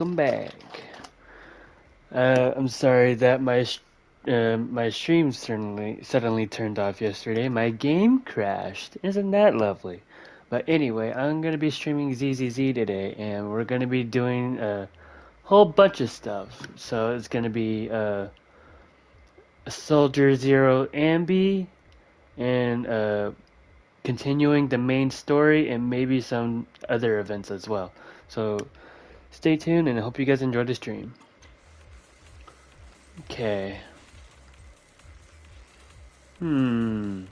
Welcome back. I'm sorry that my stream suddenly turned off yesterday. My game crashed. Isn't that lovely? But anyway, I'm gonna be streaming ZZZ today, and we're gonna be doing a whole bunch of stuff. So it's gonna be a Soldier Zero Ambi, and continuing the main story, and maybe some other events as well. So stay tuned, and I hope you guys enjoy the stream. Okay. Hmm.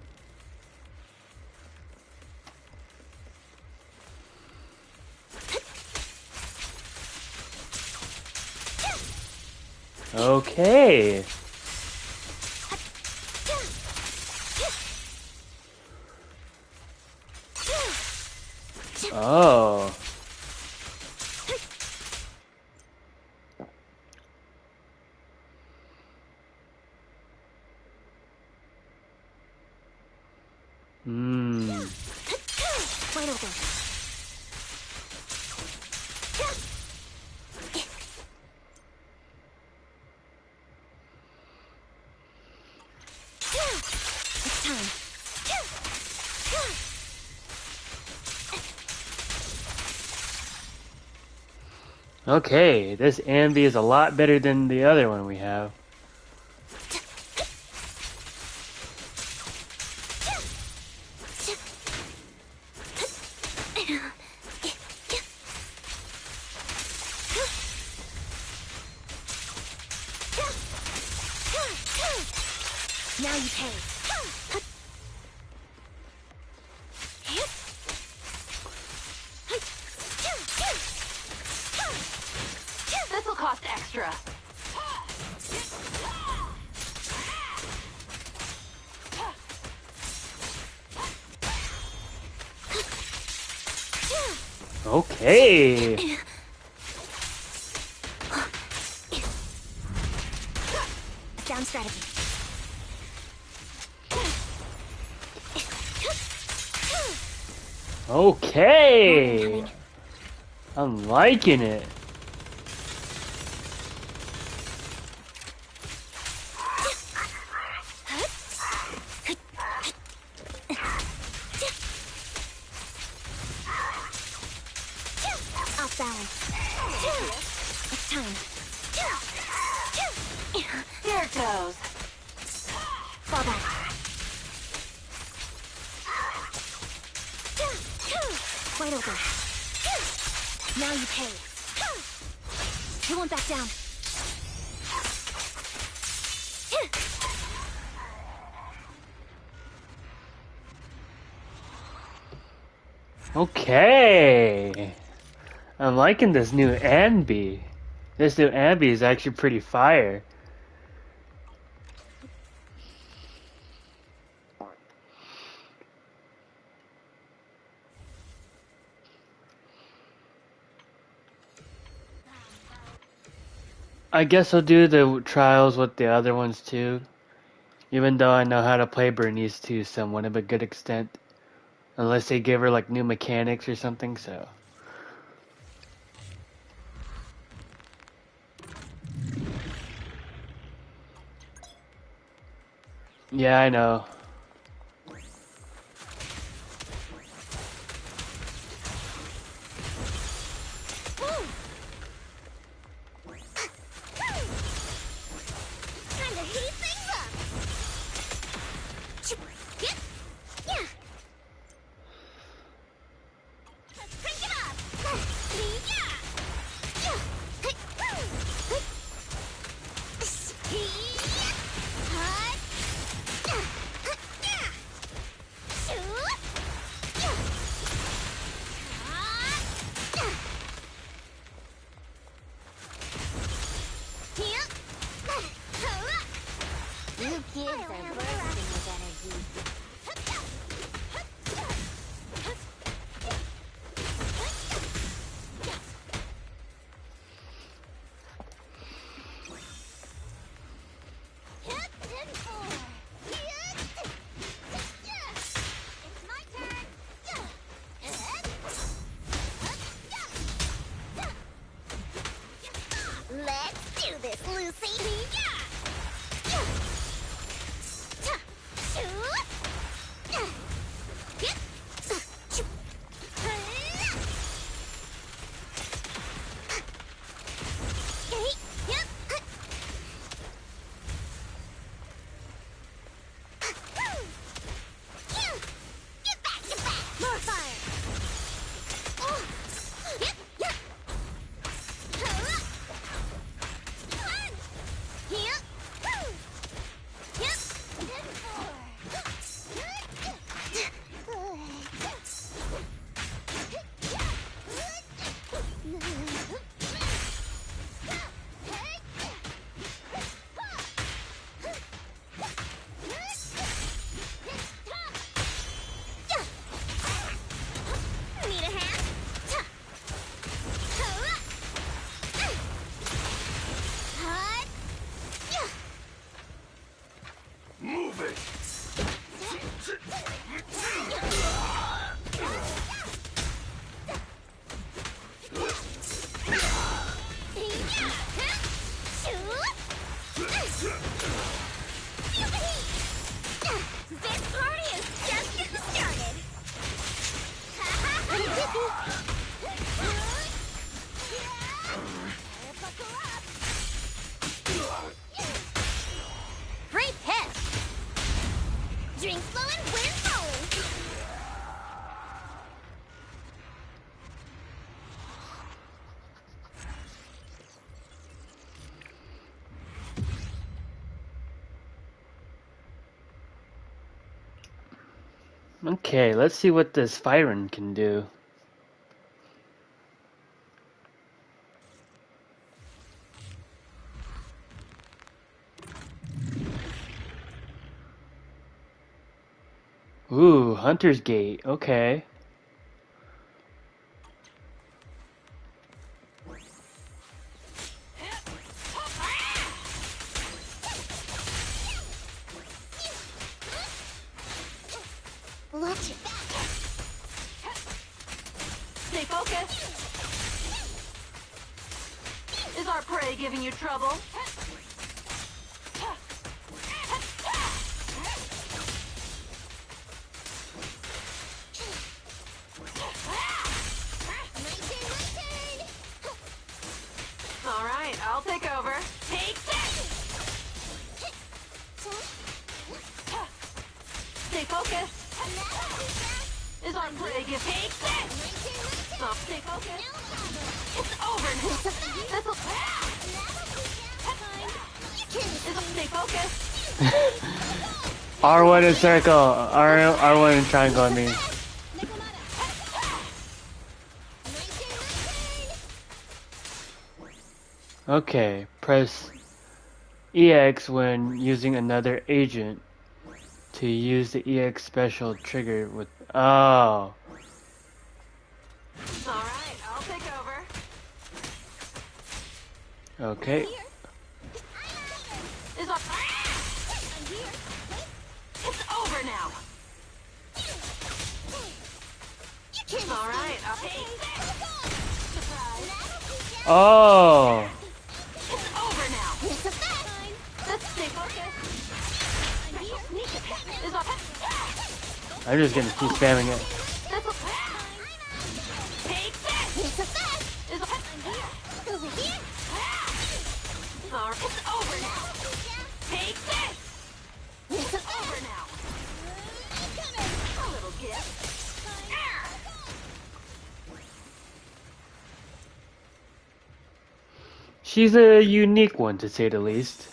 Okay. Oh. Hmm. Okay, this Ambi is a lot better than the other one we have. Now you pay. This'll cost extra. Okay. Down strategy. Okay. I'm liking it. Off balance. It's time. There it goes. Fall back. Wide open. Now you pay. You won't back down. Okay. I'm liking this new Ambi. This new Ambi is actually pretty fire. I guess I'll do the trials with the other ones too. Even though I know how to play Bernice to somewhat of a good extent. Unless they give her like new mechanics or something, so. Yeah, I know. Time to heat things up. Yeah. Let's crank it up. do this, Lucy. More fire! Need a hand? Move it! This party is just getting started. Buckle up. Great hit. Drink slow and win rolling. Okay, let's see what this Firen can do. Ooh, Hunter's Gate. Okay. Watch it. Stay focused. Is our prey giving you trouble? All right, I'll take over. Take that! Stay focused. Is our prey give? Take that! Stop. Stay focused. It's over now. This'll. Stay focused. R1 in circle. R1 in triangle, I mean. Okay, press EX when using another agent to use the EX special trigger with. Oh. All right, I'll take over. Okay. Is our. It's over now. All right, I'll take that. Surprise. Oh. It's over now. Let's stay focused. Is our. I'm just gonna keep spamming it. Take that. Is our. It's over now. Take this. It's over now. A little gift. She's a unique one, to say the least.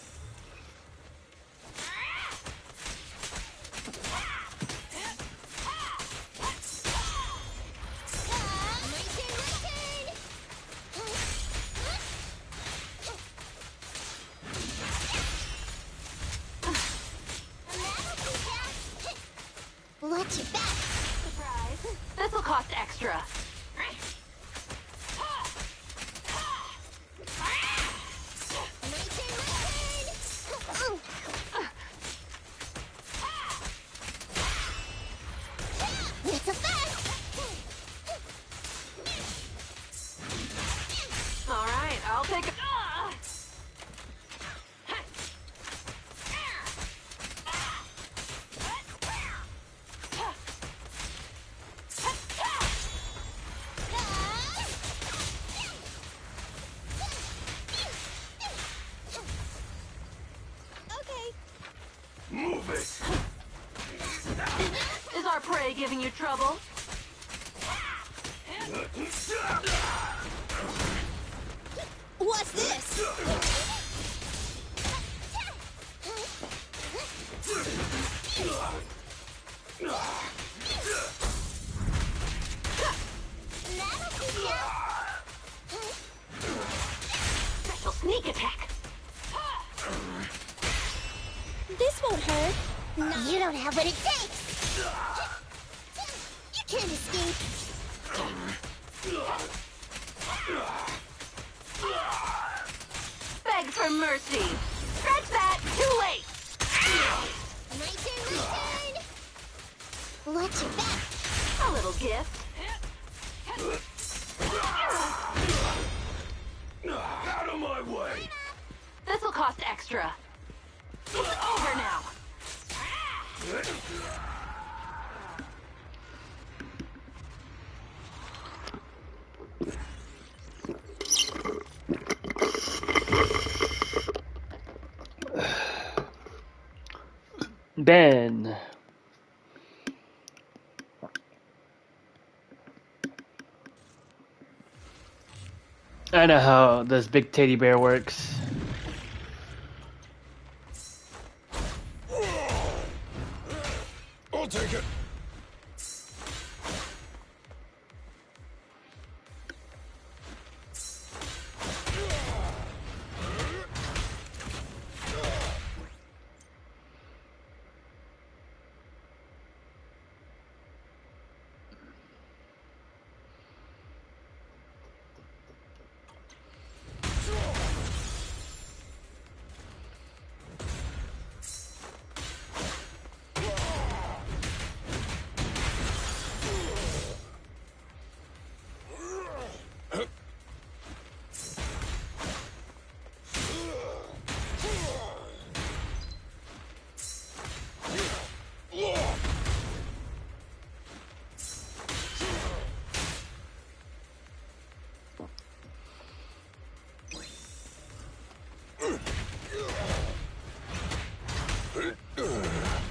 Watch it back. Surprise. This'll cost extra. All right, I'll take it. prey giving you trouble? What's this? Special sneak attack. This won't hurt. No. You don't have what it takes. You can't escape. Beg for mercy. Scratch that. Too late. My turn, my turn. Watch your back. A little gift. Out of my way! This'll cost extra. It's over now. Ben. I know how this big teddy bear works. I'll take it.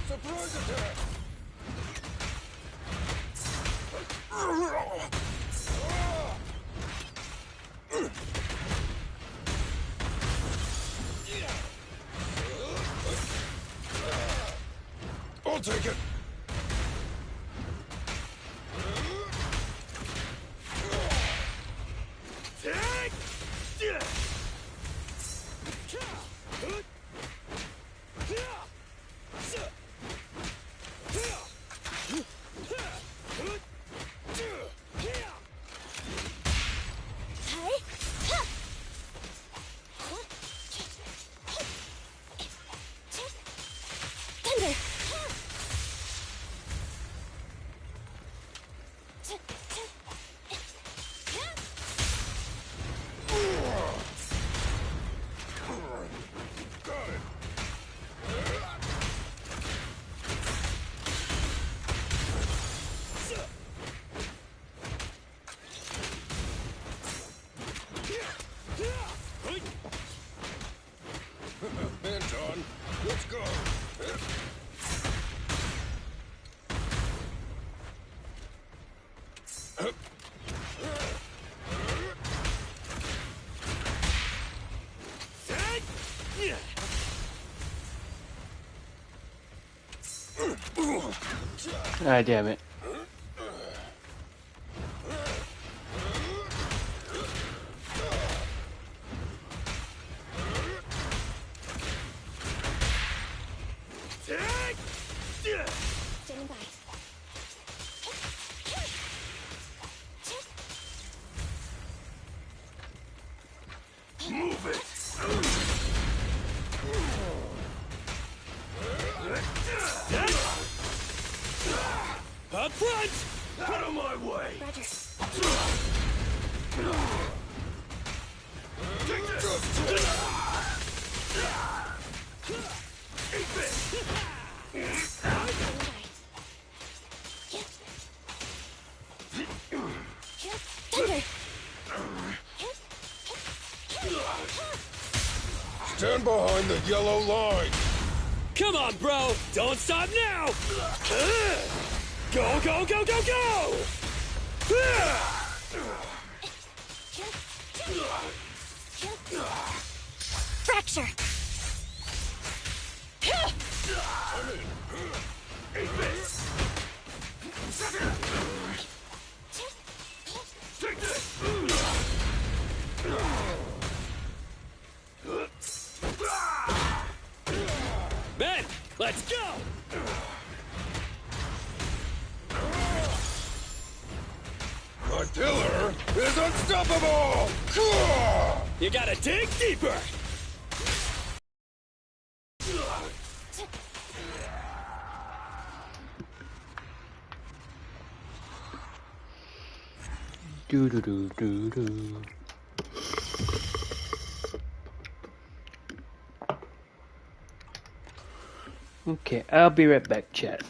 Surprise attack! I'll take it. Thunder. Got it. Anton, let's go. Ah, damn it. Standing by. Move it. Up front! Out of my way. Roger. Take this. Eat this. Standing by. Thunder. Stand behind the yellow line. Come on, bro! Don't stop now! Go, go, go, go, go! Fracture! Take this! Men, let's go! The killer is unstoppable! You gotta dig deeper! Do do do do do. Okay, I'll be right back, chat.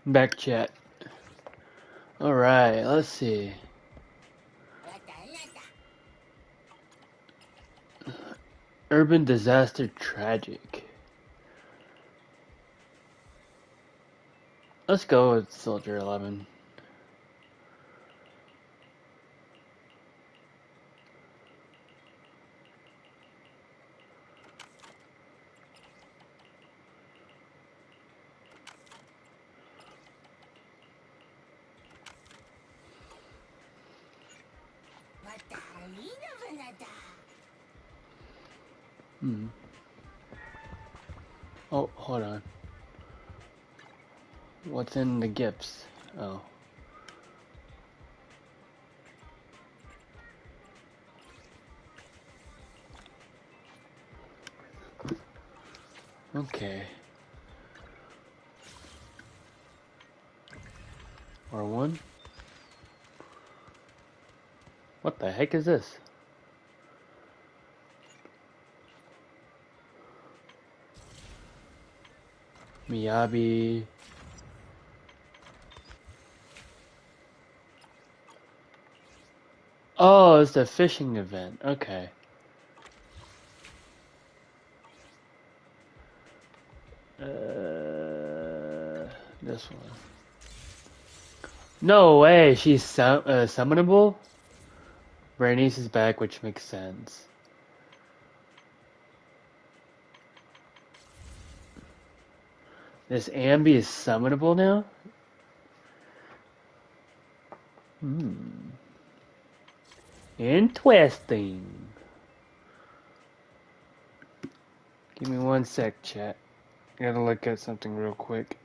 Back, chat. Alright, let's see. Urban disaster tragic. Let's go with Soldier 11. Oh, hold on. What's in the gifts? Oh. Okay. Or one? What the heck is this? Miyabi. Oh, it's the fishing event. Okay. This one. No way, she's summonable? Bernice is back, which makes sense. This Ambi is summonable now? Interesting. Give me one sec, chat. I gotta look at something real quick.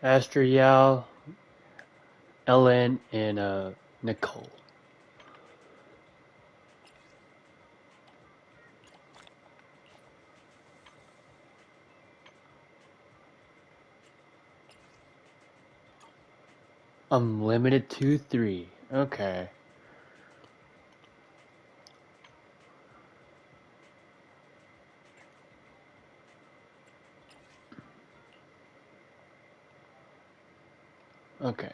Astriel, Ellen, and Nicole. Unlimited 2-3. Okay. Okay.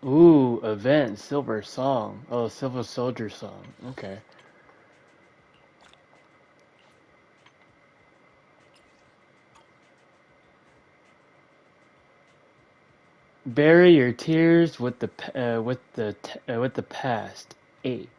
Ooh, event, Silver Song. Oh, Silver Soldier Song. Okay. Bury your tears with the past. 8.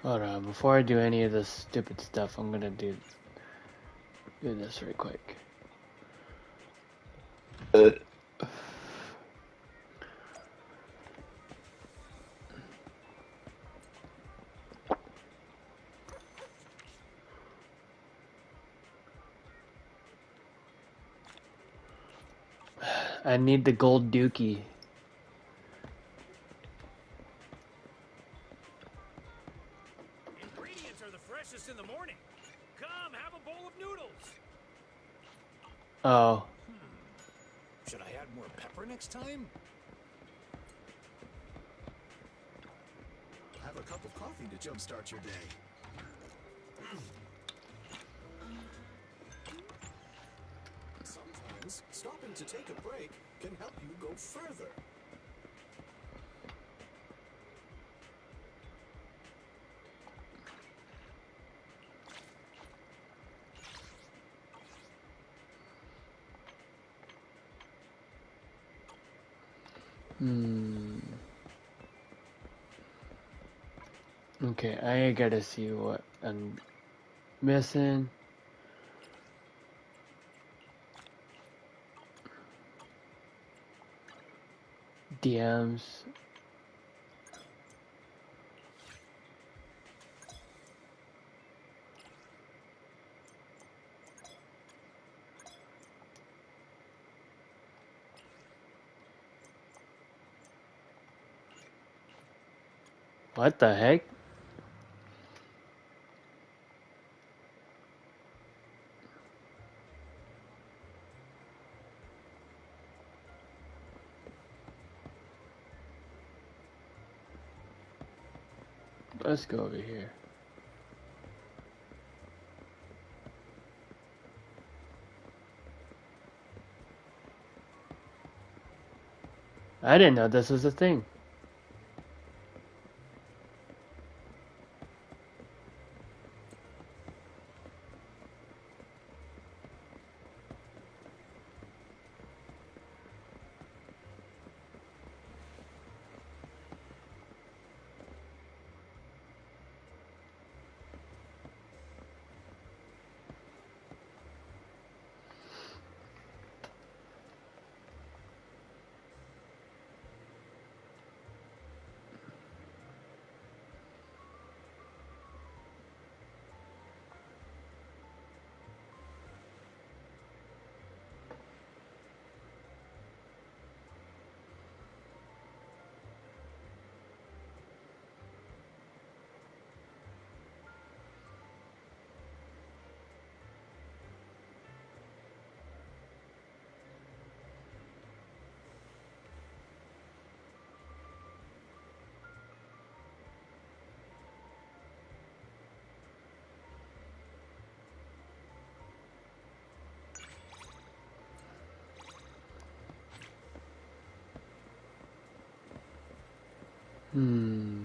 Hold on, before I do any of this stupid stuff, I'm gonna do this right quick. I need the gold dookie. Ingredients are the freshest in the morning. Come, have a bowl of noodles. Oh. Should I add more pepper next time? Have a cup of coffee to jumpstart your day. Sometimes stopping to take a break can help you go further. Okay, I gotta see what I'm missing. DMs. What the heck? Let's go over here. I didn't know this was a thing. Hmm.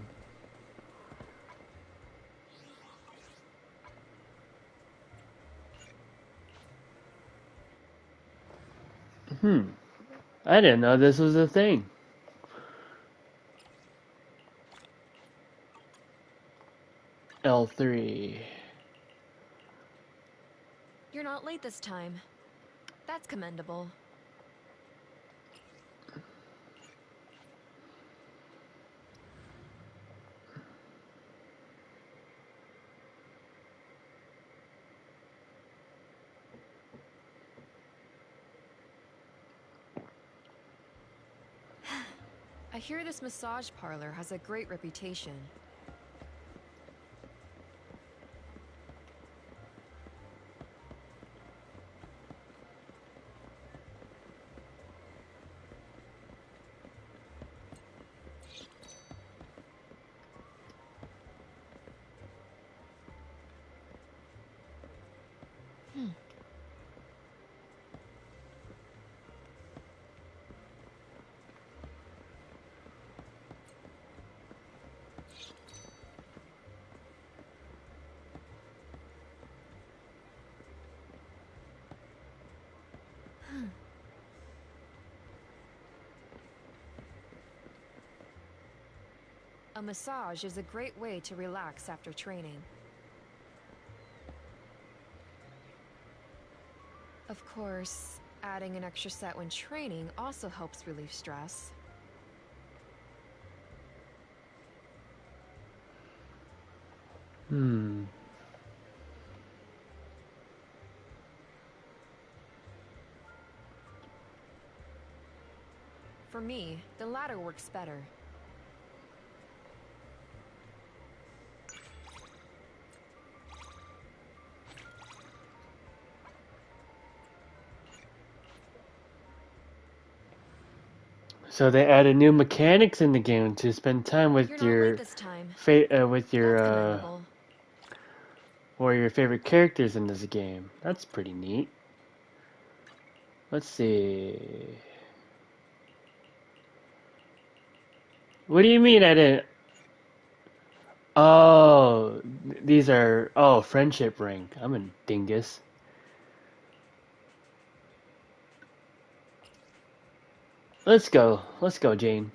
Hmm. I didn't know this was a thing. L3. You're not late this time. That's commendable. I hear this massage parlor has a great reputation. A massage is a great way to relax after training. Of course, adding an extra set when training also helps relieve stress. Hmm. For me, the latter works better. So they added new mechanics in the game to spend time You're with not late your this time. with your That's commendable. or your favorite characters in this game. That's pretty neat. Let's see. What do you mean I didn't? Oh, these are friendship rank. I'm a dingus. Let's go. Let's go, Jane.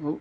Ooh.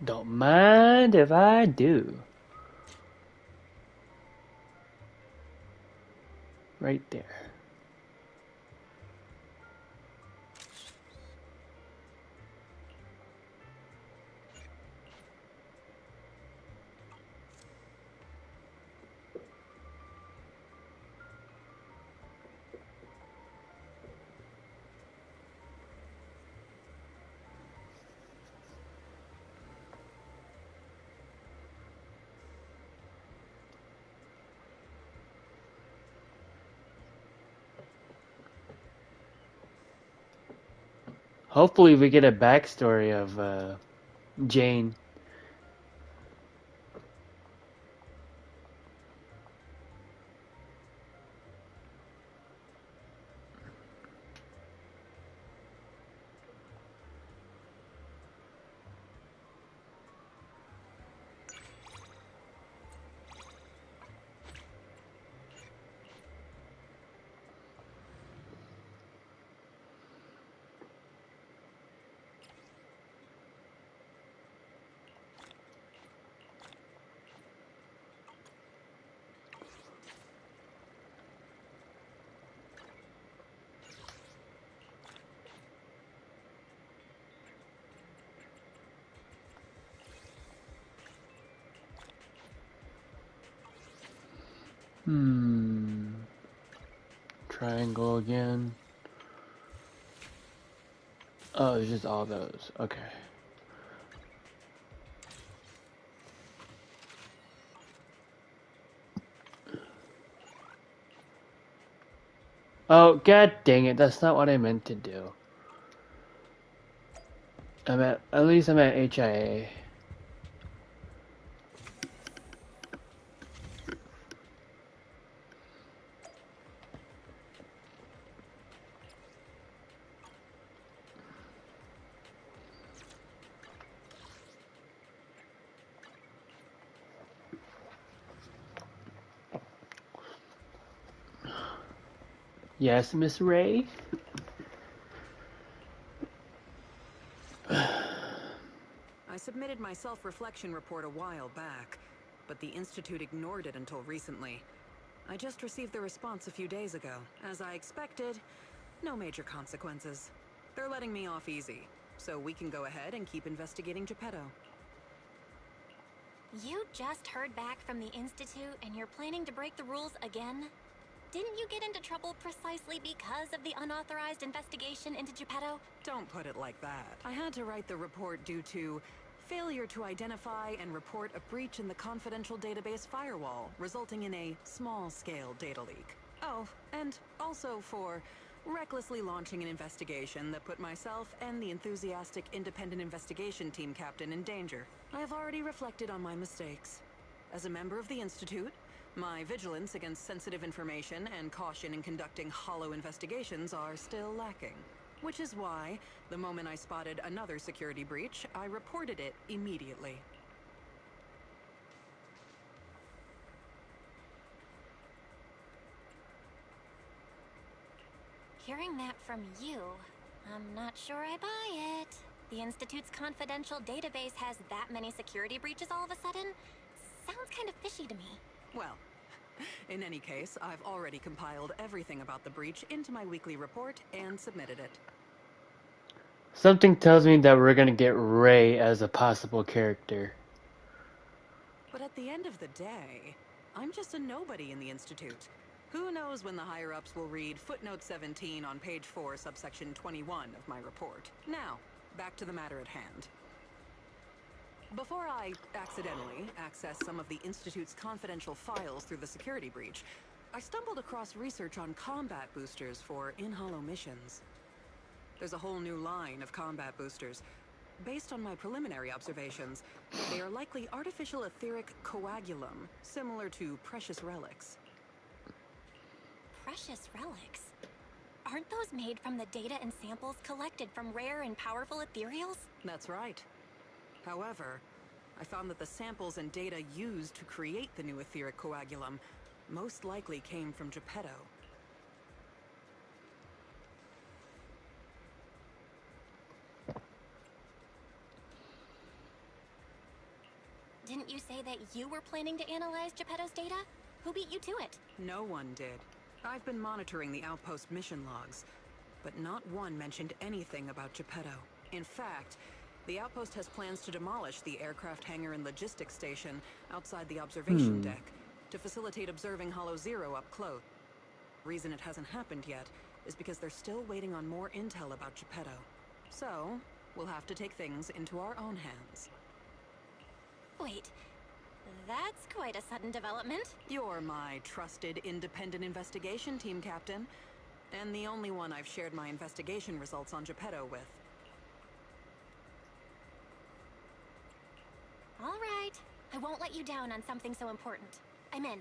Don't mind if I do. Right there. Hopefully we get a backstory of Jane. Hmm. Triangle again. Oh, it's just all those. Okay. Oh, god dang it. That's not what I meant to do. At least I'm at HIA. Yes, Miss Ray? I submitted my self-reflection report a while back, but the Institute ignored it until recently. I just received the response a few days ago. As I expected, no major consequences. They're letting me off easy, so we can go ahead and keep investigating Geppetto. You just heard back from the Institute and you're planning to break the rules again? Didn't you get into trouble precisely because of the unauthorized investigation into Geppetto? Don't put it like that. I had to write the report due to failure to identify and report a breach in the confidential database firewall, resulting in a small-scale data leak. Oh, and also for recklessly launching an investigation that put myself and the enthusiastic independent investigation team captain in danger. I have already reflected on my mistakes. As a member of the Institute, my vigilance against sensitive information and caution in conducting hollow investigations are still lacking. Which is why, the moment I spotted another security breach, I reported it immediately. Hearing that from you, I'm not sure I buy it. The Institute's confidential database has that many security breaches all of a sudden? Sounds kind of fishy to me. Well, in any case, I've already compiled everything about the breach into my weekly report and submitted it. Something tells me that we're gonna get Ray as a possible character. But at the end of the day, I'm just a nobody in the Institute. Who knows when the higher-ups will read footnote 17 on page 4, subsection 21 of my report. Now, back to the matter at hand. Before I accidentally accessed some of the Institute's confidential files through the security breach, I stumbled across research on combat boosters for in-hollow missions. There's a whole new line of combat boosters. Based on my preliminary observations, they are likely artificial etheric coagulum, similar to precious relics. Precious relics? Aren't those made from the data and samples collected from rare and powerful ethereals? That's right. However, I found that the samples and data used to create the new etheric coagulum most likely came from Geppetto. Didn't you say that you were planning to analyze Geppetto's data? Who beat you to it? No one did. I've been monitoring the outpost mission logs, but not one mentioned anything about Geppetto. In fact, the outpost has plans to demolish the aircraft hangar and logistics station outside the observation deck to facilitate observing Hollow Zero up close. The reason it hasn't happened yet is because they're still waiting on more intel about Geppetto. So, we'll have to take things into our own hands. Wait, that's quite a sudden development. You're my trusted independent investigation team captain, and the only one I've shared my investigation results on Geppetto with. All right, I won't let you down on something so important. I'm in.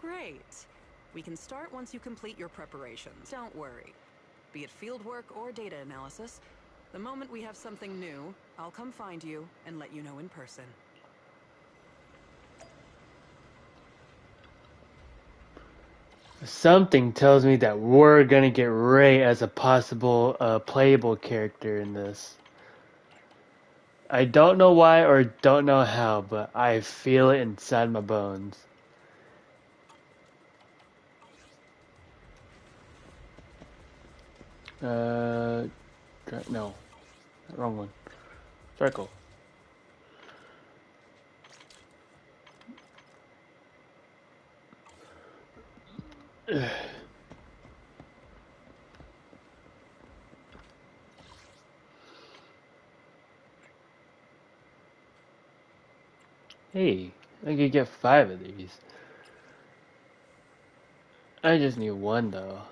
Great. We can start once you complete your preparations. Don't worry. Be it fieldwork or data analysis, the moment we have something new, I'll come find you and let you know in person. Something tells me that we're gonna get Ray as a possible playable character in this. I don't know why or don't know how, but I feel it inside my bones. No, wrong one. Circle. Hey, I could get 5 of these. I just need one though.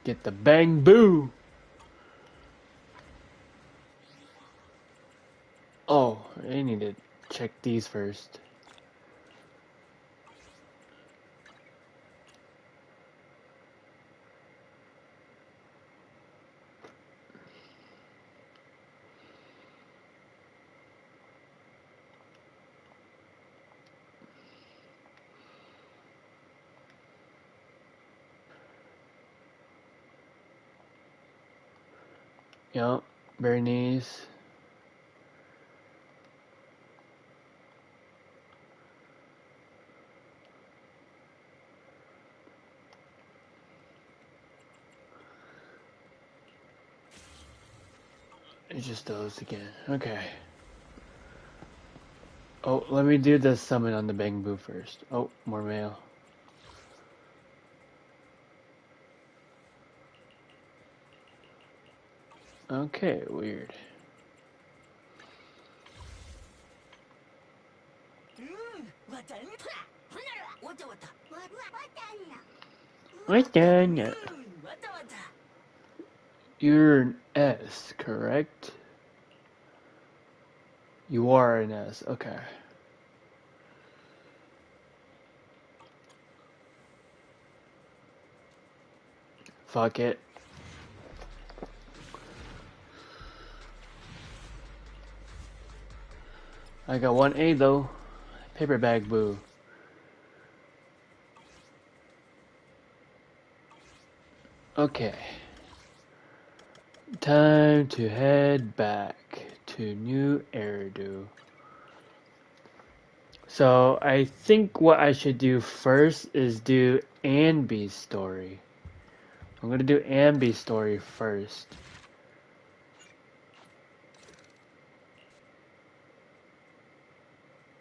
Get the bang boo! Oh, I need to check these first. Yup, Bernice. It's just those again. Okay. Oh, let me do the summon on the bang boo first. Oh, more mail. Okay, weird. What's done? You're an S, correct? You are an S, okay. Fuck it. I got 1A though. Paper bag boo. Okay. Time to head back to New Eridu. So I think what I should do first is do Anby's story. I'm gonna do Anby's story first.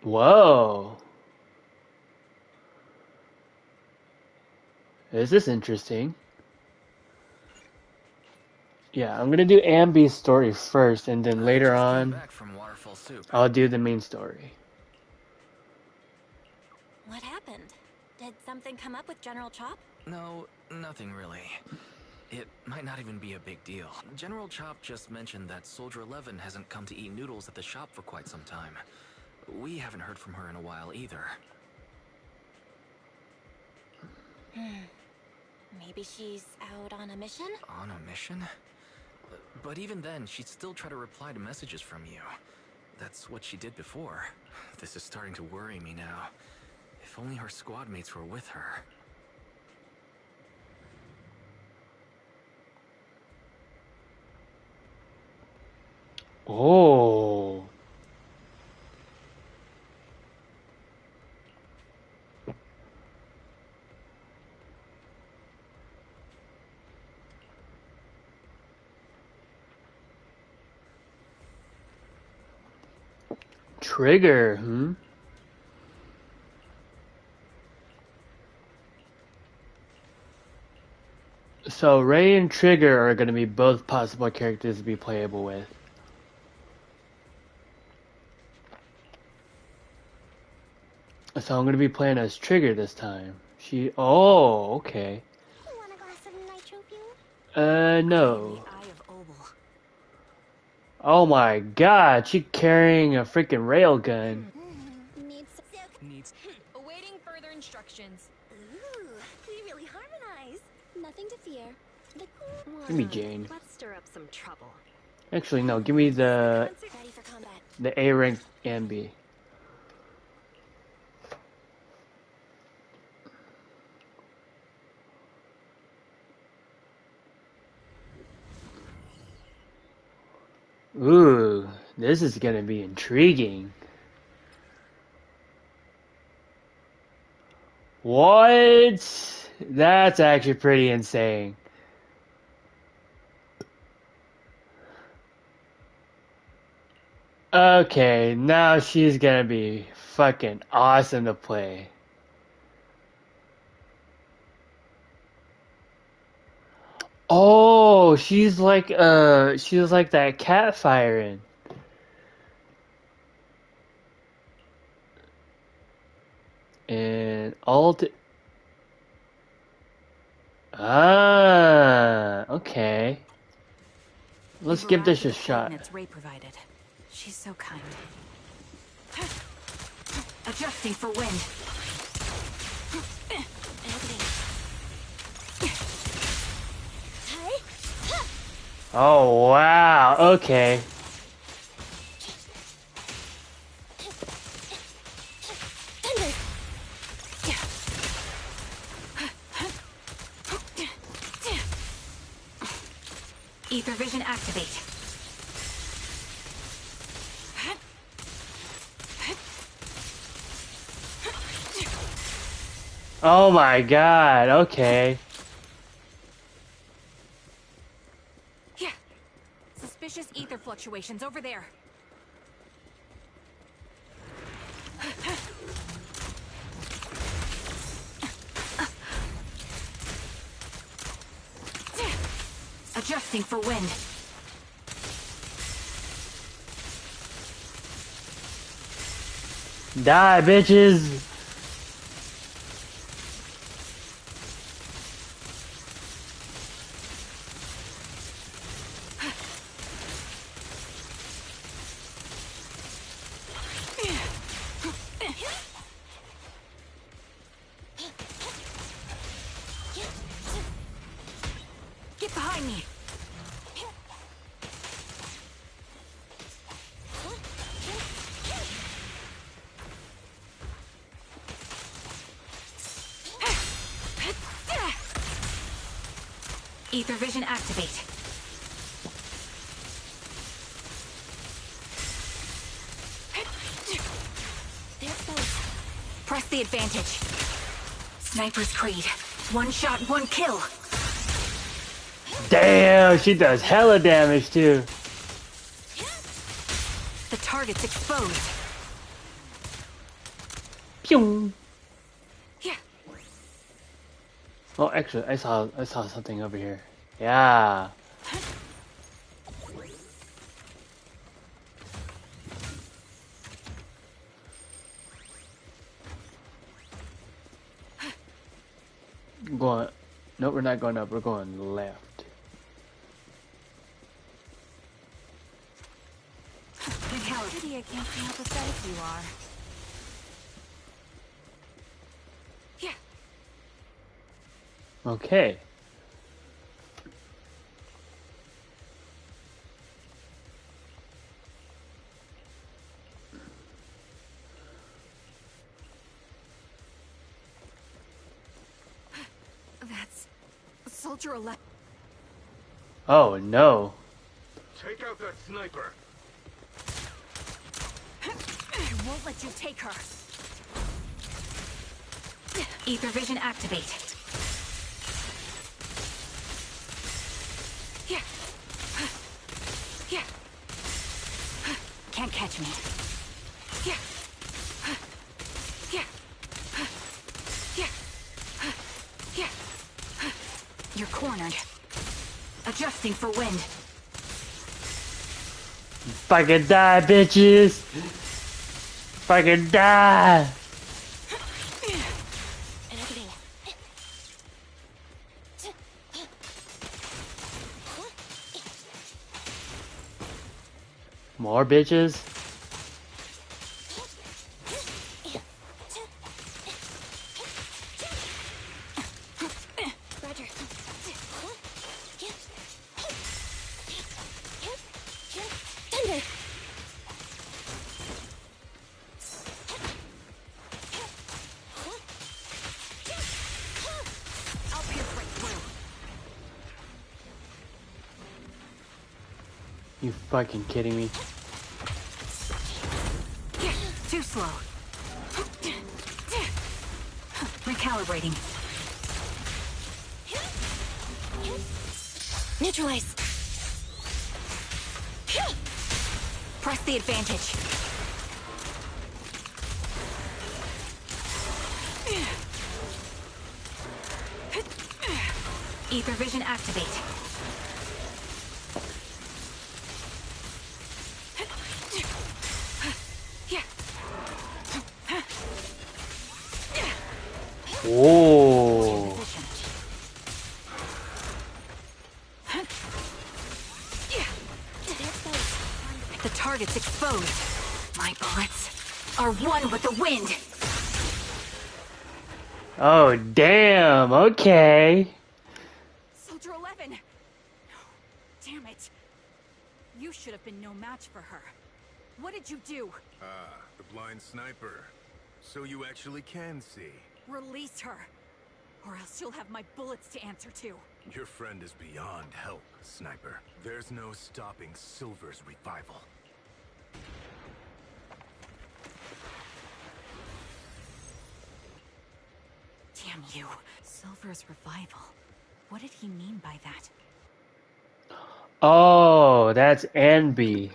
Whoa. This is interesting. Yeah, I'm gonna do Amby's story first, and then later on, I'll do the main story. What happened? Did something come up with General Chop? No, nothing really. It might not even be a big deal. General Chop just mentioned that Soldier 11 hasn't come to eat noodles at the shop for quite some time. We haven't heard from her in a while either. Maybe she's out on a mission? On a mission? But even then, she'd still try to reply to messages from you. That's what she did before. This is starting to worry me now. If only her squad mates were with her. Oh. Trigger, hmm? So Ray and Trigger are gonna be both possible characters to be playable with. So I'm gonna be playing as Trigger this time. Oh, okay. Want a glass of nitro fuel? No. Eye of Obel. Oh my god, she carrying a freaking railgun. Needs... Awaiting further instructions. Ooh, we really harmonize. Nothing to fear. Give me Jane. Let's stir up some trouble. Actually, no, give me the Ready for combat. A rank Amby. Ooh, this is gonna be intriguing. What? That's actually pretty insane. Okay, now she's gonna be fucking awesome to play. Oh, she's like that cat firing. And alt. Ah, okay. Let's give this a shot. Coordinates Ray provided. She's so kind. Adjusting for wind. Oh wow, okay. Ether vision activate. Oh my god, okay. Yeah. Suspicious ether fluctuations over there. Adjusting for wind. Die, bitches! Get behind me. Ether vision activate. Press the advantage. Sniper's Creed. One shot, one kill. Damn, she does hella damage too. The target's exposed. Pew! Yeah. Oh, actually, I saw something over here. Yeah. Going. No, we're not going up. We're going left. Pity I can't see how pathetic you are. Yeah. Okay. That's Soldier 11. Oh no. Take out that sniper. I won't let you take her. Ether vision activate. Yeah. Yeah. Can't catch me. Yeah. Yeah. Yeah. Yeah. You're cornered. Adjusting for wind. Fucking die, bitches! Fucking die! More bitches? Roger. Thunder! I'll pierce right through. You fucking kidding me? Too slow. Recalibrating. Neutralize! Press the advantage. Ether vision activate. Oh. The target's exposed. My bullets are one with the wind. Oh, damn. Okay. Soldier 11! Damn it. You should have been no match for her. What did you do? Ah, the blind sniper. So you actually can see. Release her. Or else you'll have my bullets to answer to. Your friend is beyond help, sniper. There's no stopping Silver's revival. Damn you. Silver's revival. What did he mean by that? Oh, that's Anby.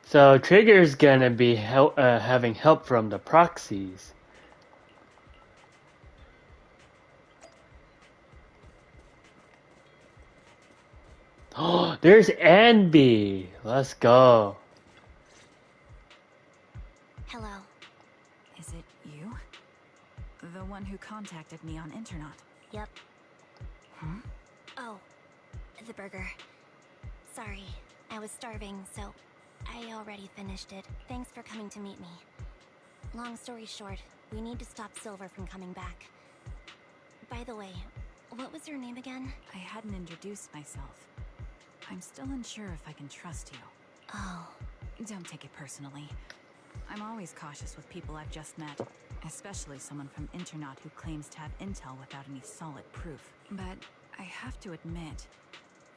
So Trigger's gonna be having help from the proxies. Oh, there's Anby. Let's go. Hello. Is it you? The one who contacted me on Internet? Yep. Huh? Oh, the burger. Sorry, I was starving, so I already finished it. Thanks for coming to meet me. Long story short, we need to stop Silver from coming back. By the way, what was your name again? I hadn't introduced myself. I'm still unsure if I can trust you. Oh. Don't take it personally. I'm always cautious with people I've just met, especially someone from Internet who claims to have intel without any solid proof. But I have to admit,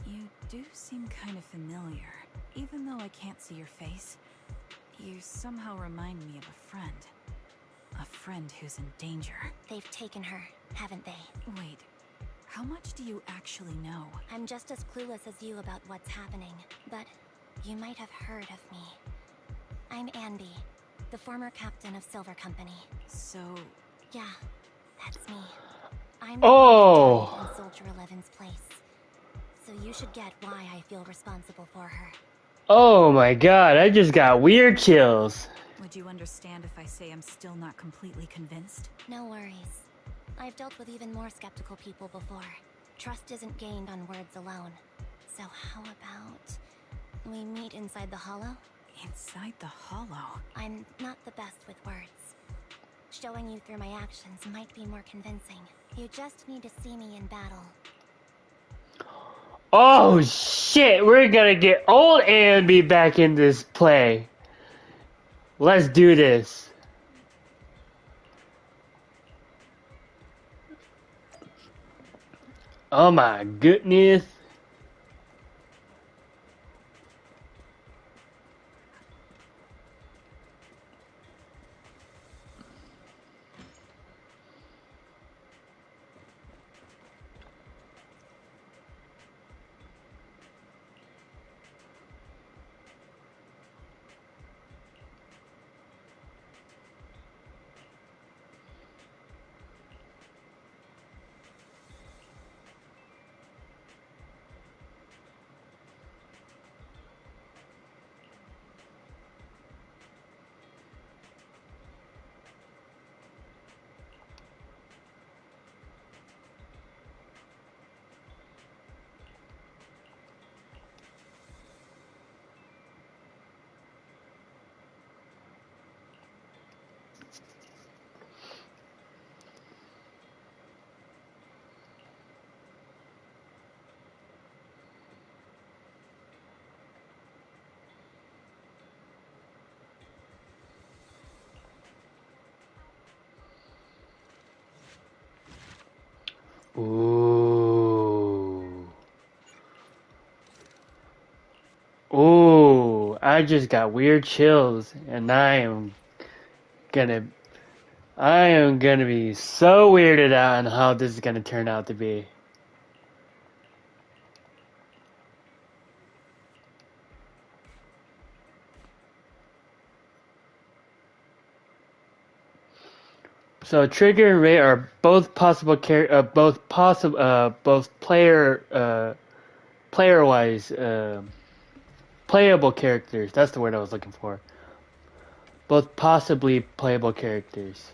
you do seem kind of familiar. Even though I can't see your face, you somehow remind me of a friend. A friend who's in danger. They've taken her, haven't they? Wait, how much do you actually know? I'm just as clueless as you about what's happening, but you might have heard of me. I'm Anby, the former captain of Silver Company. So... Yeah, that's me. I'm Oh. in Soldier 11's place. So you should get why I feel responsible for her. Oh my god, I just got weird chills. Would you understand if I say I'm still not completely convinced? No worries. I've dealt with even more skeptical people before. Trust isn't gained on words alone. So how about we meet inside the hollow? Inside the hollow? I'm not the best with words. Showing you through my actions might be more convincing. You just need to see me in battle. Oh shit, we're gonna get old Anby back in this play. Let's do this. Oh my goodness. Ooh. Ooh, I just got weird chills and gonna I am gonna be so weirded out on how this is gonna turn out to be. So Trigger and Ray are both possible both player wise playable characters. That's the word I was looking for. Both possibly playable characters.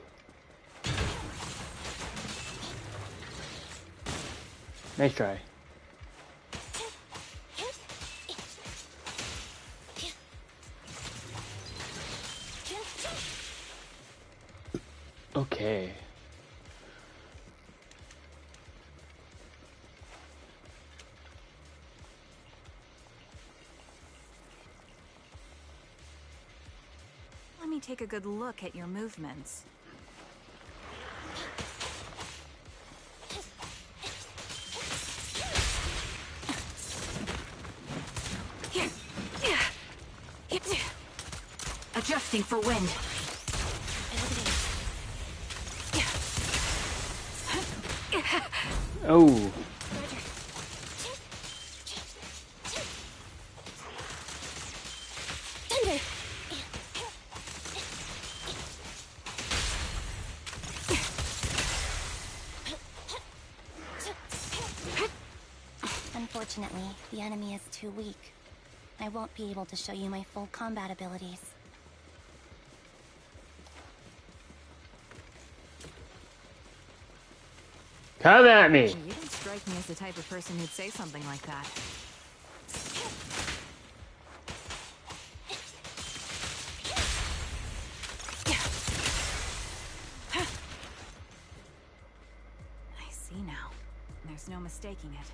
Nice try. Okay. Let me take a good look at your movements. Adjusting for wind. Oh. Unfortunately, the enemy is too weak. I won't be able to show you my full combat abilities. Come at me! You don't strike me as the type of person who'd say something like that. I see now. There's no mistaking it.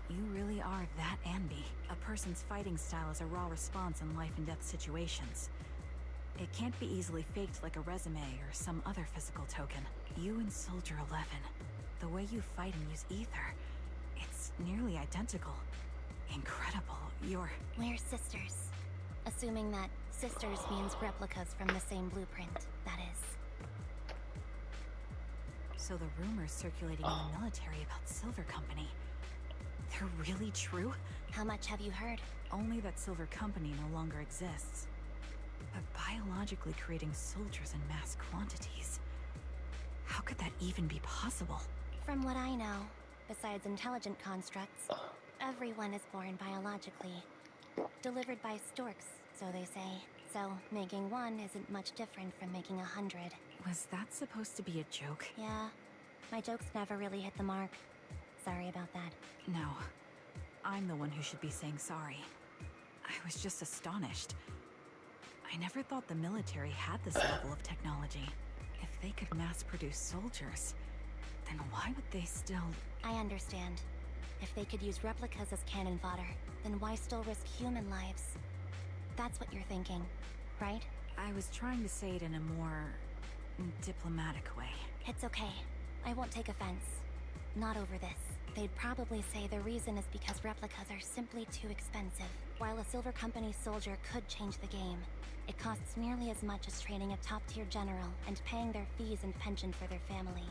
You really are that Anby. A person's fighting style is a raw response in life and death situations. It can't be easily faked like a resume or some other physical token. You and Soldier 11, the way you fight and use ether, it's nearly identical. Incredible. We're sisters. Assuming that sisters means replicas from the same blueprint, that is. So the rumors circulating in the military about Silver Company, they're really true? How much have you heard? Only that Silver Company no longer exists. But biologically creating soldiers in mass quantities, how could that even be possible? From what I know, besides intelligent constructs, everyone is born biologically. Delivered by storks, so they say. So, making one isn't much different from making 100. Was that supposed to be a joke? Yeah. My jokes never really hit the mark. Sorry about that. No. I'm the one who should be saying sorry. I was just astonished. I never thought the military had this level of technology. If they could mass-produce soldiers, then why would they still... I understand. If they could use replicas as cannon fodder, then why still risk human lives? That's what you're thinking, right? I was trying to say it in a more... diplomatic way. It's okay. I won't take offense. Not over this. They'd probably say the reason is because replicas are simply too expensive. While a Silver Company soldier could change the game, it costs nearly as much as training a top-tier general and paying their fees and pension for their family.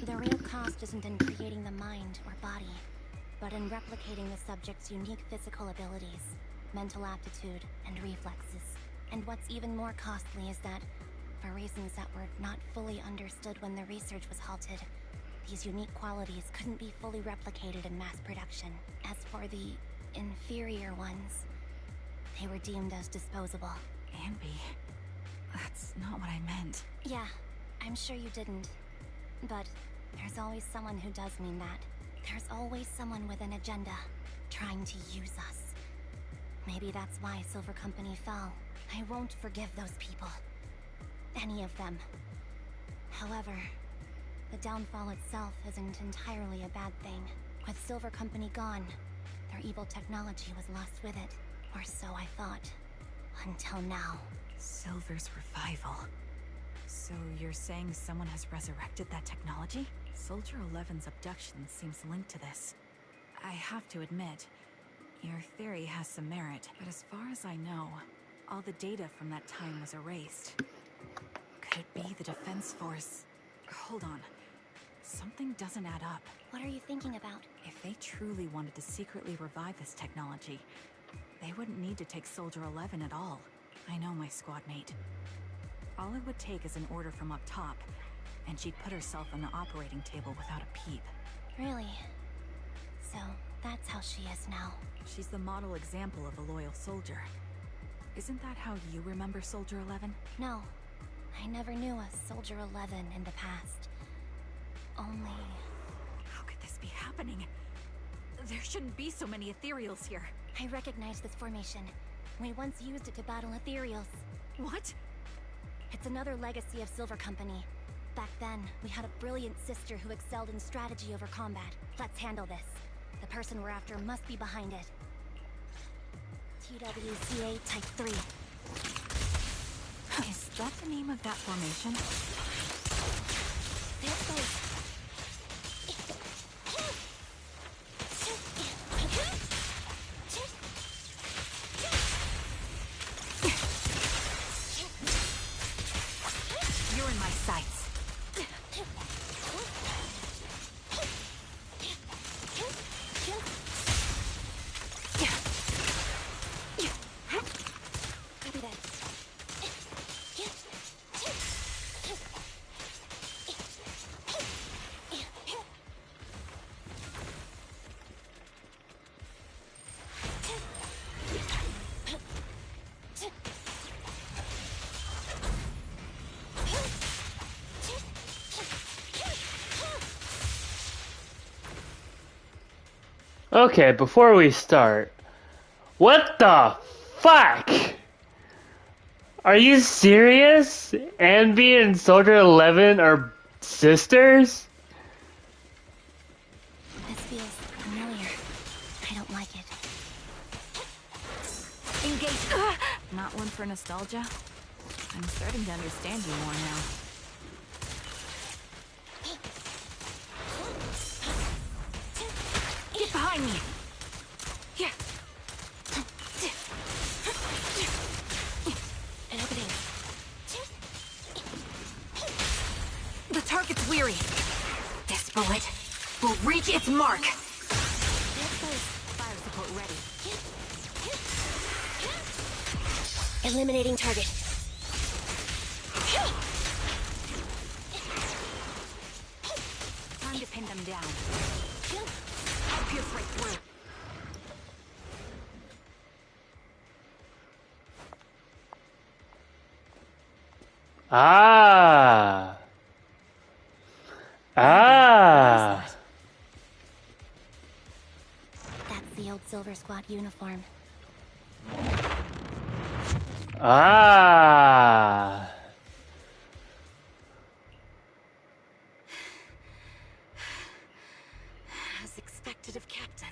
The real cost isn't in creating the mind or body, but in replicating the subject's unique physical abilities, mental aptitude, and reflexes. And what's even more costly is that, for reasons that were not fully understood when the research was halted, these unique qualities couldn't be fully replicated in mass production. As for the inferior ones, they were deemed as disposable. Anby, that's not what I meant. Yeah, I'm sure you didn't. But there's always someone who does mean that. There's always someone with an agenda, trying to use us. Maybe that's why Silver Company fell. I won't forgive those people. Any of them. However, the downfall itself isn't entirely a bad thing. With Silver Company gone, their evil technology was lost with it. Or so I thought. Until now. Silver's revival. So you're saying someone has resurrected that technology? Soldier 11's abduction seems linked to this. I have to admit, your theory has some merit, but as far as I know, all the data from that time was erased. Could it be the Defense Force? Hold on. Something doesn't add up. What are you thinking about? If they truly wanted to secretly revive this technology, they wouldn't need to take Soldier 11 at all. I know my squad mate. All it would take is an order from up top, and she'd put herself on the operating table without a peep. Really? So, that's how she is now. She's the model example of a loyal soldier. Isn't that how you remember Soldier 11? No. I never knew a Soldier 11 in the past. Only... How could this be happening? There shouldn't be so many ethereals here. I recognize this formation. We once used it to battle ethereals. What? It's another legacy of Silver Company. Back then, we had a brilliant sister who excelled in strategy over combat. Let's handle this. The person we're after must be behind it. TWCA Type 3. Is that the name of that formation? There goes. You're in my sights. Copy that. Okay, before we start, what the fuck? Are you serious? Anby and Soldier 11 are sisters? This feels familiar. I don't like it. Engage. Not one for nostalgia? I'm starting to understand you more now. Get behind me! Yeah. An opening. The target's weary. This bullet will reach its mark. There goes. Fire support ready. Eliminating target. Time to pin them down. I'll pierce right through. Ah. Ah. That's the old Silver Squad uniform. Ah. As expected of Captain,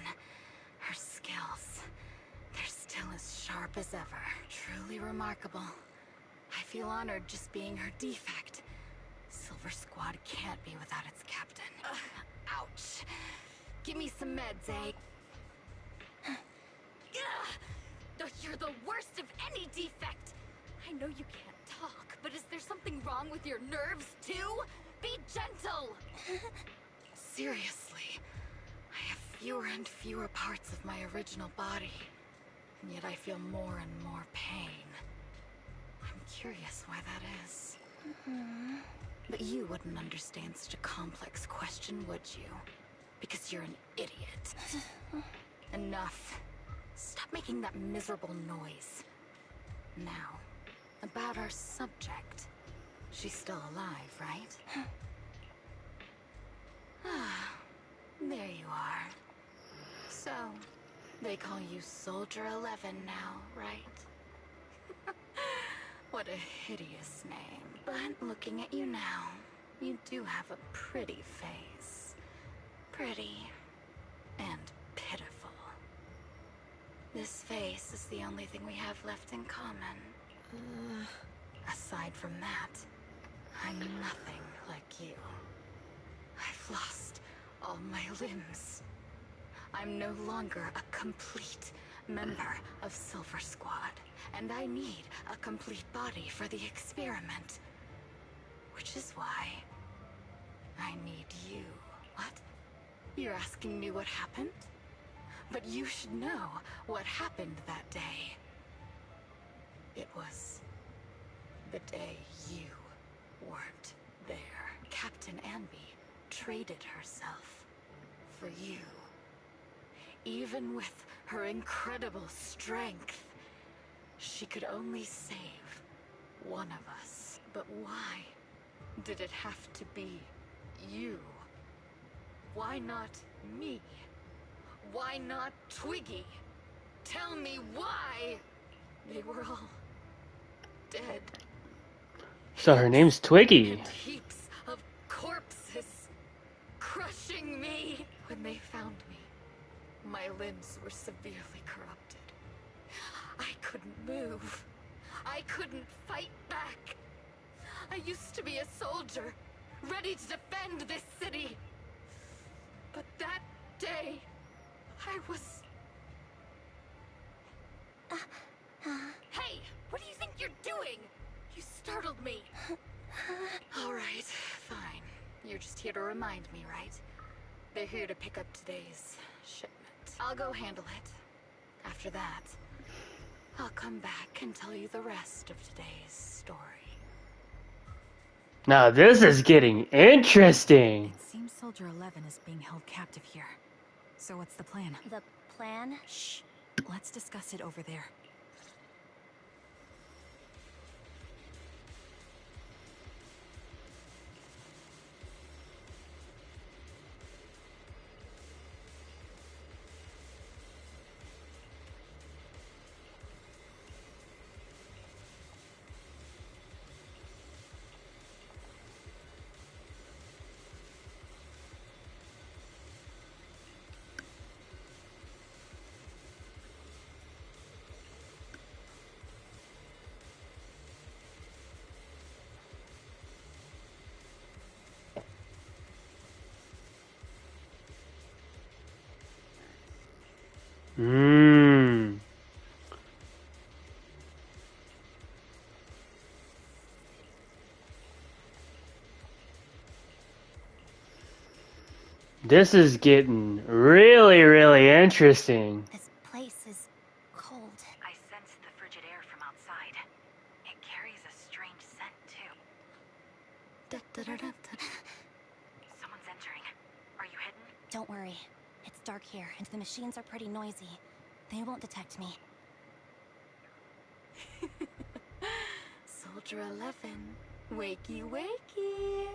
her skills, they're still as sharp as ever. Truly remarkable. I feel honored just being her defect. Silver Squad can't be without its captain. Ouch. Give me some meds, eh? You're the worst of any defect! I know you can't talk, but is there something wrong with your nerves, too? Be gentle! Seriously, I have fewer and fewer parts of my original body, and yet I feel more and more pain. I'm curious why that is. But you wouldn't understand such a complex question, would you? Because you're an idiot. Enough. Stop making that miserable noise. Now, about our subject. She's still alive, right? Ah, there you are. So, they call you Soldier 11 now, right? What a hideous name. But looking at you now, you do have a pretty face. Pretty and pitiful. This face is the only thing we have left in common. Aside from that, I'm nothing like you. I've lost all my limbs. I'm no longer a complete member of Silver Squad, and I need a complete body for the experiment. Which is why I need you. What? You're asking me what happened? But you should know what happened that day. It was the day you weren't there. Captain Anby traded herself for you. Even with her incredible strength, she could only save one of us. But why did it have to be you? Why not me? Why not Twiggy? Tell me why! They were all dead. So her name's Twiggy. And heaps of corpses crushing me. When they found me, my limbs were severely corrupted. I couldn't move. I couldn't fight back. I used to be a soldier, ready to defend this city. But that day, I was... Hey, what do you think you're doing? You startled me. All right, fine. You're just here to remind me, right? They're here to pick up today's shipment. I'll go handle it. After that, I'll come back and tell you the rest of today's story. Now this is getting interesting. It seems Soldier 11 is being held captive here. So what's the plan? The plan? Shh. Let's discuss it over there. Mmm. This is getting really, really interesting. This place is cold. I sense the frigid air from outside. It carries a strange scent, too. Someone's entering. Are you hidden? Don't worry. It's dark here, and the machines are pretty noisy. They won't detect me. Soldier 11, wakey wakey.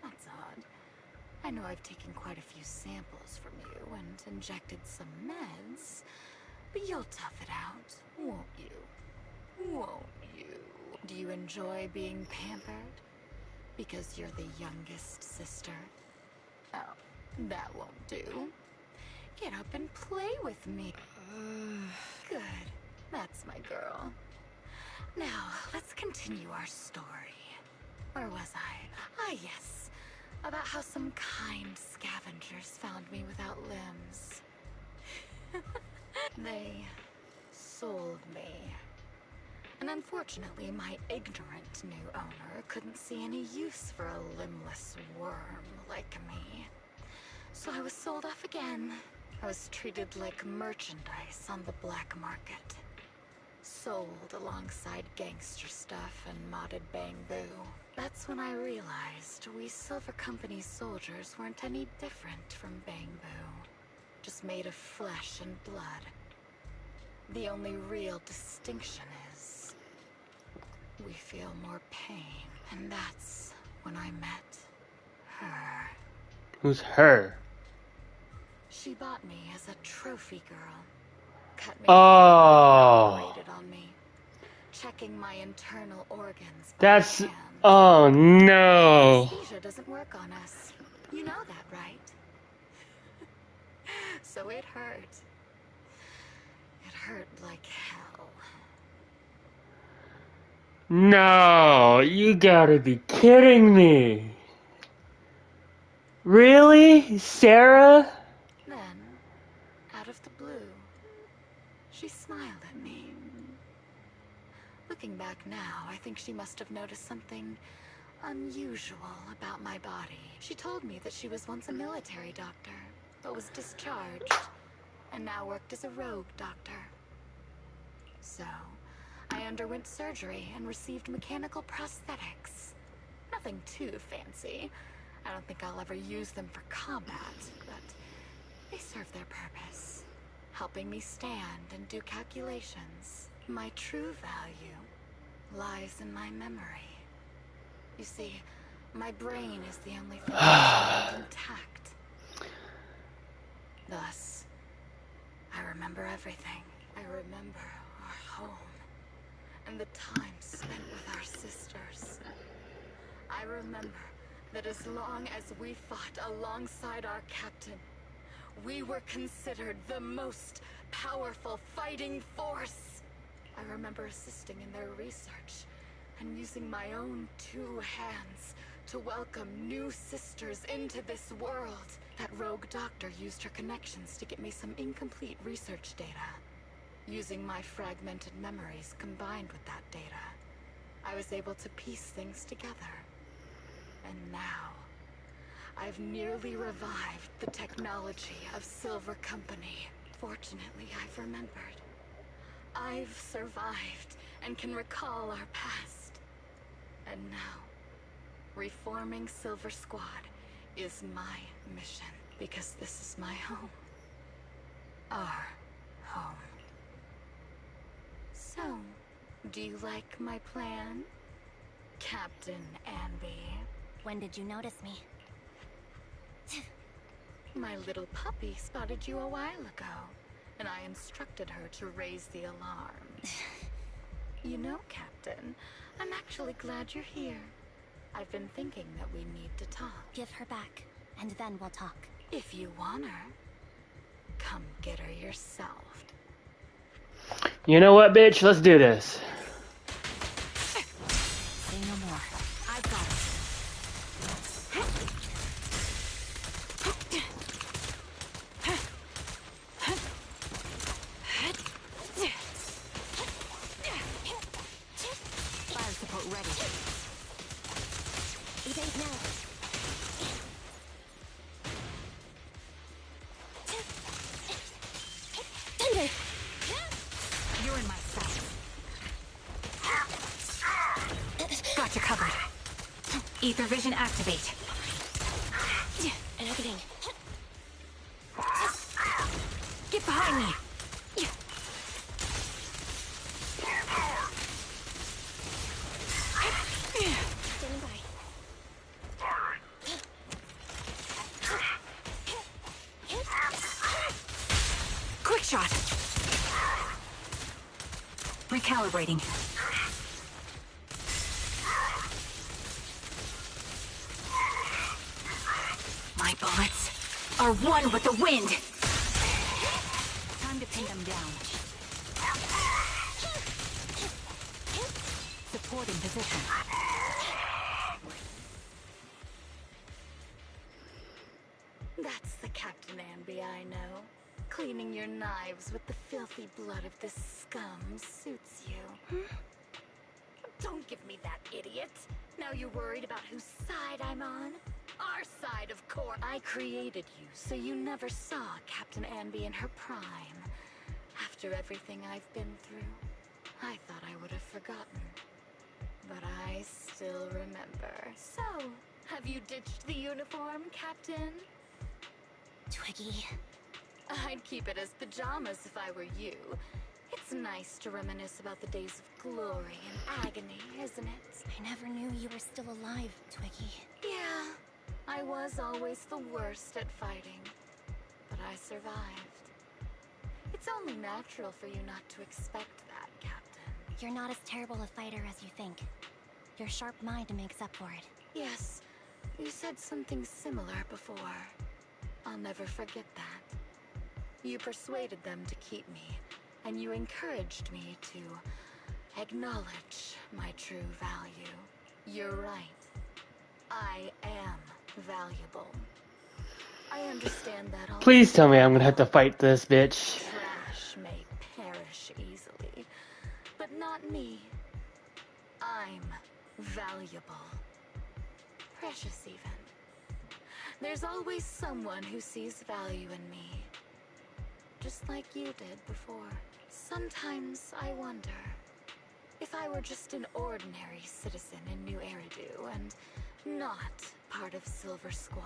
That's odd. I know I've taken quite a few samples from you and injected some meds, but you'll tough it out, won't you? Won't you? Do you enjoy being pampered? Because you're the youngest sister? Oh, that won't do. Get up and play with me. Good. That's my girl. Now, let's continue our story. Where was I? Ah, yes. About how some kind scavengers found me without limbs. They sold me. And unfortunately, my ignorant new owner couldn't see any use for a limbless worm like me. So I was sold off again. I was treated like merchandise on the black market. Sold alongside gangster stuff and modded bamboo. That's when I realized we Silver Company soldiers weren't any different from bamboo. Just made of flesh and blood. The only real distinction is we feel more pain. And that's when I met her. Who's her? She bought me as a trophy girl. Cut me Oh. and operated on me. Checking my internal organs. That's... hand. Oh no. Anesthesia doesn't work on us. You know that, right? So it hurt. It hurt like hell. No, you gotta be kidding me. Really? Sarah? Then, out of the blue, she smiled at me. Looking back now, I think she must have noticed something unusual about my body. She told me that she was once a military doctor, but was discharged, and now worked as a rogue doctor. So, I underwent surgery and received mechanical prosthetics. Nothing too fancy. I don't think I'll ever use them for combat, but they serve their purpose, helping me stand and do calculations. My true value lies in my memory. You see, my brain is the only thing that's intact. Thus, I remember everything. I remember our home and the time spent with our sisters. I remember that as long as we fought alongside our captain, we were considered the most powerful fighting force. I remember assisting in their research and using my own 2 hands to welcome new sisters into this world. That rogue doctor used her connections to get me some incomplete research data. Using my fragmented memories combined with that data, I was able to piece things together. And now, I've nearly revived the technology of Silver Company. Fortunately, I've remembered. I've survived and can recall our past. And now, reforming Silver Squad is my mission, because this is my home. Our home. So, do you like my plan, Captain Anby? When did you notice me? My little puppy spotted you a while ago, and I instructed her to raise the alarm. You know, Captain, I'm actually glad you're here. I've been thinking that we need to talk. Give her back, and then we'll talk. If you want her, come get her yourself. You know what, bitch? Let's do this. Say no more. I've got it. Fire support ready. Evade now. Thunder! You're in my sight. Got you covered. Ether vision activate. And everything. Get behind me. Standing by. Quick shot. Recalibrating. My bullets are one with the wind. Time to pin them down. Supporting position. That's the Captain Anby I know. Cleaning your knives with the filthy blood of this scum suits you. Don't give me that, idiot. Now you're worried about whose side I'm on? Our side, of course. I created you, so you never saw Captain Anby in her prime. After everything I've been through, I thought I would have forgotten. But I still remember. So, have you ditched the uniform, Captain? Twiggy. I'd keep it as pajamas if I were you. It's nice to reminisce about the days of glory and agony, isn't it? I never knew you were still alive, Twiggy. Yeah, I was always the worst at fighting, but I survived. It's only natural for you not to expect that, Captain. You're not as terrible a fighter as you think. Your sharp mind makes up for it. Yes, you said something similar before. I'll never forget that. You persuaded them to keep me, and you encouraged me to acknowledge my true value. You're right. I am valuable. I understand that all. Please tell me I'm gonna have to fight this bitch. Trash may perish easily, but not me. I'm valuable. Precious even. There's always someone who sees value in me. Just like you did before. Sometimes I wonder if I were just an ordinary citizen in New Eridu and not part of Silver Squad,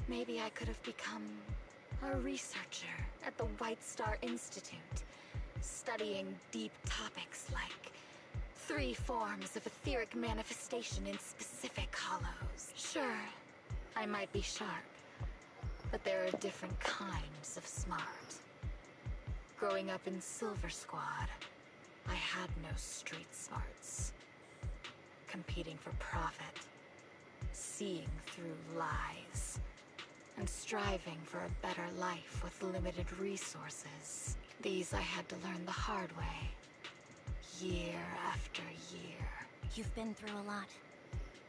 maybe I could have become a researcher at the White Star Institute, studying deep topics like 3 forms of etheric manifestation in specific hollows. Sure, I might be sharp, but there are different kinds of smart. Growing up in Silver Squad, I had no street smarts. Competing for profit, seeing through lies, and striving for a better life with limited resources. These I had to learn the hard way, year after year. You've been through a lot.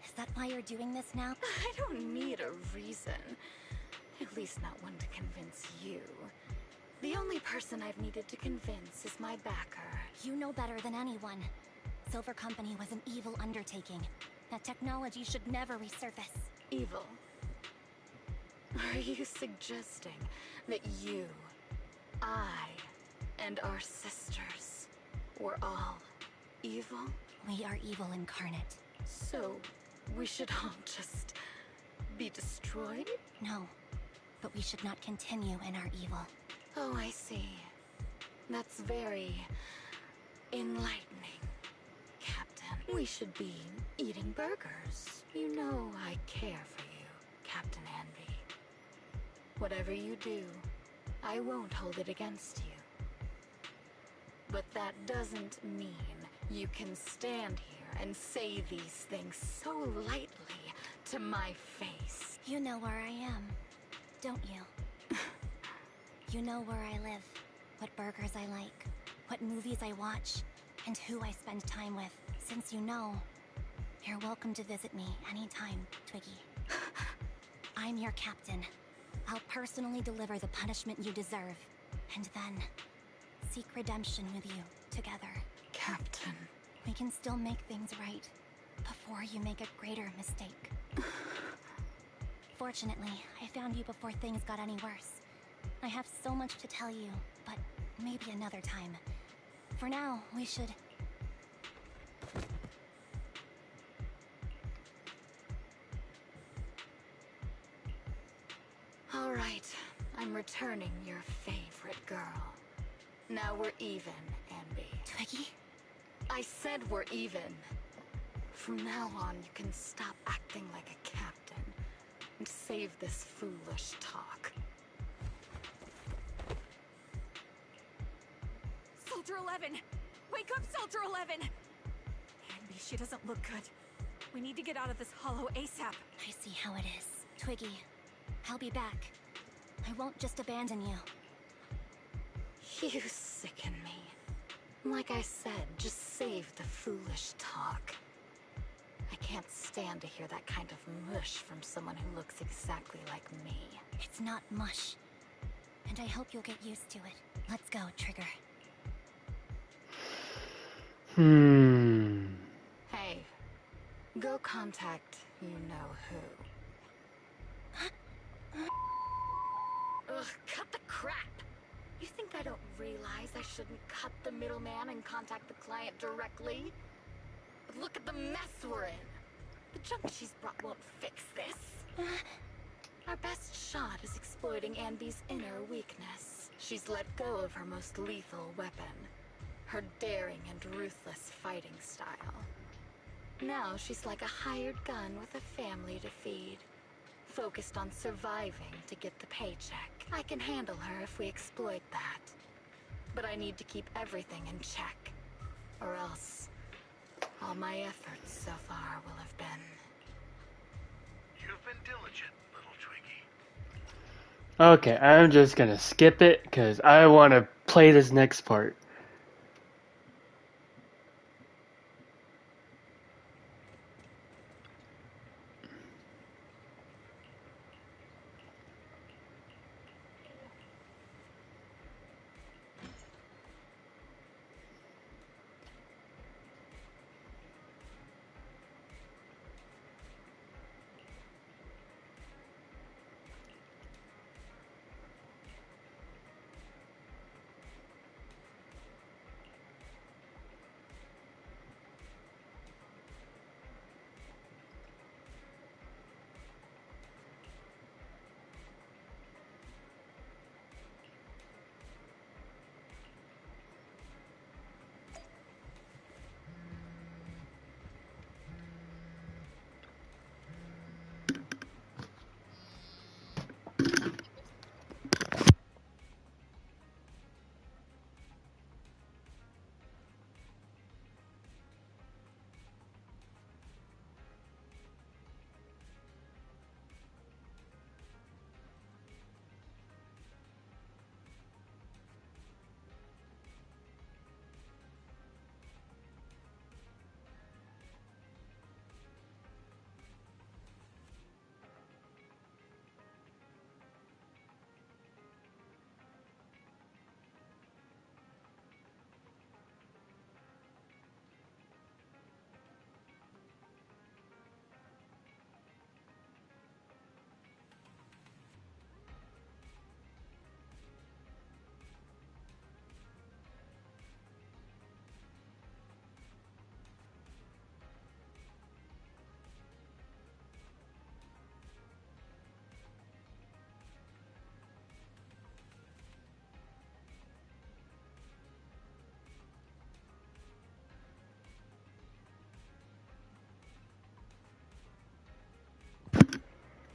Is that why you're doing this now? I don't need a reason. At least not one to convince you. The only person I've needed to convince is my backer. You know better than anyone. Silver Company was an evil undertaking. That technology should never resurface. Evil? Are you suggesting that you, I, and our sisters were all evil? We are evil incarnate. So, we should all just be destroyed? No, but we should not continue in our evil. Oh, I see. That's very enlightening, Captain. We should be eating burgers. You know I care for you, Captain Envy. Whatever you do, I won't hold it against you. But that doesn't mean you can stand here and say these things so lightly to my face. You know where I am, don't you? You know where I live, what burgers I like, what movies I watch, and who I spend time with. Since you know, you're welcome to visit me anytime, Twiggy. I'm your captain. I'll personally deliver the punishment you deserve, and then seek redemption with you together. Captain. We can still make things right before you make a greater mistake. Fortunately, I found you before things got any worse. I have so much to tell you, but maybe another time. For now, we should... All right, I'm returning your favorite girl. Now we're even, Envy. Twiggy? I said we're even. From now on, you can stop acting like a captain and save this foolish talk. Soldier 11! Wake up, Soldier 11! Envy, she doesn't look good. We need to get out of this hollow ASAP. I see how it is. Twiggy, I'll be back. I won't just abandon you. You sicken me. Like I said, just save the foolish talk. I can't stand to hear that kind of mush from someone who looks exactly like me. It's not mush. And I hope you'll get used to it. Let's go, Trigger. Hey, go contact you-know-who. Ugh, cut the crap! You think I don't realize I shouldn't cut the middleman and contact the client directly? But look at the mess we're in! The junk she's brought won't fix this. Our best shot is exploiting Anby's inner weakness. She's let go of her most lethal weapon. Her daring and ruthless fighting style. Now she's like a hired gun with a family to feed. Focused on surviving to get the paycheck. I can handle her if we exploit that. But I need to keep everything in check. Or else, all my efforts so far will have been... You've been diligent, little Twiggy. Okay, I'm just gonna skip it because I want to play this next part.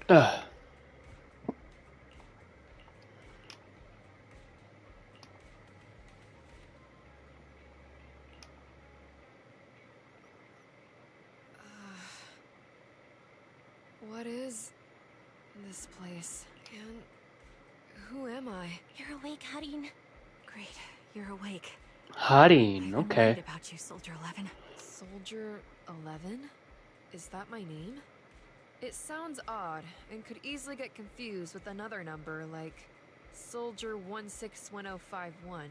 Ugh. What is this place? And who am I? You're awake, Harin. Great, you're awake. Harin, I've been okay. worried about you, Soldier 11. Soldier 11? Is that my name? It sounds odd and could easily get confused with another number like Soldier 161051.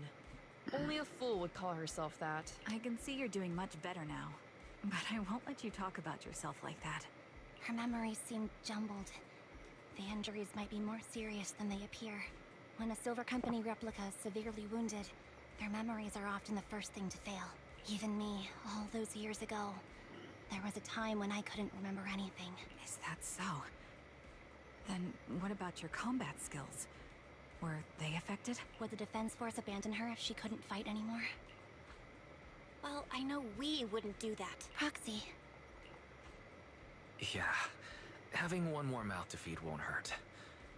Only a fool would call herself that. I can see you're doing much better now, but I won't let you talk about yourself like that. Her memories seem jumbled. The injuries might be more serious than they appear. When a Silver Company replica is severely wounded, their memories are often the first thing to fail. Even me, all those years ago, there was a time when I couldn't remember anything. Is that so? Then what about your combat skills? Were they affected? Would the Defense Force abandon her if she couldn't fight anymore? Well, I know we wouldn't do that. Proxy. Yeah, having one more mouth to feed won't hurt.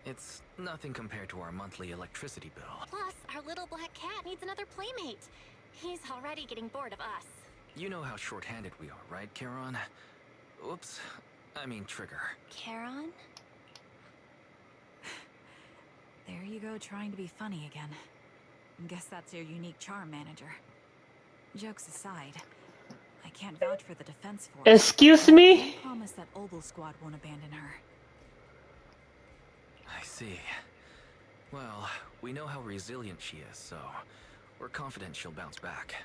It's nothing compared to our monthly electricity bill. Plus, our little black cat needs another playmate. He's already getting bored of us. You know how short-handed we are, right, Charon? Oops, I mean Trigger. Charon? There you go, trying to be funny again. Guess that's your unique charm, Manager. Jokes aside, I can't vouch for the Defense Force. Excuse I me? can't promise that Obel Squad won't abandon her. I see. Well, we know how resilient she is, so we're confident she'll bounce back.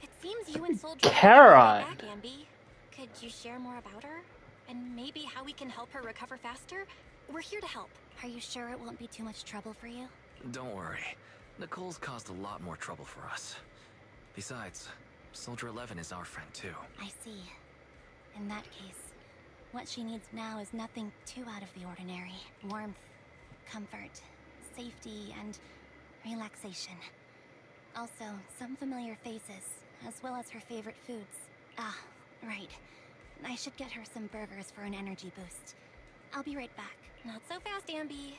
It seems you and Soldier Charon. are back, Ambi. Could you share more about her? And maybe how we can help her recover faster? We're here to help. Are you sure it won't be too much trouble for you? Don't worry. Nicole's caused a lot more trouble for us. Besides, Soldier 11 is our friend too. I see. In that case, what she needs now is nothing too out of the ordinary. Warmth, comfort, safety, and relaxation. Also, some familiar faces, as well as her favorite foods. Ah, right. I should get her some burgers for an energy boost. I'll be right back. Not so fast, Ambi.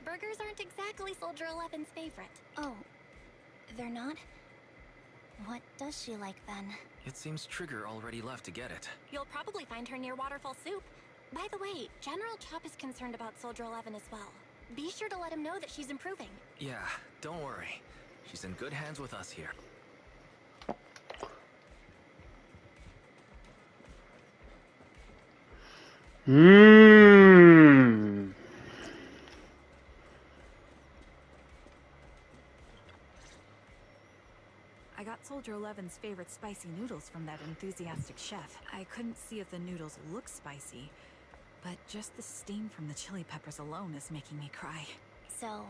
Burgers aren't exactly Soldier 11's favorite. Oh, they're not? What does she like then? It seems Trigger already left to get it. You'll probably find her near Waterfall Soup. By the way, General Chop is concerned about Soldier 11 as well. Be sure to let him know that she's improving. Yeah, don't worry. She's in good hands with us here. Mmm. I got Soldier 11's favorite spicy noodles from that enthusiastic chef. I couldn't see if the noodles look spicy, but just the steam from the chili peppers alone is making me cry. So,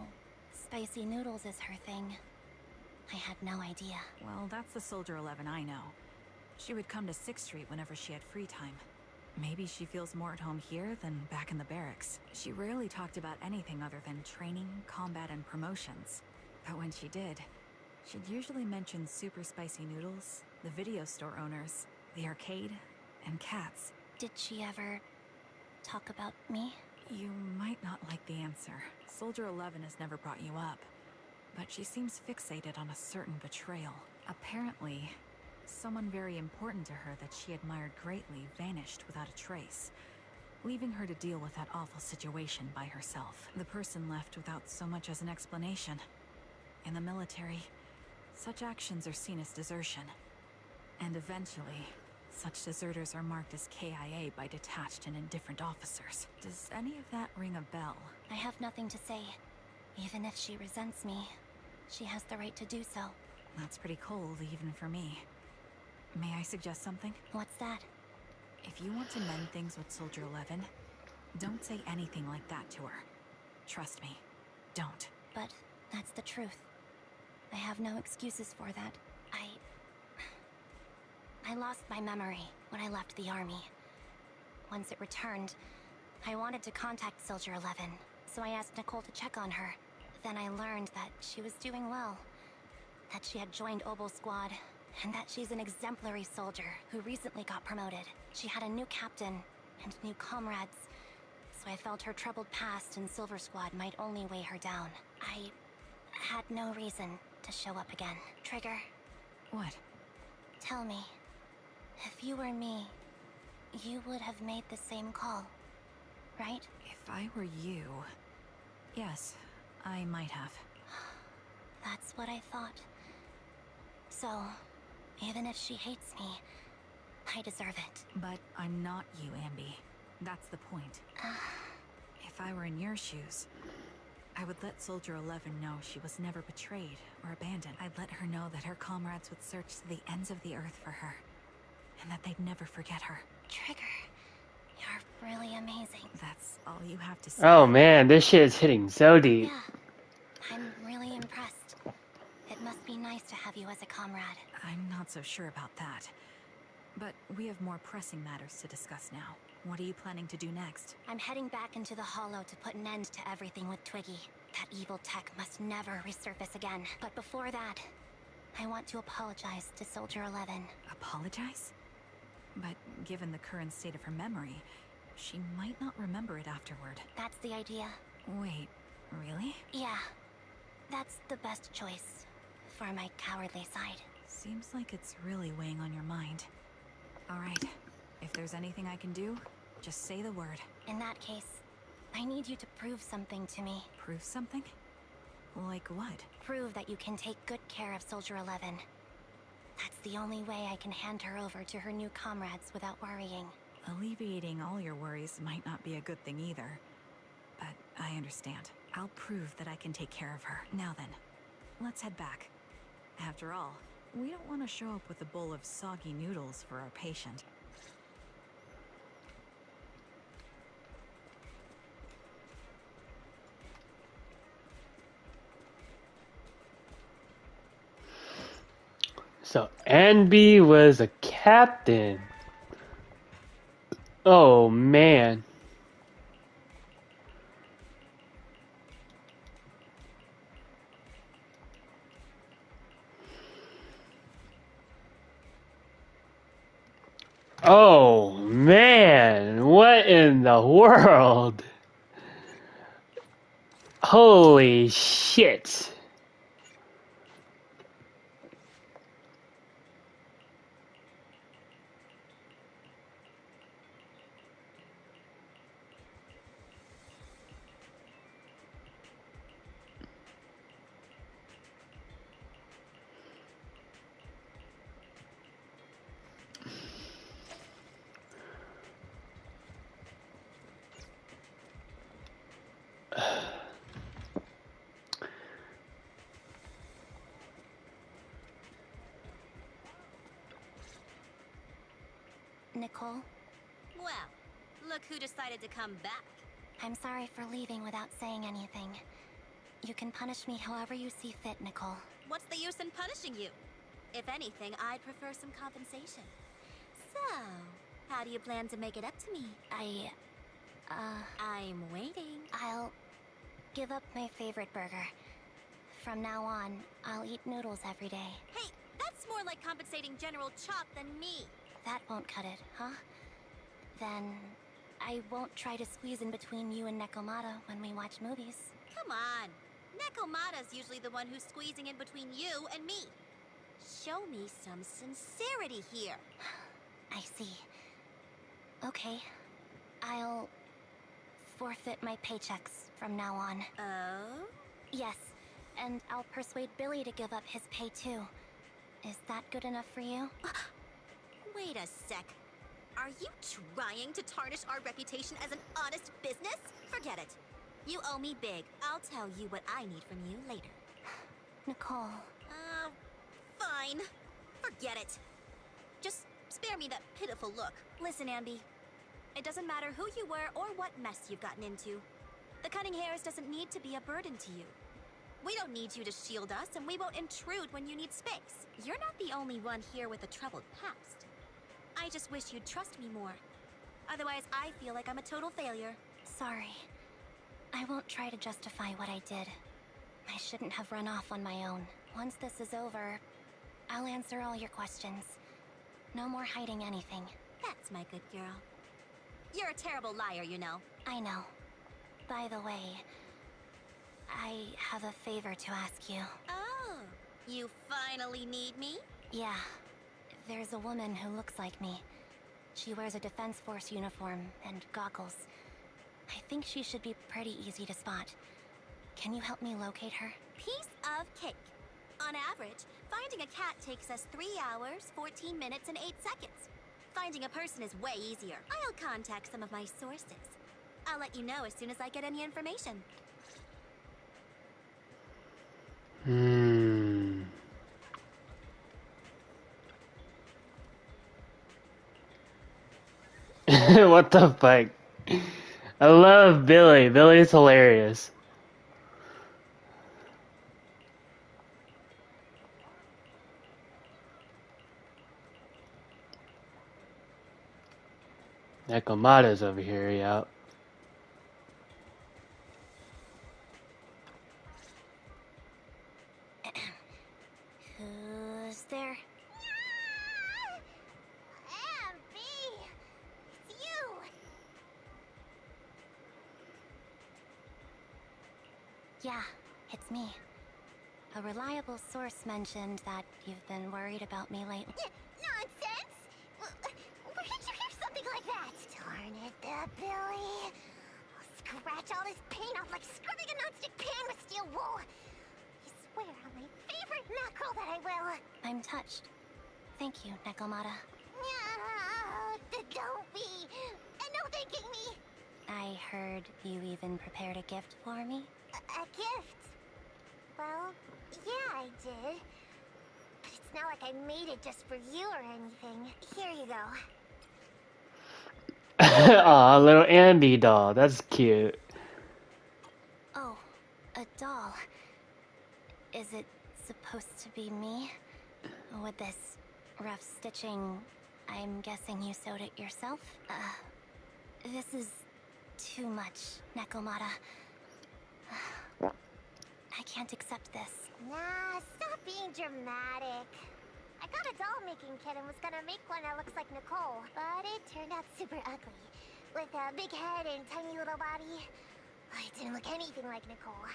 spicy noodles is her thing. I had no idea. Well, that's the Soldier 11 I know. She would come to 6th Street whenever she had free time. Maybe she feels more at home here than back in the barracks. She rarely talked about anything other than training, combat, and promotions. But when she did, she'd usually mention super spicy noodles, the video store owners, the arcade, and cats. Did she ever talk about me? You might not like the answer. Soldier 11 has never brought you up, but she seems fixated on a certain betrayal. Apparently, someone very important to her that she admired greatly vanished without a trace, leaving her to deal with that awful situation by herself. The person left without so much as an explanation. In the military, such actions are seen as desertion. And eventually, such deserters are marked as KIA by detached and indifferent officers. Does any of that ring a bell? I have nothing to say. Even if she resents me, she has the right to do so. That's pretty cold, even for me. May I suggest something? What's that? If you want to mend things with Soldier 11, don't say anything like that to her. Trust me, don't. But that's the truth. I have no excuses for that. I lost my memory when I left the army. Once it returned, I wanted to contact Soldier 11, so I asked Nicole to check on her. Then I learned that she was doing well, that she had joined Obel Squad, and that she's an exemplary soldier who recently got promoted. She had a new captain and new comrades. so I felt her troubled past in Silver Squad might only weigh her down. I had no reason to show up again. Trigger, What? tell me, if you were me, you would have made the same call, right? If I were you... Yes, I might have. That's what I thought. So, even if she hates me, I deserve it. But I'm not you, Ambi. That's the point. If I were in your shoes, I would let Soldier 11 know she was never betrayed or abandoned. I'd let her know that her comrades would search to the ends of the earth for her, and that they'd never forget her. Trigger, you're really amazing. That's all you have to say. Oh man, this shit is hitting so deep. Yeah, I'm really impressed. It must be nice to have you as a comrade. I'm not so sure about that. But we have more pressing matters to discuss now. What are you planning to do next? I'm heading back into the Hollow to put an end to everything with Twiggy. That evil tech must never resurface again. But before that, I want to apologize to Soldier 11. Apologize? But given the current state of her memory, she might not remember it afterward. That's the idea. Wait, really? Yeah, that's the best choice for my cowardly side. Seems like it's really weighing on your mind. All right, if there's anything I can do, just say the word. In that case, I need you to prove something to me. Prove something? Like what? Prove that you can take good care of Soldier 11. That's the only way I can hand her over to her new comrades without worrying. Alleviating all your worries might not be a good thing either. But I understand. I'll prove that I can take care of her. Now then, let's head back. After all, we don't want to show up with a bowl of soggy noodles for our patient. So Anby was a captain. Oh man. Oh man, what in the world? Holy shit. Nicole, Well, look who decided to come back. I'm sorry for leaving without saying anything. You can punish me however you see fit, Nicole. What's the use in punishing you? If anything, I'd prefer some compensation. So, how do you plan to make it up to me? I'm waiting. I'll give up my favorite burger. From now on, I'll eat noodles every day. Hey, that's more like compensating General Chop than me. That won't cut it, huh? Then I won't try to squeeze in between you and Nekomata when we watch movies. Come on. Nekomata's usually the one who's squeezing in between you and me. Show me some sincerity here. I see. Okay. I'll forfeit my paychecks from now on. Oh? Yes, and I'll persuade Billy to give up his pay too. Is that good enough for you? Wait a sec. Are you trying to tarnish our reputation as an honest business? Forget it. You owe me big. I'll tell you what I need from you later. Nicole. Fine. Forget it. Just spare me that pitiful look. Listen, Ambi. It doesn't matter who you were or what mess you've gotten into. The cutting hairs doesn't need to be a burden to you. We don't need you to shield us, and we won't intrude when you need space. You're not the only one here with a troubled past. I just wish you'd trust me more. Otherwise, I feel like I'm a total failure. Sorry. I won't try to justify what I did. I shouldn't have run off on my own. Once this is over, I'll answer all your questions. No more hiding anything. That's my good girl. You're a terrible liar, you know. I know. By the way, I have a favor to ask you. Oh, you finally need me? Yeah. There's a woman who looks like me. She wears a Defense Force uniform and goggles. I think she should be pretty easy to spot. Can you help me locate her? Piece of cake. On average, finding a cat takes us 3 hours, 14 minutes, and 8 seconds. Finding a person is way easier. I'll contact some of my sources. I'll let you know as soon as I get any information. What the fuck? I love Billy. Billy's hilarious. Nakamada's over here, yeah. Who's there? Abby! It's you! Yeah, it's me. A reliable source mentioned that you've been worried about me lately. Nonsense! Where did you hear something like that? Darn it, Billy. I'll scratch all this paint off like scrubbing a nonstick pan with steel wool. I swear on my favorite mackerel that I will. I'm touched. Thank you, Nekomata. Don't be. And no thanking me. I heard you even prepared a gift for me. A gift? Well, yeah, I did. But it's not like I made it just for you or anything. Here you go. Aw, little Ambi doll. That's cute. Oh, a doll. Is it supposed to be me? With this rough stitching, I'm guessing you sewed it yourself? This is too much, Nekomata. I can't accept this. Nah, stop being dramatic. I got a doll-making kit and was gonna make one that looks like Nicole, but it turned out super ugly. With a big head and tiny little body. It didn't look anything like Nicole.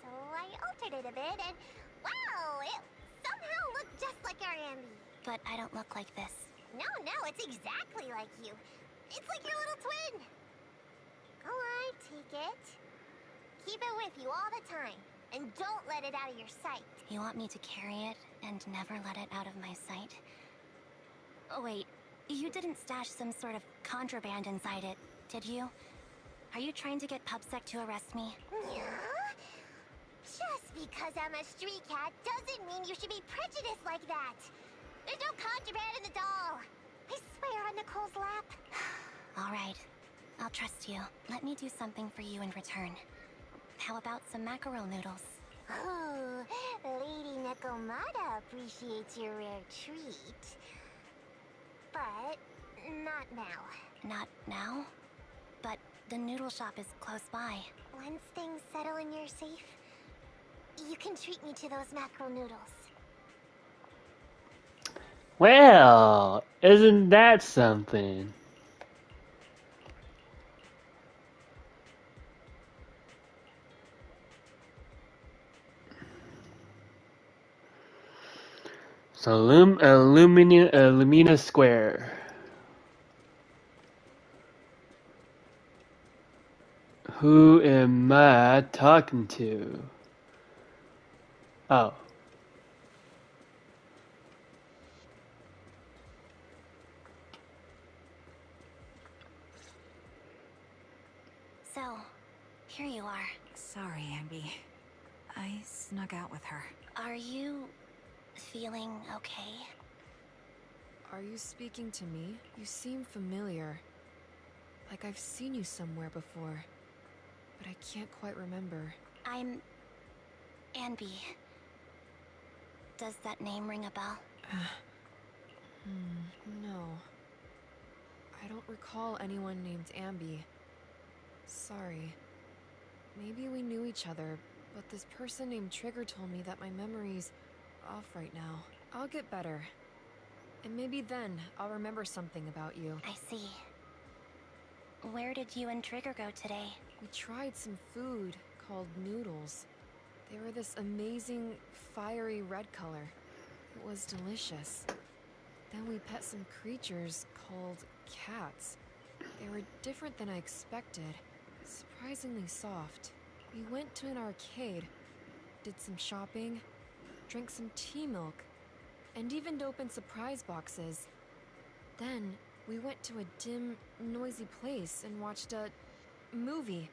So I altered it a bit and, wow, it somehow looked just like our Ambi. But I don't look like this. No, it's exactly like you. It's like your little twin. Go on, take it. Keep it with you all the time. And don't let it out of your sight. You want me to carry it and never let it out of my sight? Oh, wait, you didn't stash some sort of contraband inside it, did you? Are you trying to get PubSec to arrest me? Yeah? Just because I'm a street cat doesn't mean you should be prejudiced like that. There's no contraband in the doll. I swear on Nicole's lap. All right, I'll trust you. Let me do something for you in return. How about some mackerel noodles? Oh, Lady Nekomata appreciates your rare treat. But not now. Not now? But the noodle shop is close by. Once things settle and you're safe, you can treat me to those mackerel noodles. Well, isn't that something? So, Lumina Square. Who am I talking to? Oh. So, here you are. Sorry, Ambi. I snuck out with her. Are you feeling okay? Are you speaking to me? You seem familiar. Like I've seen you somewhere before. But I can't quite remember. I'm Anby. Does that name ring a bell? No. I don't recall anyone named Ambi. Sorry. Maybe we knew each other, but this person named Trigger told me that my memory's off right now. I'll get better. And maybe then I'll remember something about you. I see. Where did you and Trigger go today? We tried some food called noodles. They were this amazing, fiery red color. It was delicious. Then we pet some creatures called cats. They were different than I expected. Surprisingly soft. We went to an arcade, did some shopping, drank some tea milk, and even opened surprise boxes. Then we went to a dim, noisy place and watched a movie.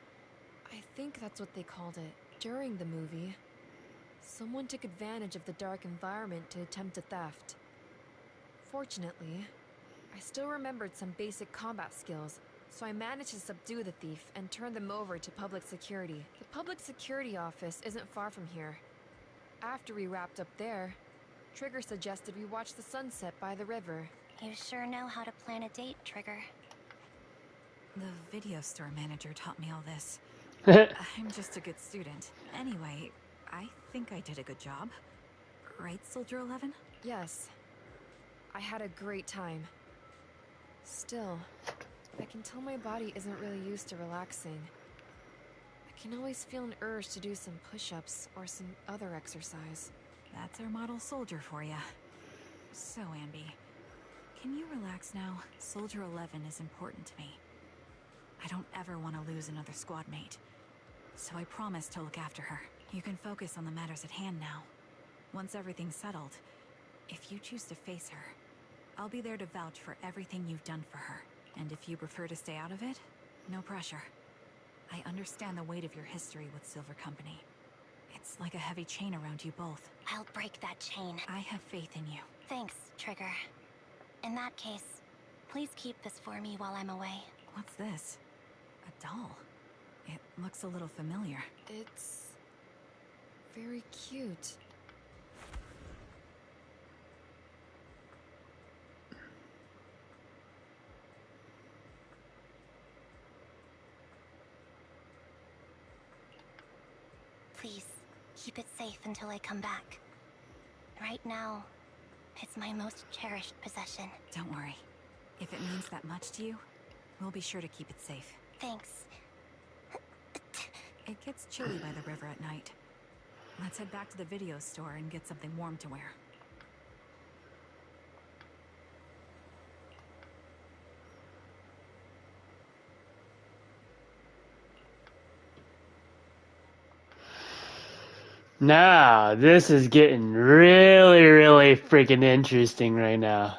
I think that's what they called it. During the movie, someone took advantage of the dark environment to attempt a theft. Fortunately, I still remembered some basic combat skills, so I managed to subdue the thief and turn them over to public security. The public security office isn't far from here. After we wrapped up there, Trigger suggested we watch the sunset by the river. You sure know how to plan a date, Trigger. The video store manager taught me all this. Nah, I'm just a good student. Anyway, I think I did a good job. Right, Soldier 11? Yes. I had a great time. Still, I can tell my body isn't really used to relaxing. I can always feel an urge to do some push-ups or some other exercise. That's our model soldier for ya. So, Ambi, can you relax now? Soldier 11 is important to me. I don't ever want to lose another squad mate. So I promise to look after her. You can focus on the matters at hand now. Once everything's settled, if you choose to face her, I'll be there to vouch for everything you've done for her. And if you prefer to stay out of it, no pressure. I understand the weight of your history with Silver Company. It's like a heavy chain around you both. I'll break that chain. I have faith in you. Thanks, Trigger. In that case, please keep this for me while I'm away. What's this? A doll. It looks a little familiar. It's very cute. Please, keep it safe until I come back. Right now, it's my most cherished possession. Don't worry. If it means that much to you, we'll be sure to keep it safe. Thanks. It gets chilly by the river at night. Let's head back to the video store and get something warm to wear. this is getting really, really freaking interesting right now.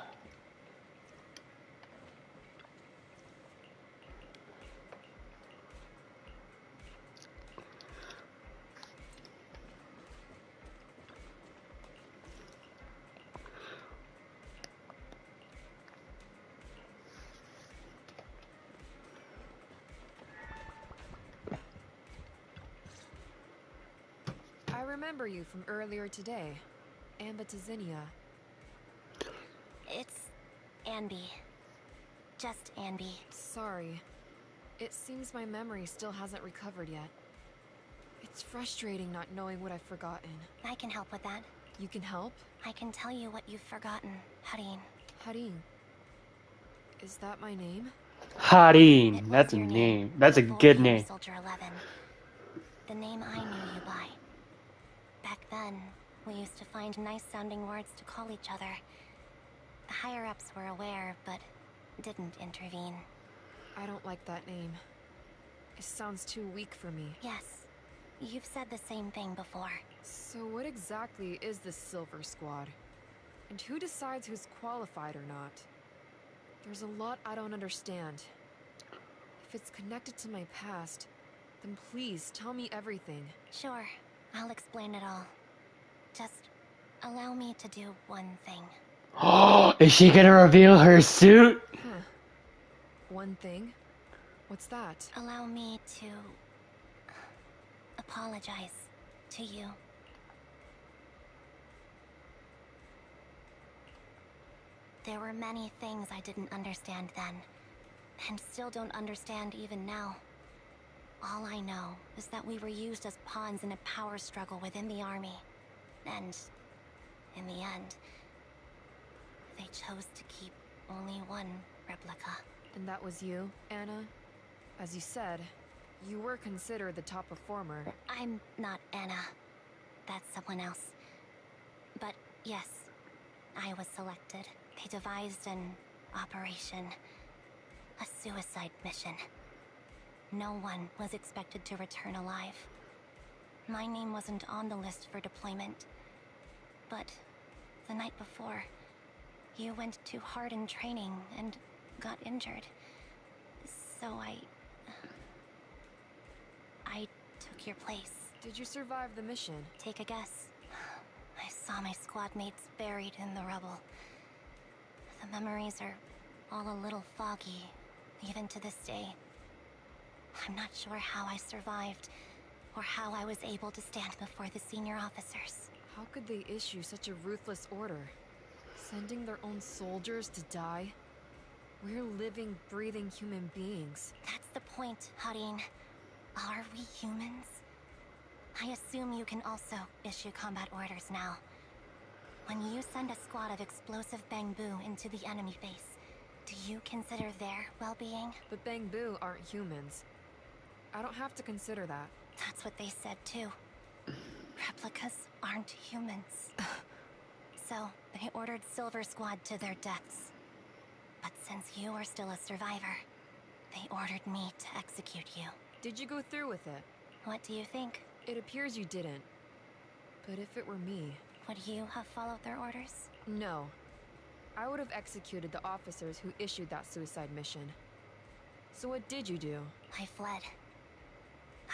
I remember you from earlier today. Ambitizinia. It's Anby. Just Anby. Sorry. It seems my memory still hasn't recovered yet. It's frustrating not knowing what I've forgotten. I can help with that. You can help? I can tell you what you've forgotten, Harin. Harin. Is that my name? Harin, that's a name. That's a Before good you were name. Soldier 11. The name I knew you by. Back then, we used to find nice-sounding words to call each other. The higher-ups were aware, but didn't intervene. I don't like that name. It sounds too weak for me. Yes, you've said the same thing before. So what exactly is this Silver Squad? And who decides who's qualified or not? There's a lot I don't understand. If it's connected to my past, then please tell me everything. Sure, I'll explain it all. Just allow me to do one thing. Oh, is she gonna reveal her suit? Huh. One thing? What's that? Allow me to apologize to you. There were many things I didn't understand then, and still don't understand even now. All I know is that we were used as pawns in a power struggle within the army. And, in the end, they chose to keep only one replica. And that was you, Anna? As you said, you were considered the top performer. I'm not Anna. That's someone else. But yes, I was selected. They devised an operation. A suicide mission. No one was expected to return alive. My name wasn't on the list for deployment. But the night before, you went too hard in training and got injured. So I took your place. Did you survive the mission? Take a guess. I saw my squad mates buried in the rubble. The memories are all a little foggy, even to this day. I'm not sure how I survived, or how I was able to stand before the senior officers. How could they issue such a ruthless order? Sending their own soldiers to die? We're living, breathing human beings. That's the point, Harin. Are we humans? I assume you can also issue combat orders now. When you send a squad of explosive Bangbu into the enemy base, do you consider their well-being? But Bangbu aren't humans. I don't have to consider that. That's what they said too. Replicas aren't humans. So, they ordered Silver Squad to their deaths. But since you are still a survivor, they ordered me to execute you. Did you go through with it? What do you think? It appears you didn't. But if it were me... Would you have followed their orders? No. I would have executed the officers who issued that suicide mission. So what did you do? I fled.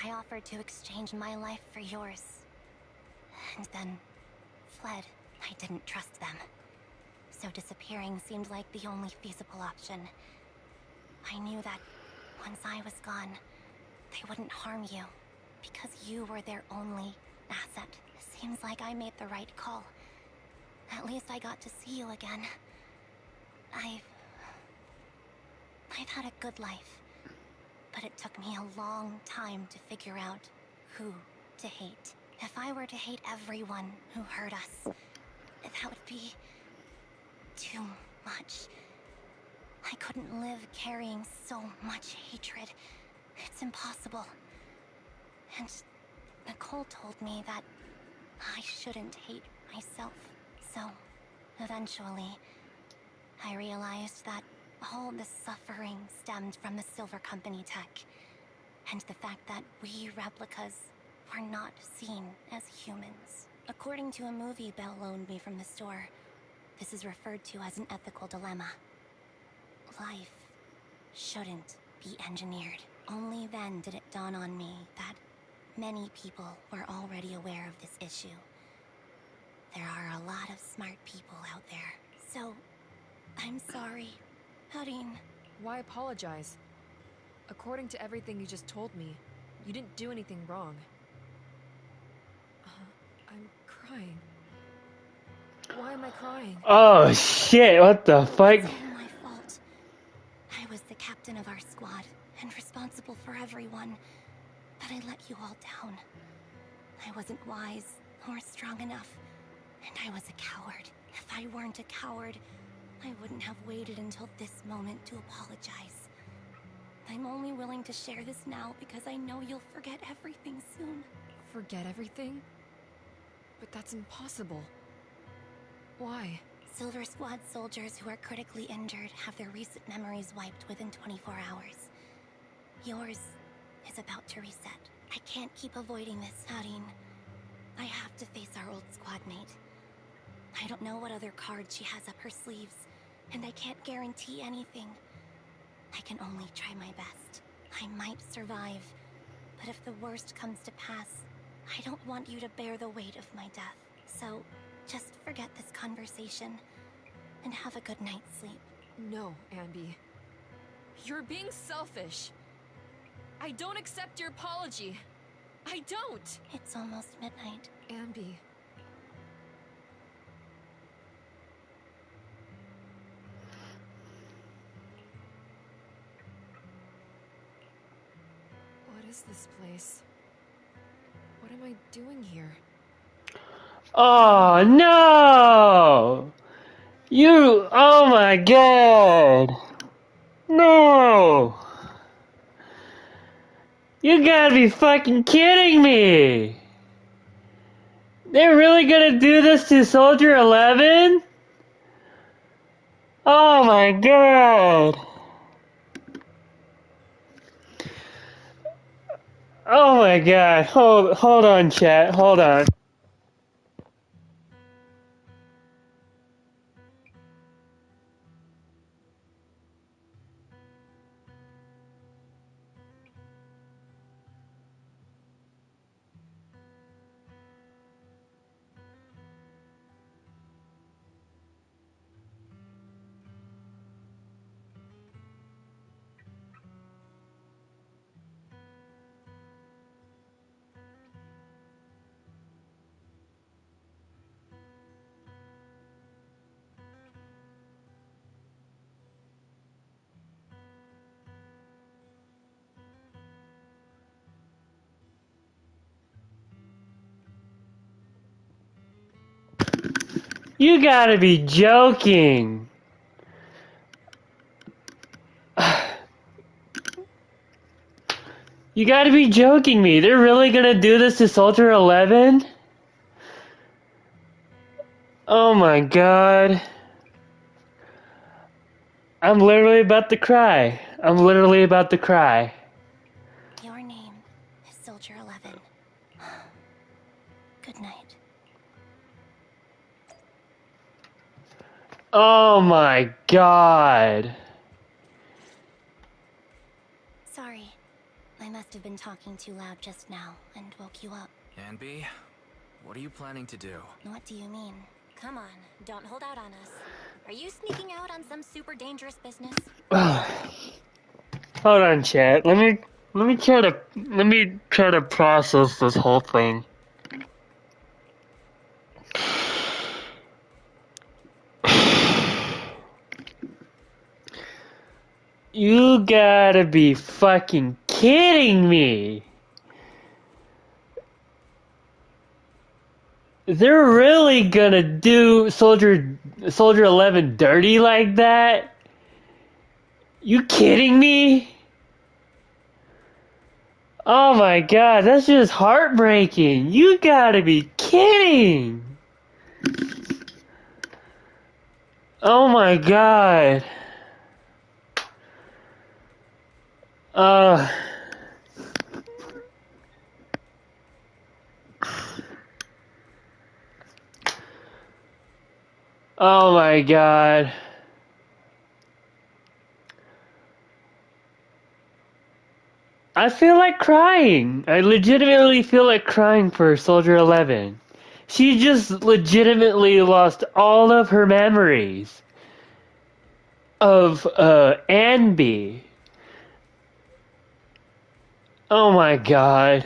I offered to exchange my life for yours. And then... fled. I didn't trust them. So disappearing seemed like the only feasible option. I knew that once I was gone, they wouldn't harm you, because you were their only asset. Seems like I made the right call. At least I got to see you again. I've had a good life, but it took me a long time to figure out who to hate. If I were to hate everyone who hurt us, that would be too much. I couldn't live carrying so much hatred. It's impossible. And Nicole told me that I shouldn't hate myself. So, eventually, I realized that all the suffering stemmed from the Silver Company tech, and the fact that we replicas were not seen as humans. According to a movie Belle loaned me from the store, this is referred to as an ethical dilemma. Life shouldn't be engineered. Only then did it dawn on me that many people were already aware of this issue. There are a lot of smart people out there. So, I'm sorry, Harin. Why apologize? According to everything you just told me, you didn't do anything wrong. I'm crying. Why am I crying? Oh shit, what the fuck? It's all my fault. I was the captain of our squad and responsible for everyone, but I let you all down. I wasn't wise or strong enough, and I was a coward. If I weren't a coward, I wouldn't have waited until this moment to apologize. I'm only willing to share this now because I know you'll forget everything soon. Forget everything? But that's impossible. Why? Silver Squad soldiers who are critically injured have their recent memories wiped within 24 hours. Yours is about to reset. I can't keep avoiding this, Harin. I have to face our old squad mate. I don't know what other cards she has up her sleeves, and I can't guarantee anything. I can only try my best. I might survive, but if the worst comes to pass, I don't want you to bear the weight of my death. So, just forget this conversation, and have a good night's sleep. No, Ambi. You're being selfish. I don't accept your apology. I don't! It's almost midnight. Ambi. What is this place? What am I doing here? Oh no! Oh my god! No! You gotta be fucking kidding me! They're really gonna do this to Soldier 11? Oh my god! Oh my god, hold on chat, hold on. You gotta be joking! You gotta be joking me, they're really gonna do this to Soldier 11? Oh my god. I'm literally about to cry. I'm literally about to cry. Your name is Soldier 11. Good night. Oh my god. Sorry. I must have been talking too loud just now and woke you up. Anby, what are you planning to do? What do you mean? Come on, don't hold out on us. Are you sneaking out on some super dangerous business? Hold on, chat. Let me try to process this whole thing. You gotta be fucking kidding me! They're really gonna do Soldier 11 dirty like that? You kidding me? Oh my god, that's just heartbreaking. You gotta be kidding! Oh my god. Uh... Oh my god. I feel like crying. I legitimately feel like crying for Soldier 11. She just legitimately lost all of her memories of Anby. Oh my god.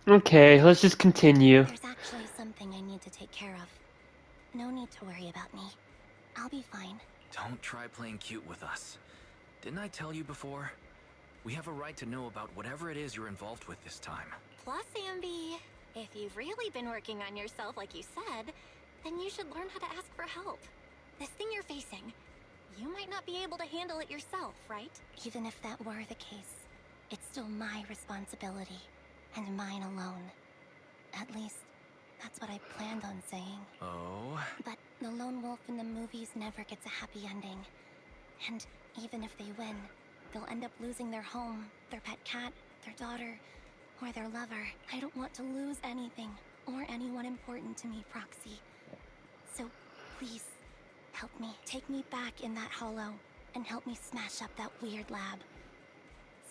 Okay, let's just continue. There's actually something I need to take care of. No need to worry about me. I'll be fine. Don't try playing cute with us. Didn't I tell you before? We have a right to know about whatever it is you're involved with this time. Plus, Ambi, if you've really been working on yourself like you said, then you should learn how to ask for help. This thing you're facing, you might not be able to handle it yourself, right? Even if that were the case, it's still my responsibility, and mine alone. At least, that's what I planned on saying. Oh? But the lone wolf in the movies never gets a happy ending. And even if they win, they'll end up losing their home, their pet cat, their daughter, or their lover. I don't want to lose anything, or anyone important to me, Proxy. So, please, help me. Take me back in that hollow, and help me smash up that weird lab.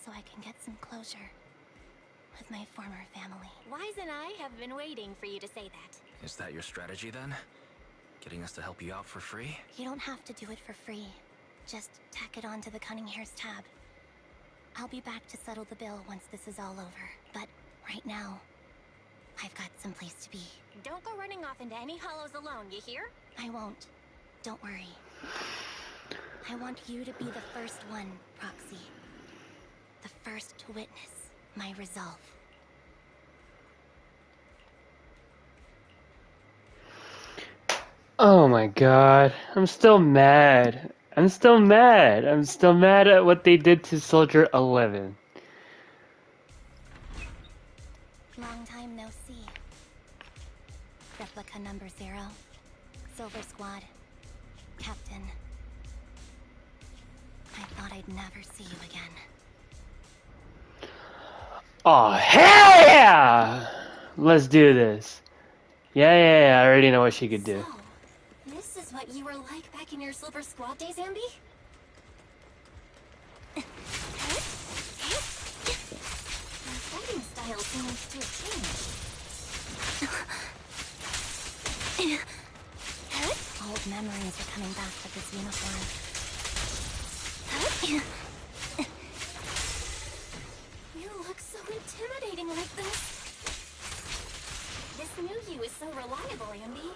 So I can get some closure with my former family. Wise and I have been waiting for you to say that. Is that your strategy then? Getting us to help you out for free? You don't have to do it for free. Just tack it on to the Cunning Hair's tab. I'll be back to settle the bill once this is all over. But right now, I've got someplace to be. Don't go running off into any hollows alone, you hear? I won't. Don't worry. I want you to be the first one, Proxy. The first to witness my resolve. Oh my god. I'm still mad. I'm still mad. I'm still mad at what they did to Soldier 11. Replica number 0. Silver Squad. Captain. I thought I'd never see you again. Oh, hell yeah! Let's do this. Yeah, I already know what she could do. So, this is what you were like back in your Silver Squad days, Ambi? Your fighting style seems to have changed. Old memories are coming back with this uniform. You look so intimidating like this. This new you is so reliable, Ambi.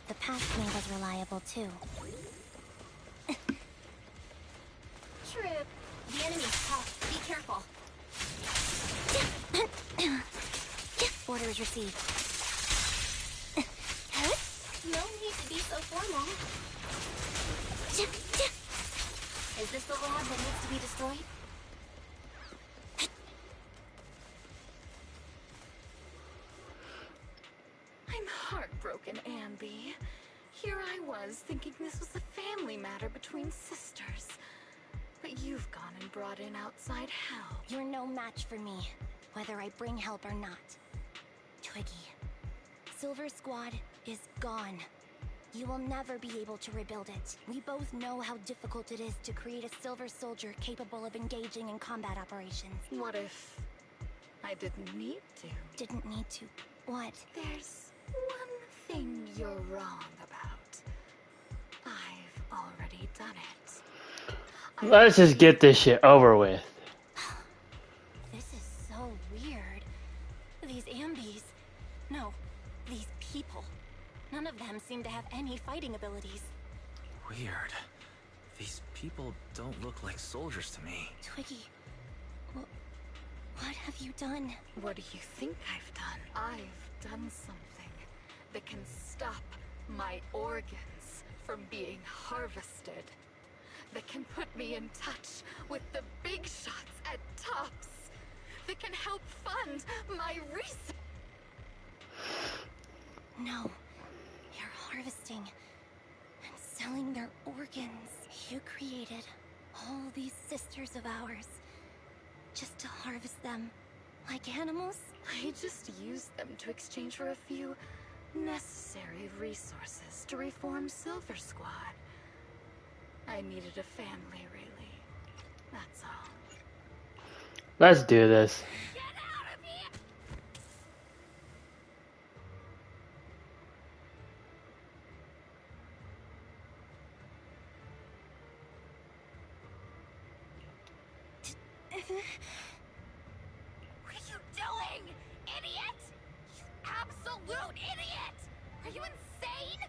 The past me was reliable too. True. The enemy's tough. Be careful. Orders received. No need to be so formal. Is this the lab that needs to be destroyed? I'm heartbroken, Ambi. Here I was, thinking this was a family matter between sisters. But you've gone and brought in outside help. You're no match for me, whether I bring help or not. Twiggy, Silver Squad is gone. You will never be able to rebuild it. We both know how difficult it is to create a Silver Soldier capable of engaging in combat operations. What if I didn't need to? Didn't need to. What? There's one thing you're wrong about. I've already done it. Let's just get this shit over with. This is so weird. These Ambis. No, these people. None of them seem to have any fighting abilities. Weird. These people don't look like soldiers to me. Twiggy, what have you done? What do you think I've done? I've done something that can stop my organs from being harvested. That can put me in touch with the big shots at Tops. That can help fund my research. No. You're harvesting and selling their organs. You created all these sisters of ours just to harvest them like animals? I just used them to exchange for a few necessary resources to reform Silver Squad. I needed a family, really. That's all. Let's do this. Get out of here! What are you doing, idiot? You absolute idiot! Are you insane?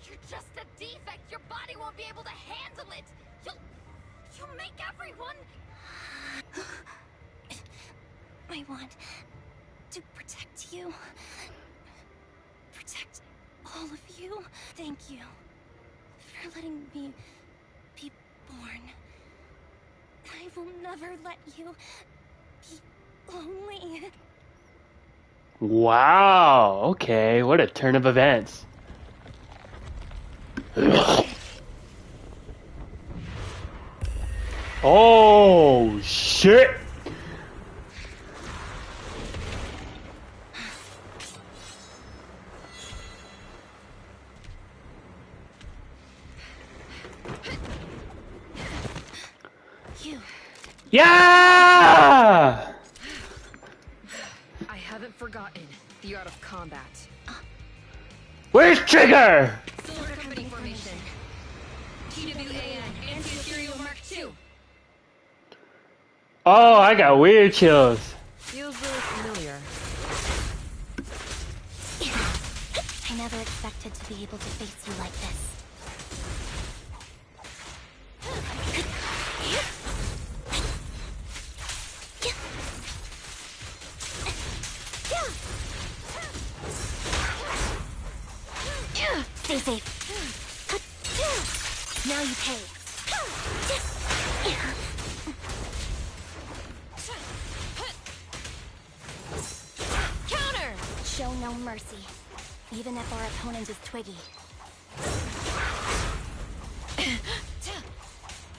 You're just a defect. Your body won't be able to handle it. You'll make everyone. I want to protect you. Protect all of you. Thank you for letting me be born. I will never let you be lonely. Wow, okay, what a turn of events. Oh, shit! You. Yeah! I haven't forgotten. You're out of combat. Where's Trigger? Silver Company formation. TWAN, Anti-Ethereal Mark II. Oh, I got weird chills. Feels really familiar. I never expected to be able to face you like this. Stay safe. Now you pay. Counter! no mercy, even if our opponent is Twiggy.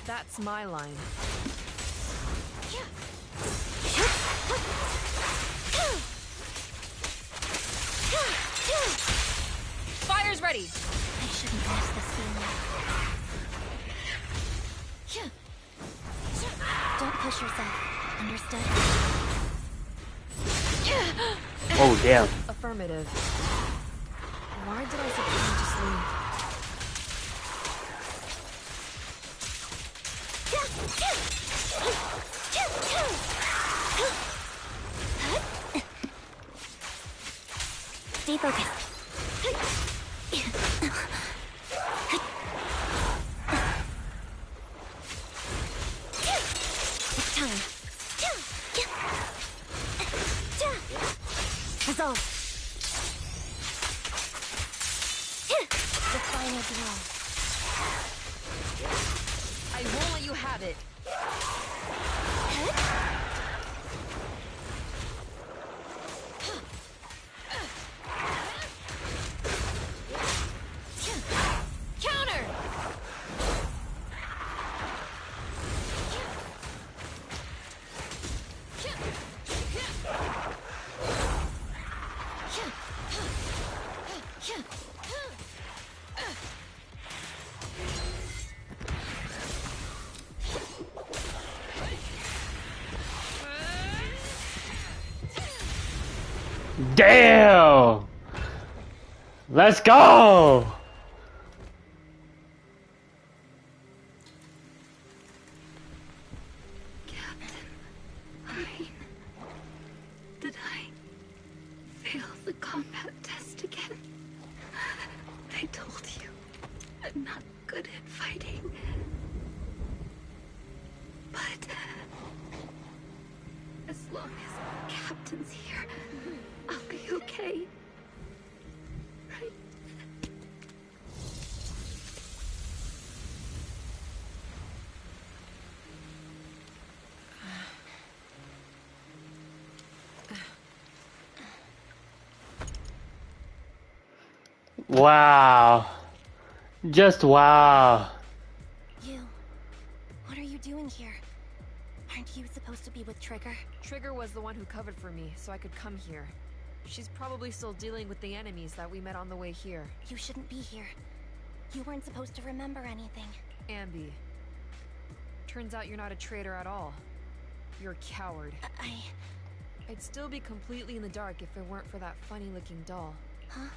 That's my line. Fire's ready! I shouldn't miss this feeling. Don't push yourself. Understood? Oh, damn. Affirmative. Why did I succumb to sleep? Stay focused. It's time. Resolve. The final blow. I won't let you have it. Counter! Damn! Let's go! Did I fail the combat test again? I told you, I'm not good at fighting. But as long as Captain's here, I'll be okay. Right? Wow. Just wow. You. What are you doing here? Aren't you supposed to be with Trigger? Trigger was the one who covered for me, so I could come here. She's probably still dealing with the enemies that we met on the way here. You shouldn't be here. You weren't supposed to remember anything. Ambi. Turns out you're not a traitor at all. You're a coward. I'd still be completely in the dark if it weren't for that funny-looking doll. Huh?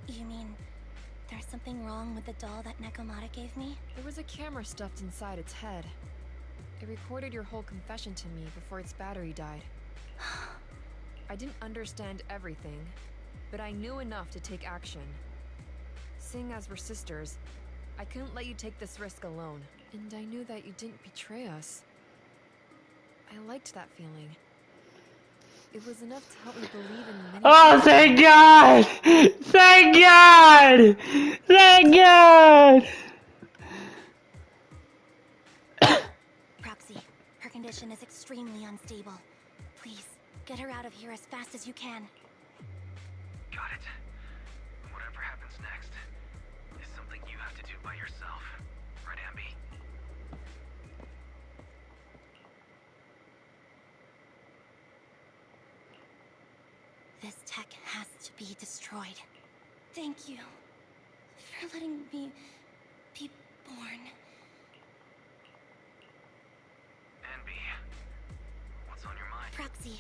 You mean there's something wrong with the doll that Nekomata gave me? There was a camera stuffed inside its head. It recorded your whole confession to me before its battery died. I didn't understand everything, but I knew enough to take action. Seeing as we're sisters, I couldn't let you take this risk alone. And I knew that you didn't betray us. I liked that feeling. It was enough to help me believe in many Oh, thank God! Thank God! Thank God! Proxy, her condition is extremely unstable. Please, get her out of here as fast as you can. Got it. Whatever happens next is something you have to do by yourself. Right, Ambi? This tech has to be destroyed. Thank you for letting me be born. Ambi, what's on your mind? Proxy,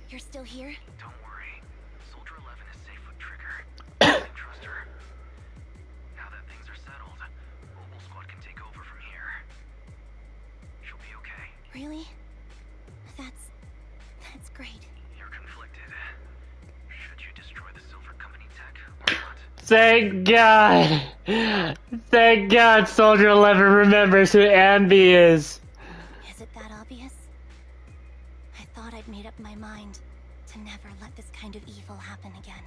you're still here? Don't worry. Soldier 11 is safe with Trigger. You can trust her. Now that things are settled, Mobile Squad can take over from here. She'll be okay. Really? That's great. You're conflicted. Should you destroy the Silver Company tech or not? Thank God! Thank God Soldier 11 remembers who Ambi is. Is it that obvious? I thought I'd made up my mind to never let this kind of evil happen again.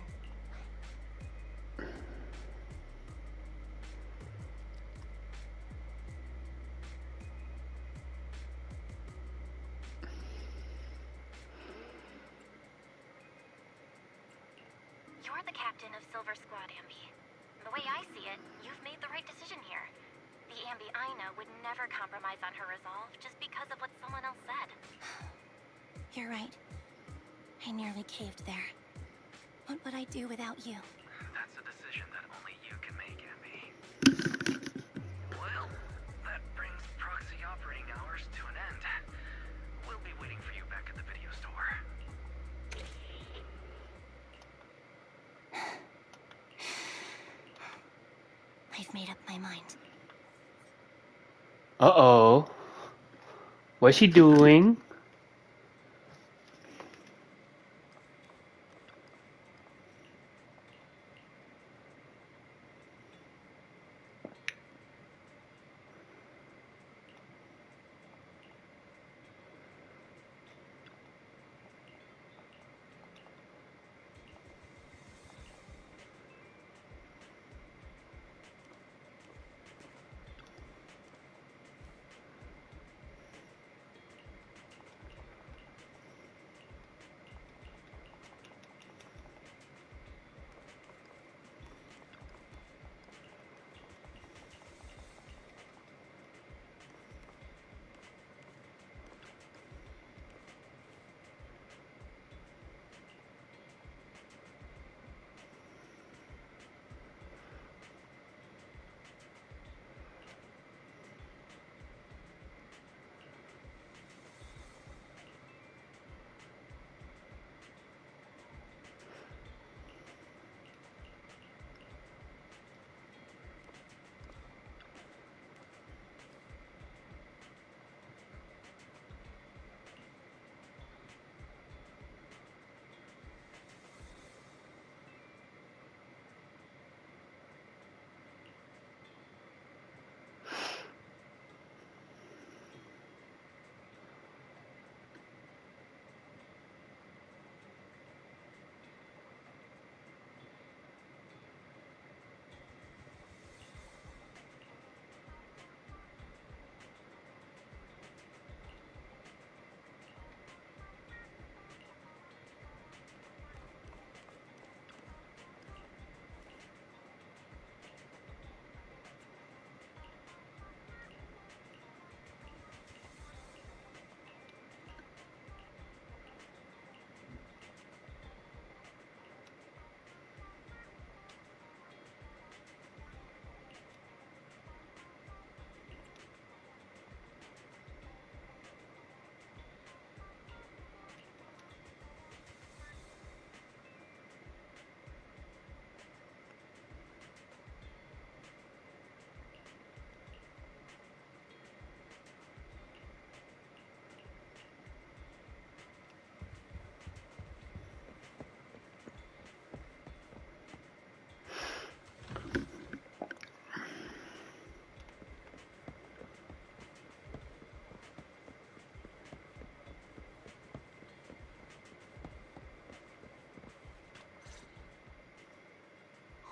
You're the captain of Silver Squad, Ambi. The way I see it, you've made the right decision here. The Ambi I know would never compromise on her resolve just because of what someone else said. You're right. I nearly caved there. What would I do without you? That's a decision that only you can make, Ambi. Well, that brings proxy operating hours to an end. We'll be waiting for you back at the video store. I've made up my mind. Uh-oh. What's she doing?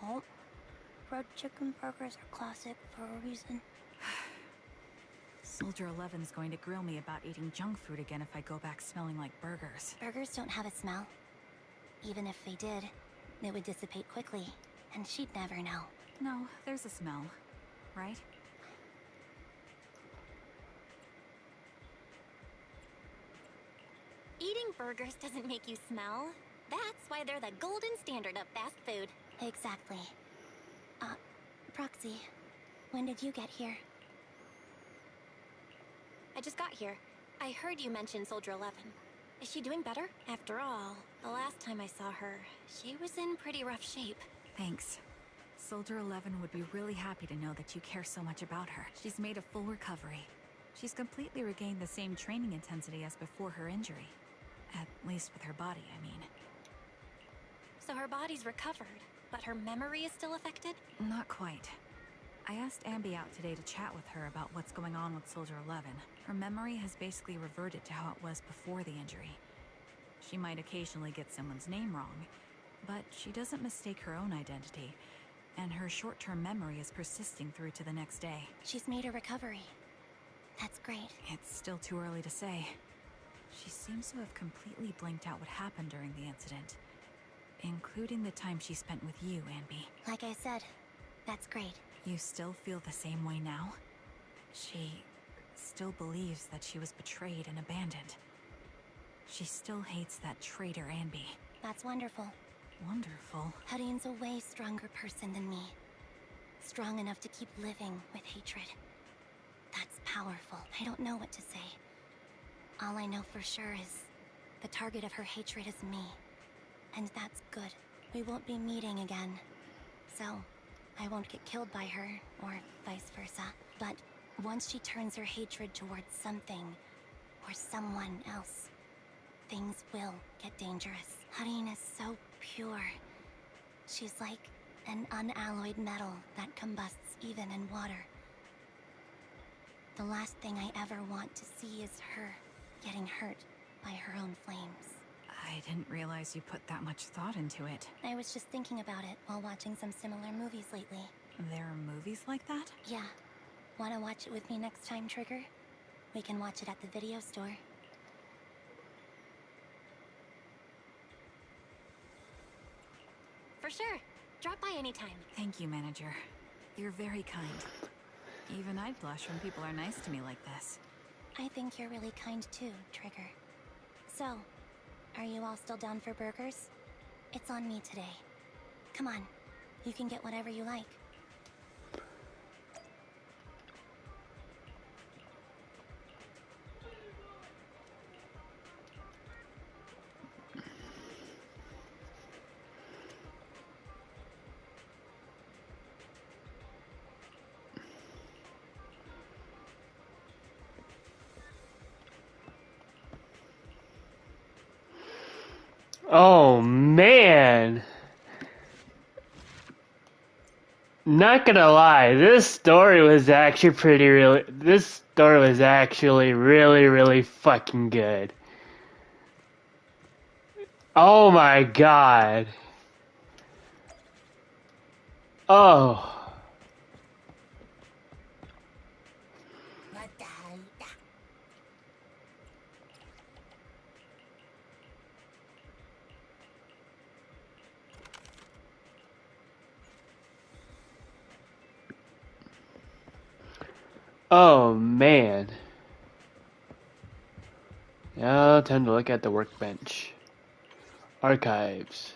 Oh, road chicken burgers are classic for a reason. Soldier 11's going to grill me about eating junk food again if I go back smelling like burgers. Burgers don't have a smell. Even if they did, it would dissipate quickly, and she'd never know. No, there's a smell, right? Eating burgers doesn't make you smell. That's why they're the golden standard of fast food. Exactly. Proxy, when did you get here? I just got here. I heard you mention Soldier 11. Is she doing better? After all, the last time I saw her, she was in pretty rough shape. Thanks. Soldier 11 would be really happy to know that you care so much about her. She's made a full recovery. She's completely regained the same training intensity as before her injury. At least with her body, I mean. So her body's recovered, but her memory is still affected? Not quite. I asked Ambi out today to chat with her about what's going on with Soldier 11. Her memory has basically reverted to how it was before the injury. She might occasionally get someone's name wrong, but she doesn't mistake her own identity, and her short-term memory is persisting through to the next day. She's made a recovery. That's great. It's still too early to say. She seems to have completely blanked out what happened during the incident. Including the time she spent with you, Anby. Like I said, that's great. You still feel the same way now? She still believes that she was betrayed and abandoned. She still hates that traitor Anby. That's wonderful. Wonderful. Hadine's a way stronger person than me. Strong enough to keep living with hatred. That's powerful. I don't know what to say. All I know for sure is the target of her hatred is me. And that's good. We won't be meeting again. So, I won't get killed by her, or vice versa. But once she turns her hatred towards something, or someone else, things will get dangerous. Hadine is so pure. She's like an unalloyed metal that combusts even in water. The last thing I ever want to see is her getting hurt by her own flames. I didn't realize you put that much thought into it. I was just thinking about it while watching some similar movies lately. There are movies like that? Yeah. Wanna watch it with me next time, Trigger? We can watch it at the video store. For sure. Drop by anytime. Thank you, Manager. You're very kind. Even I'd blush when people are nice to me like this. I think you're really kind too, Trigger. So, are you all still down for burgers? It's on me today. Come on. You can get whatever you like. Oh man! Not gonna lie, this story was actually really fucking good. Oh my god. Oh. Oh man. Now time to look at the workbench. Archives.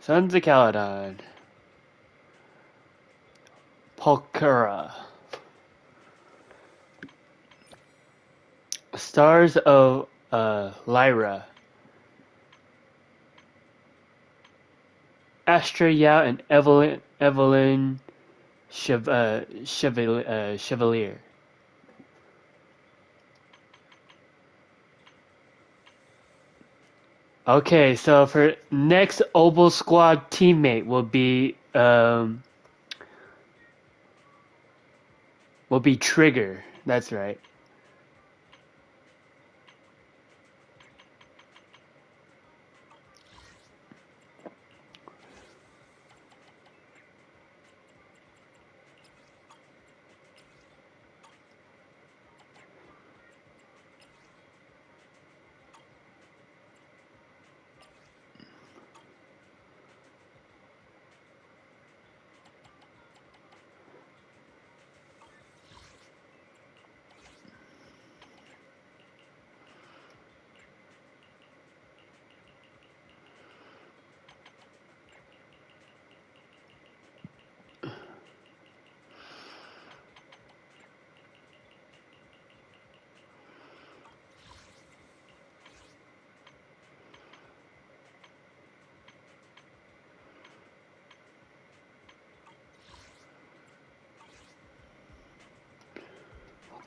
Sons of Caledon. Polkura. Stars of Lyra. Astra Yao and Evelyn Chevalier. Okay, so for next Obel Squad teammate will be Trigger. That's right.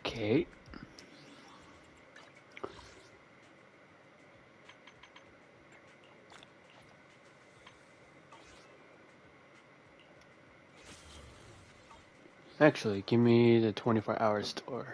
Okay. Actually, give me the 24-hour store.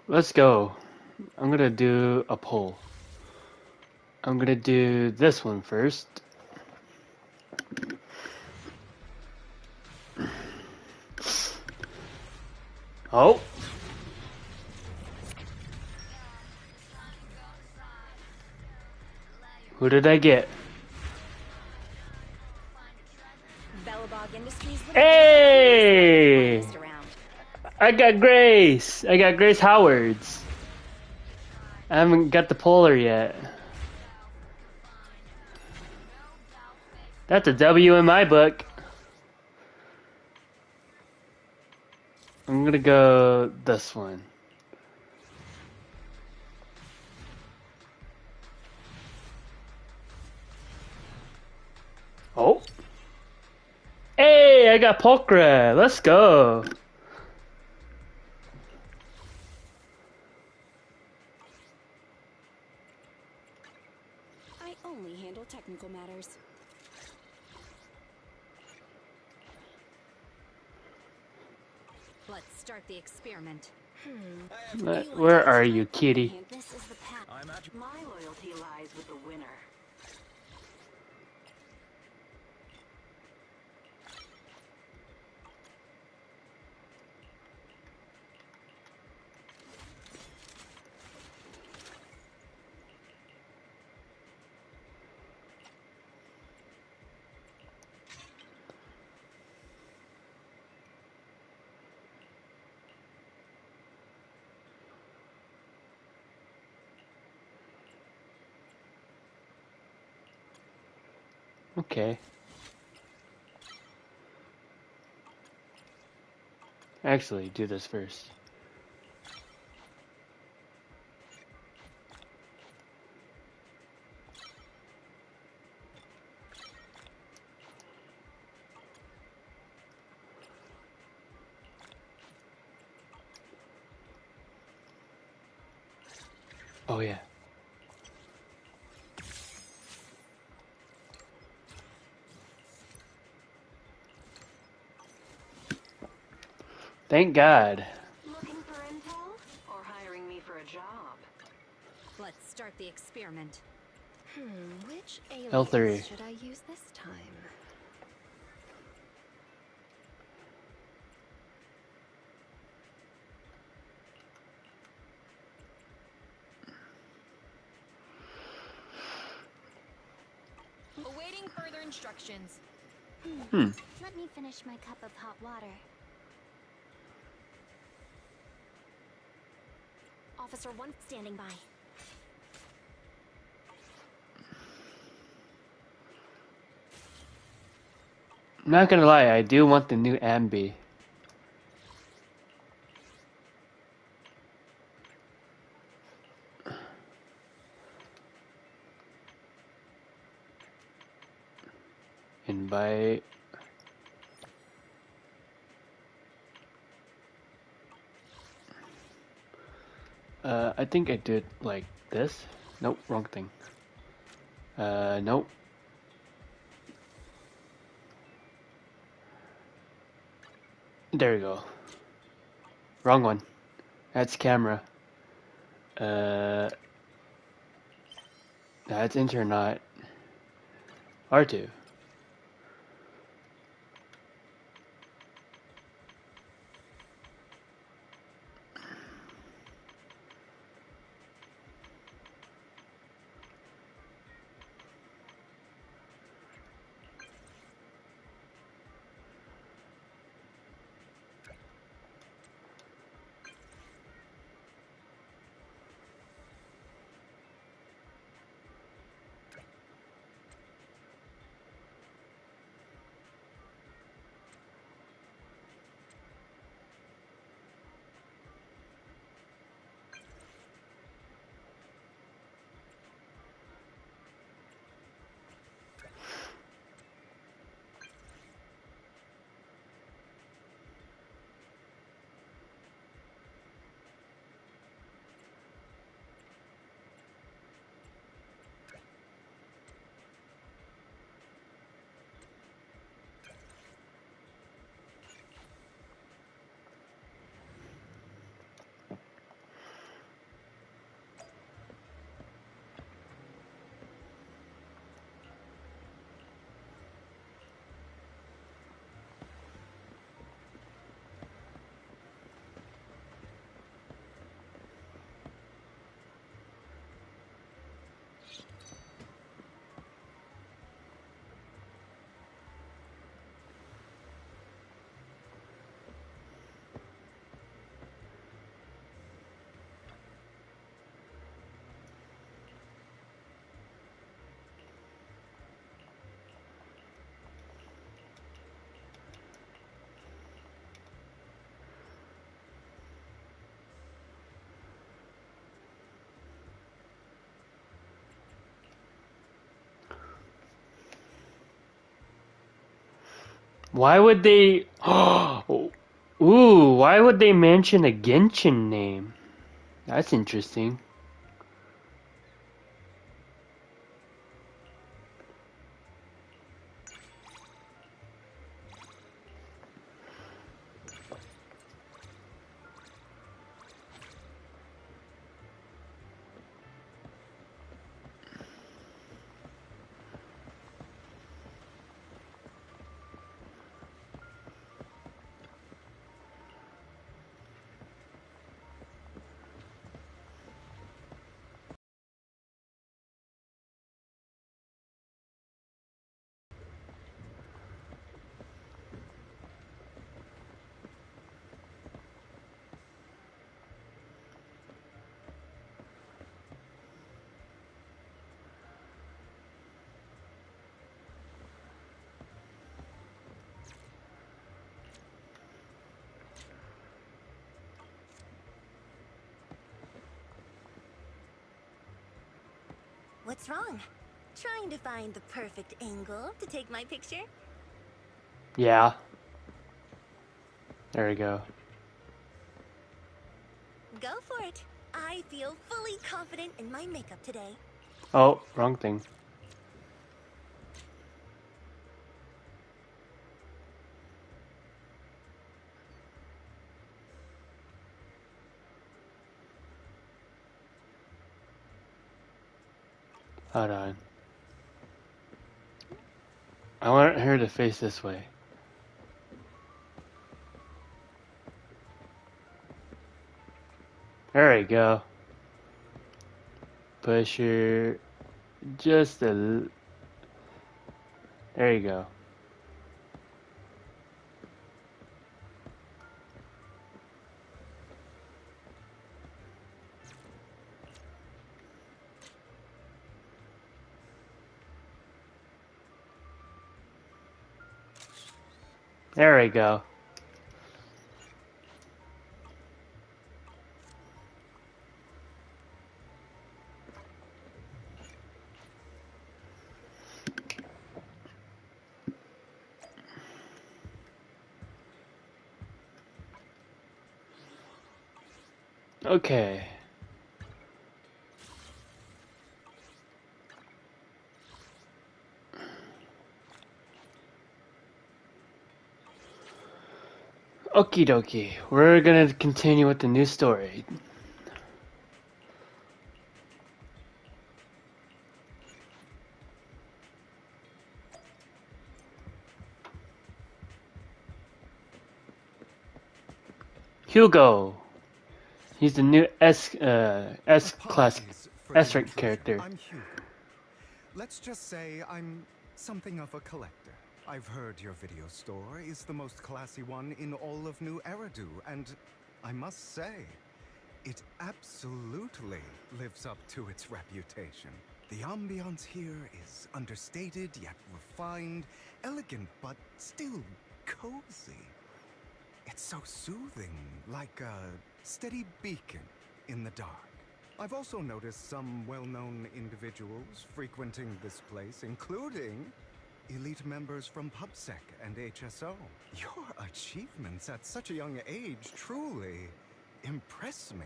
Let's go. I'm gonna do a poll. I'm gonna do this one first. Oh. Who did I get? Bellabog Industries would have Hey! messed around. I got Grace. I got Grace Howards. I haven't got the polar yet. That's a W in my book. I'm gonna go this one. Oh. Hey, I got Pokra. Let's go. I only handle technical matters. Let's start the experiment. Where are you, kitty? This is the path. My loyalty lies with the winner. Okay. Actually, do this first. Oh yeah. Thank God. Looking for intel? Or hiring me for a job? Let's start the experiment. Which L3. alias should I use this time? Awaiting further instructions. Let me finish my cup of hot water. Officer 1 standing by. I'm not gonna lie, I do want the new Ambi. Invite. I think I did like this. Nope, wrong thing. Nope. There we go. Wrong one. That's camera. That's internet. R2. Why would they... Ooh, why would they mention a Genshin name? That's interesting. What's wrong? Trying to find the perfect angle to take my picture? Yeah. There we go. Go for it. I feel fully confident in my makeup today. Oh, wrong thing. Hold on. I want her to face this way. There we go. Push her just a... There you go. There we go. Okay. Okie dokie. We're gonna continue with the new story. Hugo. He's the new S-class S-rank character. I'm Hugo. Let's just say I'm something of a collector. I've heard your video store is the most classy one in all of New Eridu, and I must say, it absolutely lives up to its reputation. The ambiance here is understated yet refined, elegant but still cozy. It's so soothing, like a steady beacon in the dark. I've also noticed some well-known individuals frequenting this place, including elite members from PubSec and HSO. Your achievements at such a young age truly impress me.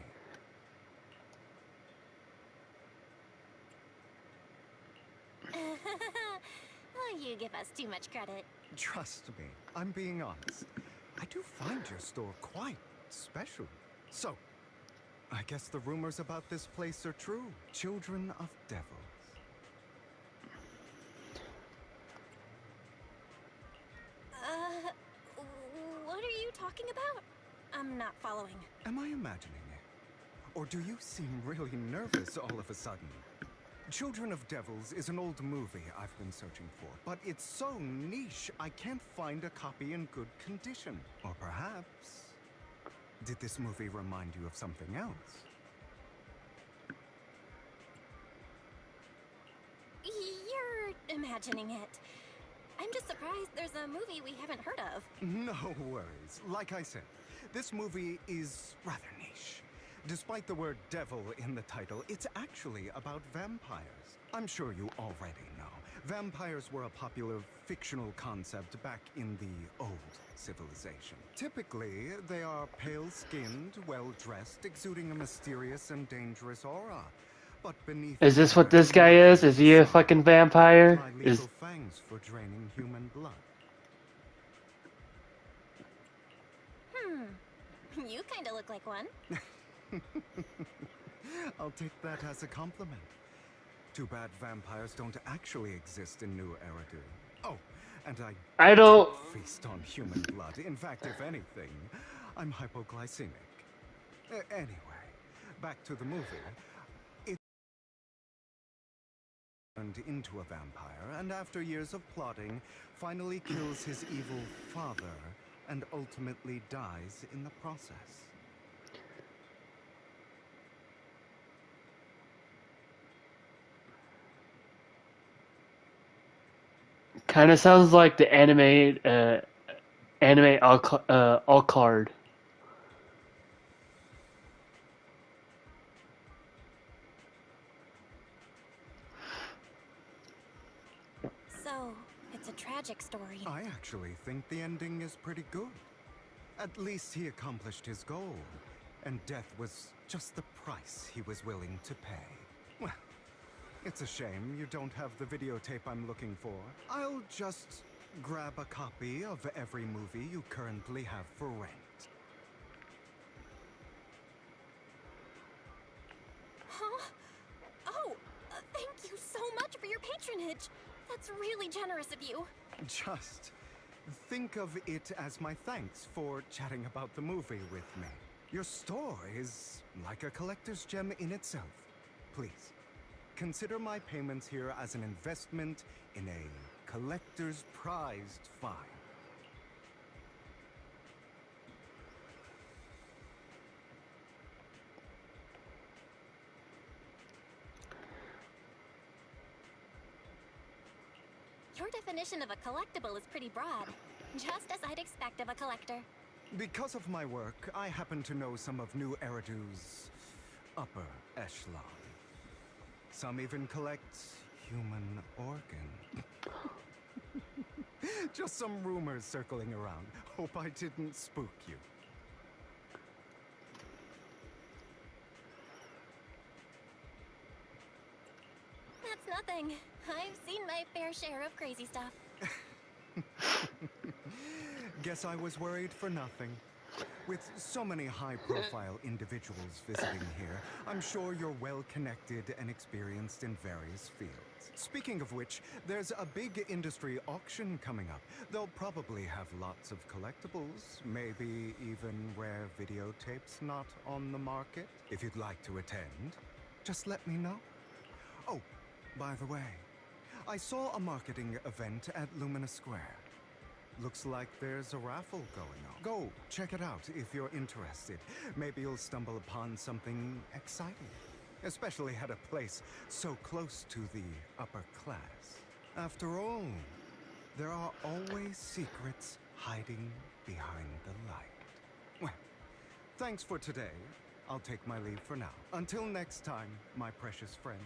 Oh, you give us too much credit. Trust me, I'm being honest. I do find your store quite special. So, I guess the rumors about this place are true. Children of Devils. What are you talking about? I'm not following. Am I imagining it? Or do you seem really nervous all of a sudden? Children of Devils is an old movie I've been searching for, but it's so niche I can't find a copy in good condition. Or perhaps... did this movie remind you of something else? You're imagining it. I'm just surprised there's a movie we haven't heard of. No worries. Like I said, this movie is rather niche. Despite the word devil in the title, it's actually about vampires. I'm sure you already know. Vampires were a popular fictional concept back in the old civilization. Typically, they are pale-skinned, well-dressed, exuding a mysterious and dangerous aura. But beneath Is this what their this guy is? Is he a fucking vampire? lie lethal fangs for draining human blood. You kinda look like one. I'll take that as a compliment. Too bad vampires don't actually exist in New Eridu. Oh, and I don't feast on human blood. In fact, if anything, I'm hypoglycemic. Anyway, back to the movie. It turned into a vampire, and after years of plotting, finally kills his evil father, and ultimately dies in the process. kind of sounds like the anime all card. So, it's a tragic story. I actually think the ending is pretty good. At least he accomplished his goal, and death was just the price he was willing to pay. Well, it's a shame you don't have the videotape I'm looking for. I'll just grab a copy of every movie you currently have for rent. Huh? Oh, thank you so much for your patronage. That's really generous of you. Just think of it as my thanks for chatting about the movie with me. Your store is like a collector's gem in itself. Please, consider my payments here as an investment in a collector's prized find. Your definition of a collectible is pretty broad. Just as I'd expect of a collector. Because of my work, I happen to know some of New Eridu's upper echelon. Some even collect human organ. Just some rumors circling around. Hope I didn't spook you. That's nothing. I've seen my fair share of crazy stuff. Guess I was worried for nothing. With so many high-profile individuals visiting here, I'm sure you're well-connected and experienced in various fields. Speaking of which, there's a big industry auction coming up. They'll probably have lots of collectibles, maybe even rare videotapes not on the market. If you'd like to attend, just let me know. Oh, by the way, I saw a marketing event at Lumina Square. Looks like there's a raffle going on. Go check it out if you're interested. Maybe you'll stumble upon something exciting, especially at a place so close to the upper class. After all, there are always secrets hiding behind the light. Well, thanks for today. I'll take my leave for now. Until next time, my precious friends.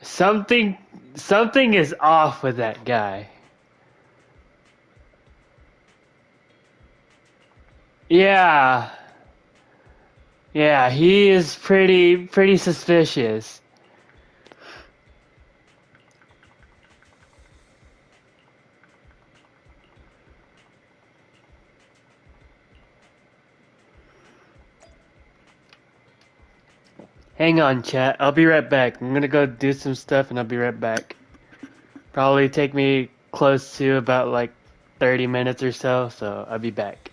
Something is off with that guy. Yeah. Yeah, he is pretty suspicious. Hang on, chat. I'll be right back. I'm gonna go do some stuff and I'll be right back. Probably take me close to about like 30 minutes or so I'll be back.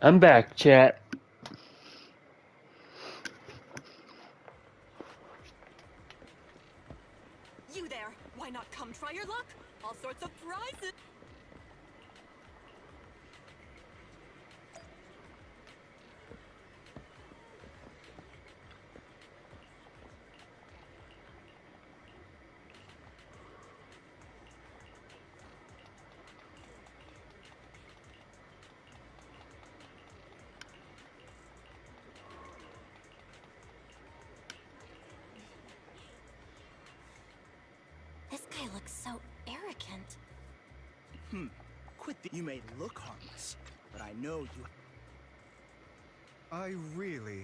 I'm back, chat. You there! Why not come try your luck? All sorts of prizes! This guy looks so arrogant. Quit you may look harmless, but I know you... I really,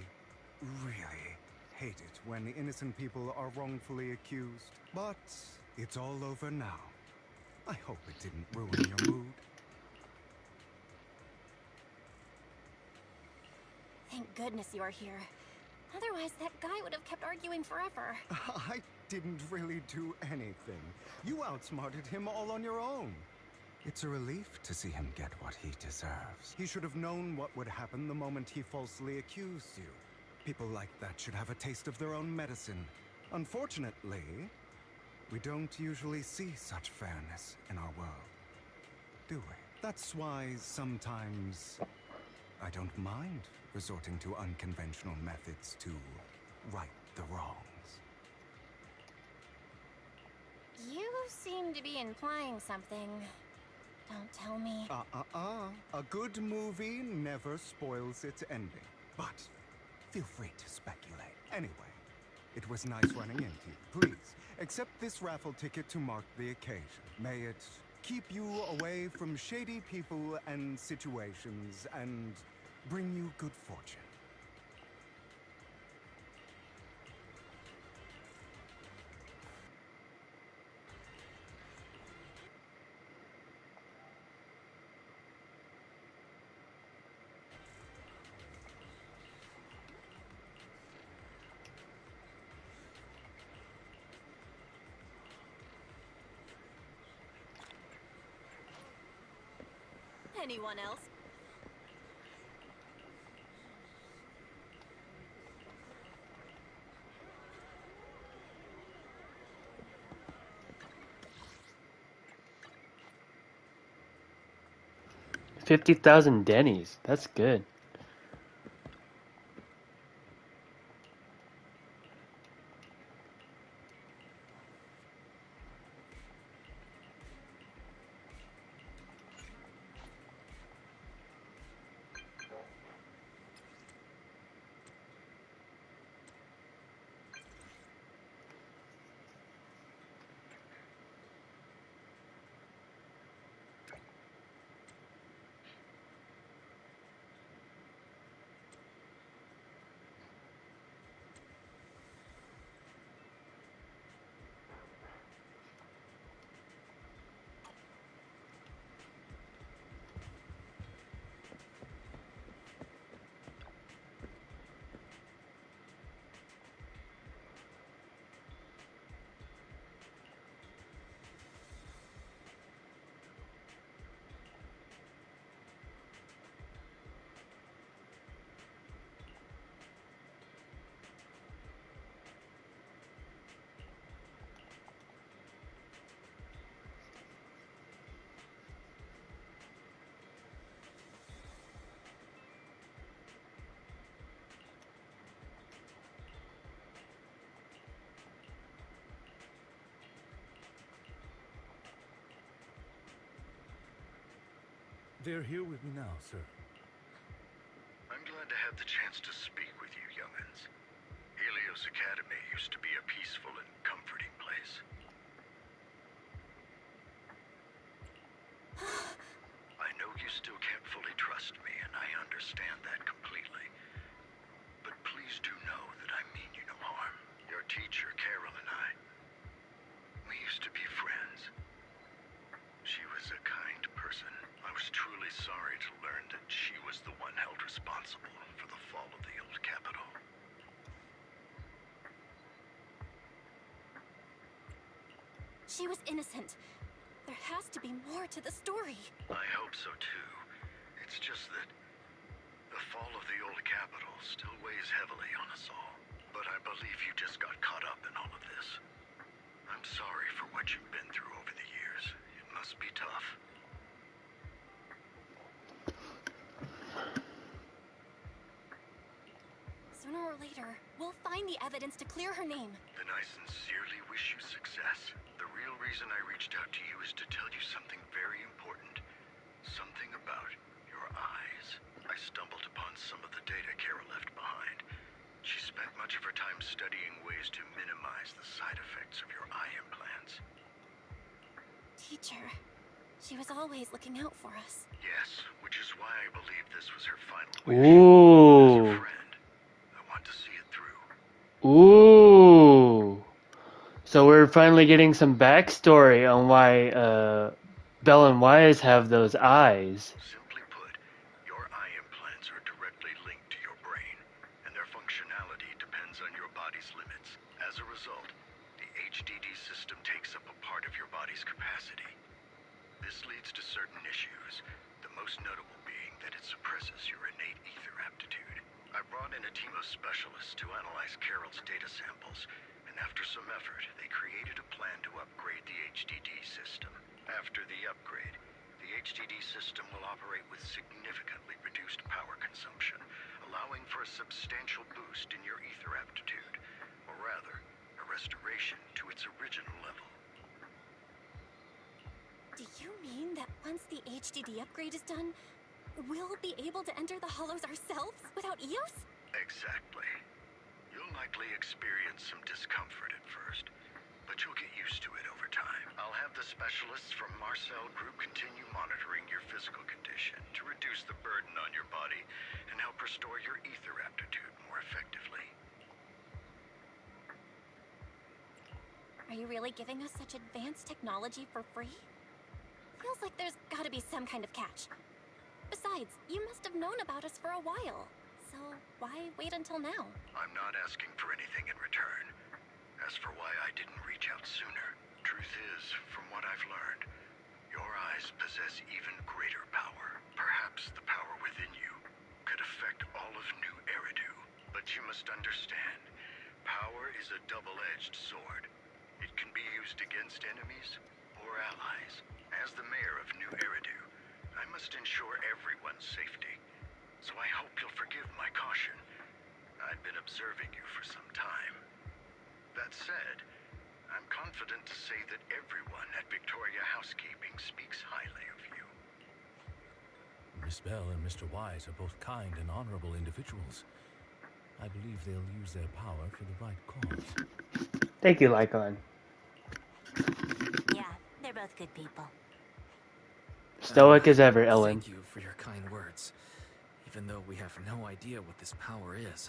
really hate it when innocent people are wrongfully accused. But it's all over now. I hope it didn't ruin your mood. Thank goodness you're here. Otherwise, that guy would have kept arguing forever. I didn't really do anything. You outsmarted him all on your own. It's a relief to see him get what he deserves. He should have known what would happen the moment he falsely accused you. People like that should have a taste of their own medicine. Unfortunately, we don't usually see such fairness in our world, do we? That's why sometimes I don't mind resorting to unconventional methods to right the wrongs. You seem to be implying something. Don't tell me. A good movie never spoils its ending. But feel free to speculate. Anyway, it was nice running into you. Please, accept this raffle ticket to mark the occasion. May it keep you away from shady people and situations and bring you good fortune. Anyone else? $50,000 Denny's. That's good. They're here with me now, sir. I'm glad to have the chance to speak with you, young'uns. Helios Academy used to be a peaceful and comforting place. I know you still can't fully trust me, and I understand that completely. But please do know that I mean you no harm. Your teacher, Carol, and I, we used to be friends. She was a kind person. I was truly sorry to learn that she was the one held responsible for the fall of the old capital. She was innocent. There has to be more to the story. I hope so too. It's just that still weighs heavily on us all. But I believe you just got caught up in all of this. I'm sorry for what you've been through over the years. It must be tough. Sooner or later, we'll find the evidence to clear her name. Then I sincerely wish you success. The real reason I reached out to you is to tell you something very important. Something about your eyes. I stumbled upon some of the data Carol left behind. She spent much of her time studying ways to minimize the side effects of your eye implants. Teacher, she was always looking out for us. Yes, which is why I believe this was her final wish. Ooh. As a friend, I want to see it through. Ooh. So we're finally getting some backstory on why Belle and Wise have those eyes. Simply put, your eye implants are directly linked to your brain, and their functionality depends on your body's limits. As a result, the HDD system takes up a part of your body's capacity. This leads to certain issues, the most notable being that it suppresses your innate ether aptitude. I brought in a team of specialists to analyze Carol's data samples, and after some effort, they created a plan to upgrade the HDD system. After the upgrade, the HDD system will operate with significantly reduced power consumption, allowing for a substantial boost in your ether aptitude, or rather, a restoration to its original level. Do you mean that once the HDD upgrade is done, we'll be able to enter the hollows ourselves without EOS? Exactly. You'll likely experience some discomfort at first, but you'll get used to it over time. I'll have the specialists from Marcel Group continue monitoring your physical condition to reduce the burden on your body and help restore your ether aptitude more effectively. Are you really giving us such advanced technology for free? Feels like there's gotta be some kind of catch. Besides, you must have known about us for a while. So why wait until now? I'm not asking for anything in return. As for why I didn't reach out sooner, truth is, from what I've learned, your eyes possess even greater power. Perhaps the power within you could affect all of New Eridu. But you must understand, power is a double-edged sword. It can be used against enemies or allies. As the mayor of New Eridu, I must ensure everyone's safety. So I hope you'll forgive my caution. I've been observing you for some time. That said, I'm confident to say that everyone at Victoria Housekeeping speaks highly of you. Miss Bell and Mr. Wise are both kind and honorable individuals. I believe they'll use their power for the right cause. Thank you, Lycon. Yeah, they're both good people. Stoic as ever, Ellen. Thank you for your kind words. Even though we have no idea what this power is.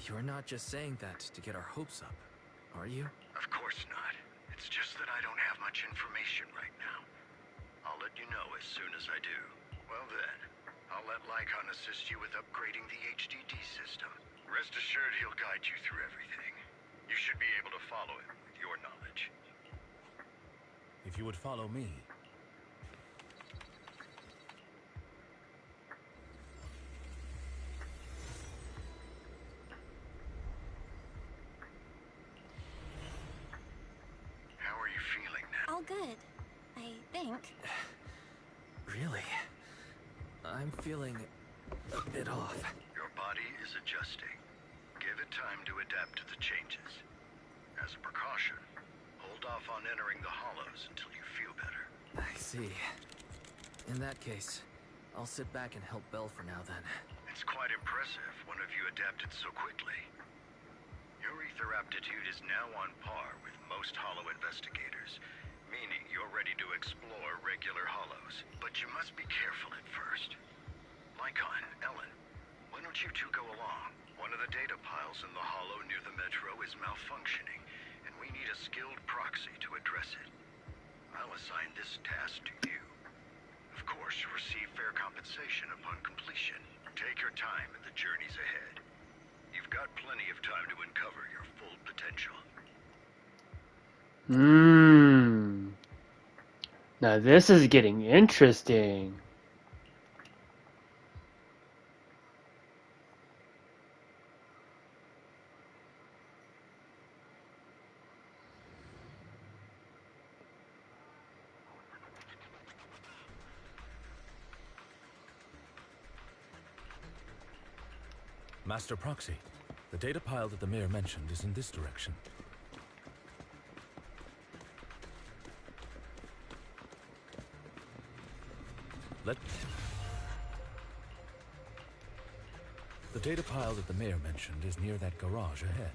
You're not just saying that to get our hopes up, are you? Of course not. It's just that I don't have much information right now. I'll let you know as soon as I do. Well then, I'll let Lycon assist you with upgrading the HDD system. Rest assured he'll guide you through everything. You should be able to follow him with your knowledge. If you would follow me. How are you feeling now? All good, I think. Really? I'm feeling a bit off. Your body is adjusting. Give it time to adapt to the changes. As a precaution, hold off on entering the hollows until you feel better. I see. In that case, I'll sit back and help Belle for now then. It's quite impressive one of you adapted so quickly. Your ether aptitude is now on par with most hollow investigators, meaning you're ready to explore regular hollows. But you must be careful at first. Lycon, Ellen, why don't you two go along? One of the data piles in the hollow near the metro is malfunctioning, and we need a skilled proxy to address it. I'll assign this task to you. Of course, you'll receive fair compensation upon completion. Take your time in the journeys ahead. You've got plenty of time to uncover your full potential. Now this is getting interesting. Master Proxy, the data pile that the mayor mentioned is in this direction. The data pile that the mayor mentioned is near that garage ahead.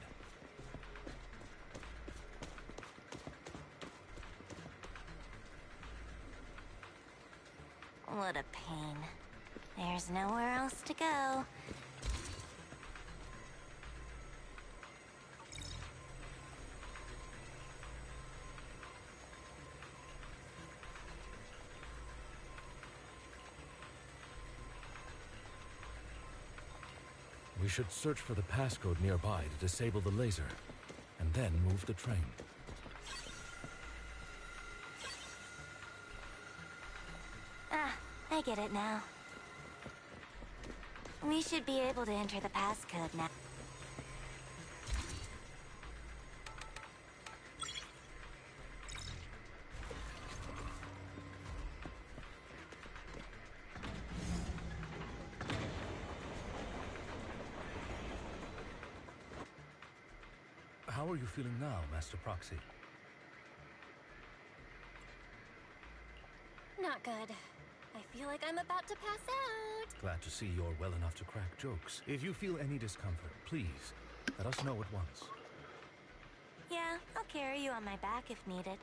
What a pain. There's nowhere else to go. We should search for the passcode nearby to disable the laser, and then move the train. Ah, I get it now. We should be able to enter the passcode now. How are you feeling now, Master Proxy? Not good. I feel like I'm about to pass out. Glad to see you're well enough to crack jokes. If you feel any discomfort, please, let us know at once. Yeah, I'll carry you on my back if needed.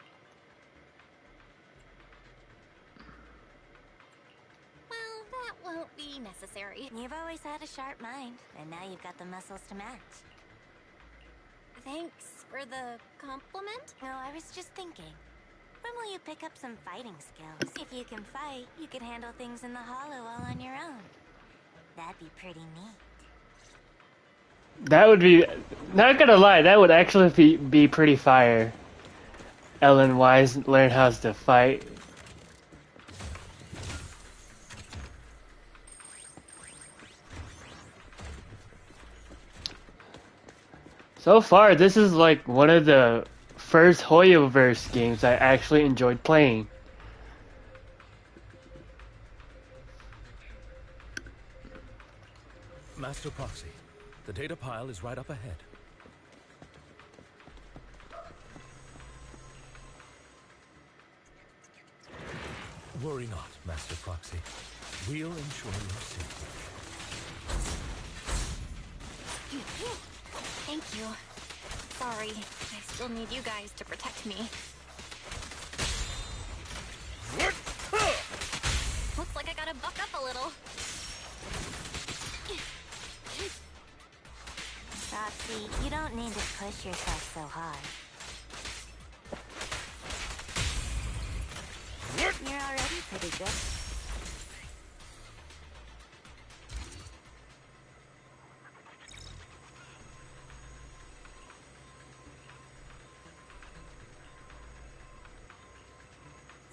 Well, that won't be necessary. You've always had a sharp mind, and now you've got the muscles to match. Thanks for the compliment. No, I was just thinking. When will you pick up some fighting skills? If you can fight, you can handle things in the hollow all on your own. That'd be pretty neat. That would be, not gonna lie, that would actually be pretty fire. Ellen Wise learn how to fight. So far, this is like one of the first Hoyoverse games I actually enjoyed playing. Master Proxy, the data pile is right up ahead. Worry not, Master Proxy. We'll ensure your safety. Thank you. Sorry, I still need you guys to protect me. Looks like I gotta buck up a little. Roxy, you don't need to push yourself so hard. You're already pretty good.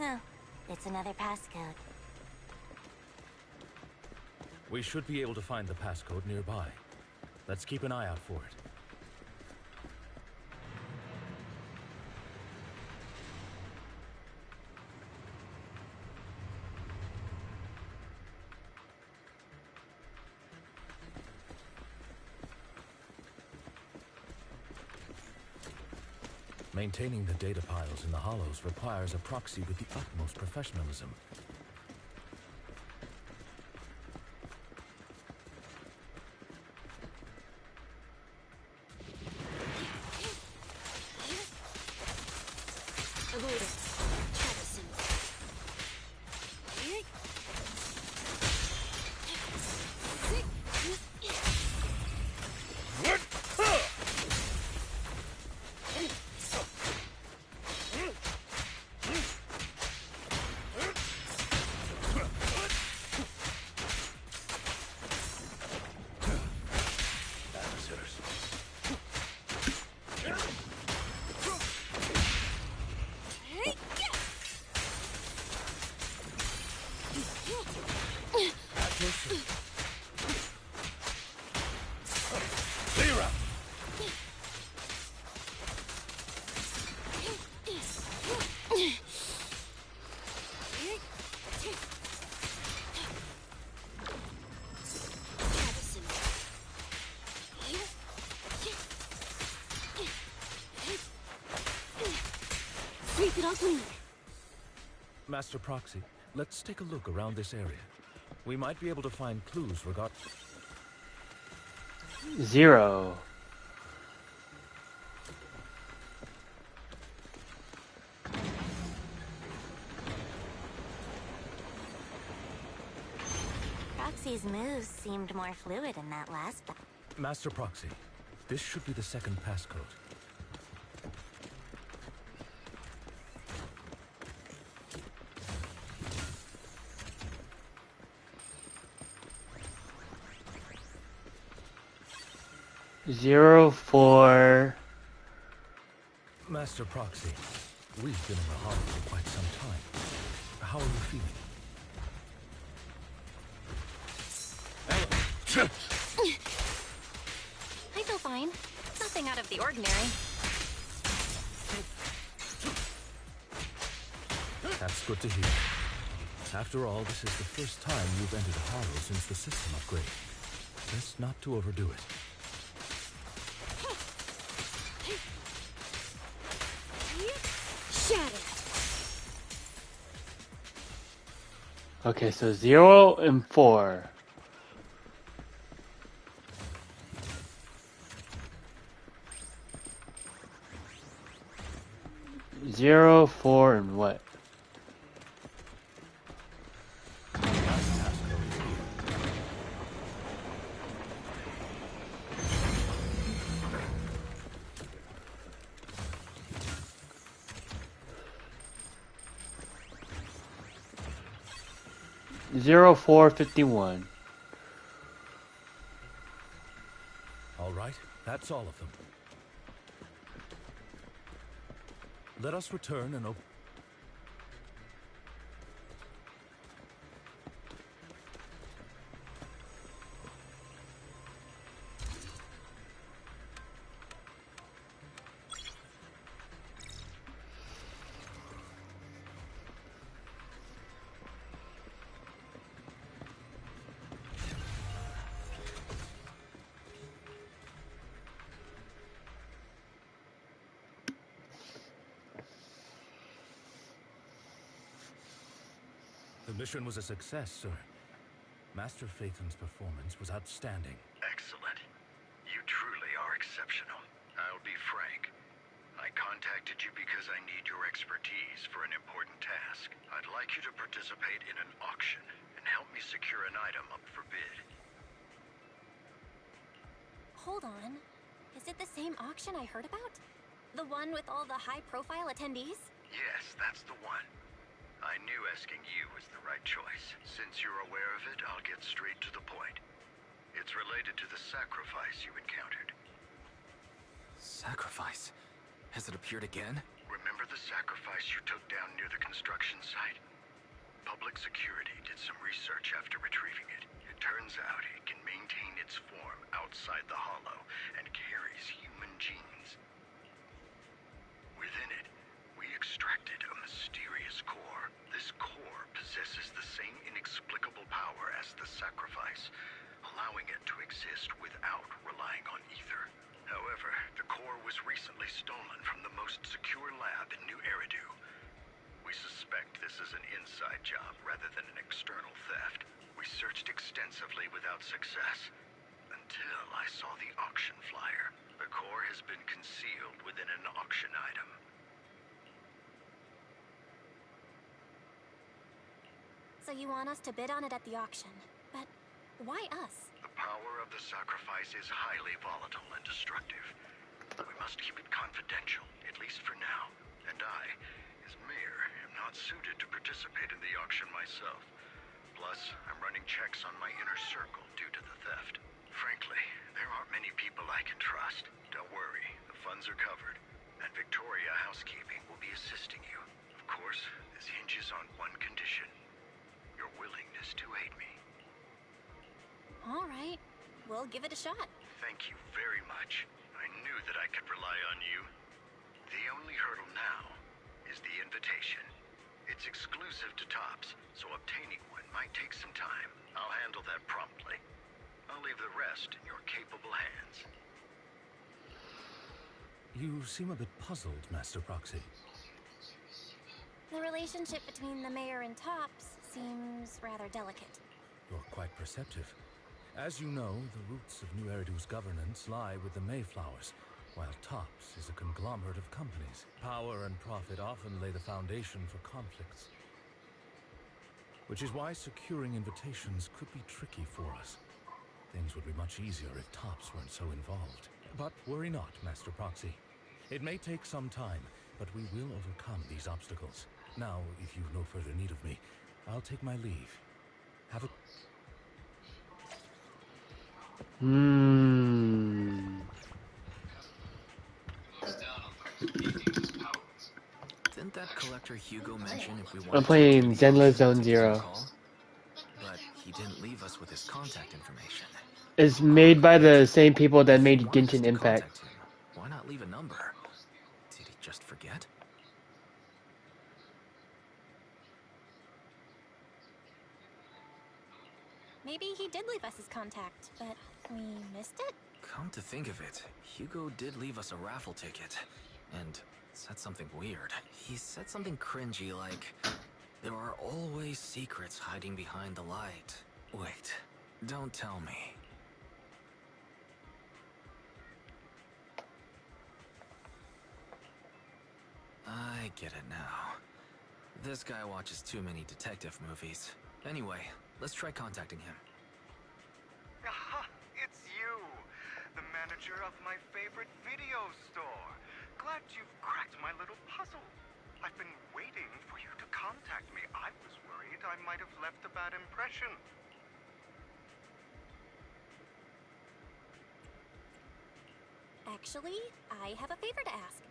Oh, it's another passcode. We should be able to find the passcode nearby. Let's keep an eye out for it. Maintaining the data piles in the hollows requires a proxy with the utmost professionalism. keep it all clean. Master Proxy, let's take a look around this area. We might be able to find clues regarding... 0. Roxy's moves seemed more fluid in that last battle. Master Proxy, this should be the second passcode. Zero, 4. Master Proxy, we've been in the harbor for quite some time. How are you feeling? I feel fine. Nothing out of the ordinary. That's good to hear. After all, this is the first time you've entered a hollow since the system upgrade. Best not to overdo it. Shatter. Okay, so 0 and 4. Zero, 4, and what? Zero, 4, 51. All right, that's all of them. Let us return and open... The mission was a success, sir. Master Phaeton's performance was outstanding. Excellent. You truly are exceptional. I'll be frank. I contacted you because I need your expertise for an important task. I'd like you to participate in an auction and help me secure an item up for bid. Hold on. Is it the same auction I heard about? The one with all the high-profile attendees? Yes, that's the one. I knew asking you was the right choice. Since you're aware of it, I'll get straight to the point. It's related to the sacrifice you encountered. Sacrifice? Has it appeared again? Remember the sacrifice you took down near the construction site? Public security did some research after retrieving it. It turns out it can maintain its form outside the hollow and carries human genes. Within it, we extracted a mysterious core. This core possesses the same inexplicable power as the sacrifice, allowing it to exist without relying on ether. However, the core was recently stolen from the most secure lab in New Eridu. We suspect this is an inside job rather than an external theft. We searched extensively without success, until I saw the auction flyer. The core has been concealed within an auction item. So you want us to bid on it at the auction. But why us? The power of the sacrifice is highly volatile and destructive. We must keep it confidential, at least for now. And I, as mayor, am not suited to participate in the auction myself. Plus, I'm running checks on my inner circle due to the theft. Frankly, there aren't many people I can trust. Don't worry, the funds are covered. And Victoria Housekeeping will be assisting you. Of course, this hinges on one condition. Your willingness to aid me. All right. We'll give it a shot. Thank you very much. I knew that I could rely on you. The only hurdle now is the invitation. It's exclusive to Tops, so obtaining one might take some time. I'll handle that promptly. I'll leave the rest in your capable hands. You seem a bit puzzled, Master Proxy. The relationship between the mayor and Tops seems rather delicate. You're quite perceptive. As you know, the roots of New Eridu's governance lie with the Mayflowers, while Tops is a conglomerate of companies. Power and profit often lay the foundation for conflicts. Which is why securing invitations could be tricky for us. Things would be much easier if Tops weren't so involved. But worry not, Master Proxy. It may take some time, but we will overcome these obstacles. Now, if you've no further need of me, I'll take my leave. Have a... Didn't that collector Hugo mention if we I'm wanted playing to do the Zenless auction, Zone to give him a Zero. call? But he didn't leave us with his contact information. It's made by the True. same people that If he made wanted us Genshin to Impact. contact him, why not leave a number? Did he just forget? Maybe he did leave us his contact, but we missed it? Come to think of it, Hugo did leave us a raffle ticket. And said something weird. He said something cringy like, "There are always secrets hiding behind the light." Wait, don't tell me. I get it now. This guy watches too many detective movies. Anyway, let's try contacting him. Aha! It's you! The manager of my favorite video store. Glad you've cracked my little puzzle. I've been waiting for you to contact me. I was worried I might have left a bad impression. Actually, I have a favor to ask.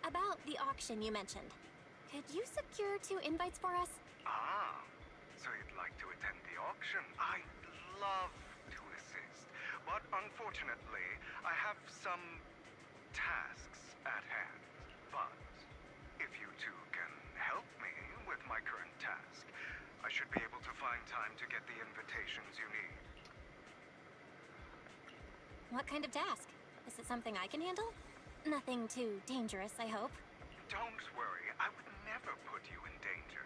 About the auction you mentioned. Could you secure 2 invites for us? Ah, so you'd like to attend the auction? I'd love to assist, but unfortunately, I have some tasks at hand. But if you two can help me with my current task, I should be able to find time to get the invitations you need. What kind of task? Is it something I can handle? Nothing too dangerous, I hope. Don't worry, I would never put you in danger.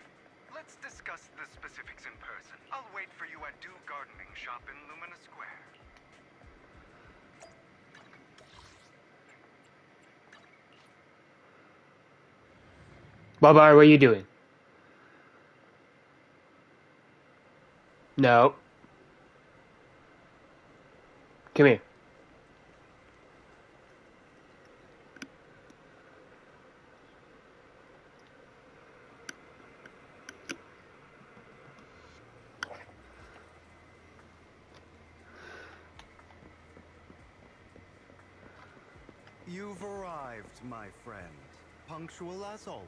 Let's discuss the specifics in person. I'll wait for you at Do Gardening Shop in Lumina Square. Bye-bye, what are you doing? No. Come here. You've arrived, my friend. Punctual as always.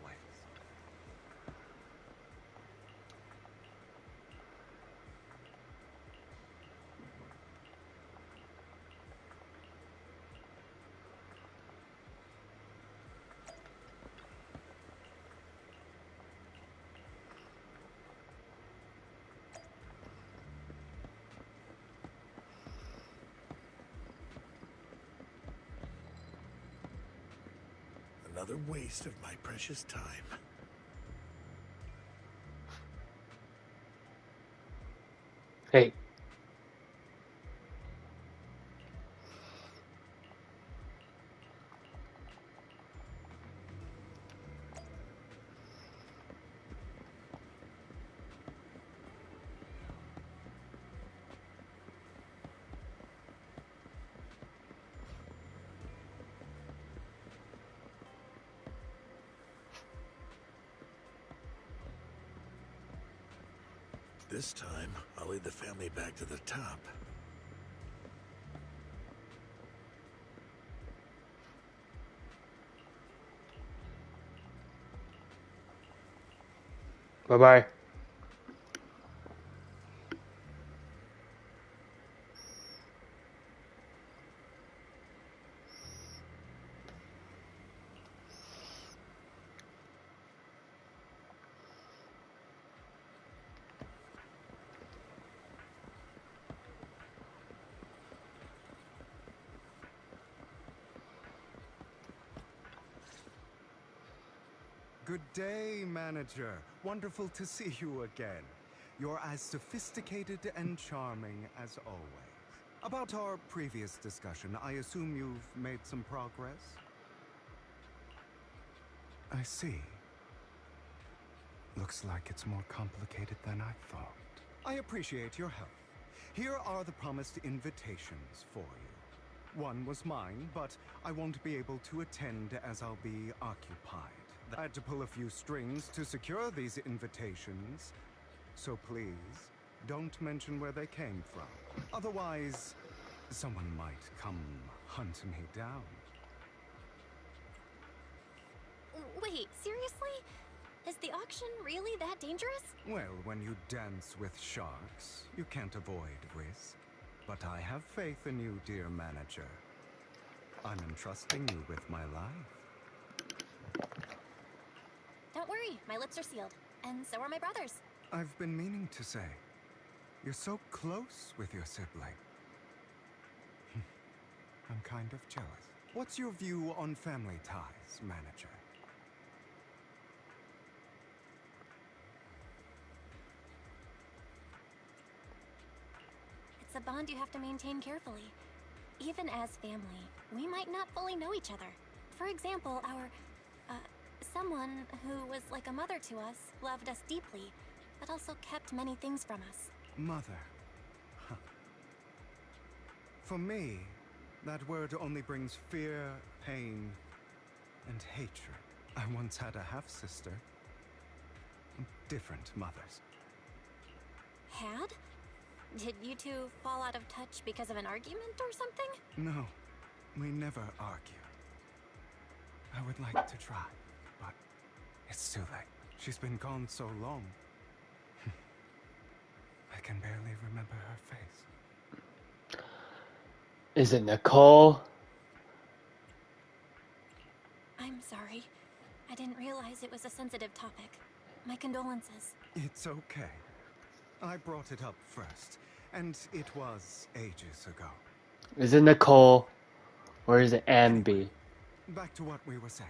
Another waste of my precious time. Hey. This time, I'll lead the family back to the top. Bye-bye. Good day, manager. Wonderful to see you again. You're as sophisticated and charming as always. About our previous discussion, I assume you've made some progress? I see. Looks like it's more complicated than I thought. I appreciate your help. Here are the promised invitations for you. One was mine, but I won't be able to attend as I'll be occupied. I had to pull a few strings to secure these invitations, so please, don't mention where they came from. Otherwise, someone might come hunt me down. Wait, seriously? Is the auction really that dangerous? Well, when you dance with sharks, you can't avoid risk. But I have faith in you, dear manager. I'm entrusting you with my life. Don't worry, my lips are sealed. And so are my brother's. I've been meaning to say, you're so close with your sibling. I'm kind of jealous. What's your view on family ties, manager? It's a bond you have to maintain carefully. Even as family, we might not fully know each other. For example, someone who was like a mother to us loved us deeply, but also kept many things from us. Mother. Huh. For me, that word only brings fear, pain, and hatred. I once had a half-sister. Different mothers. Had? Did you two fall out of touch because of an argument or something? No, we never argue. I would like to try, but it's too late. She's been gone so long. I can barely remember her face. Is it Nicole? I'm sorry. I didn't realize it was a sensitive topic. My condolences. It's okay. I brought it up first, and it was ages ago. Is it Nicole? Or is it Ambi? Anyway, back to what we were saying.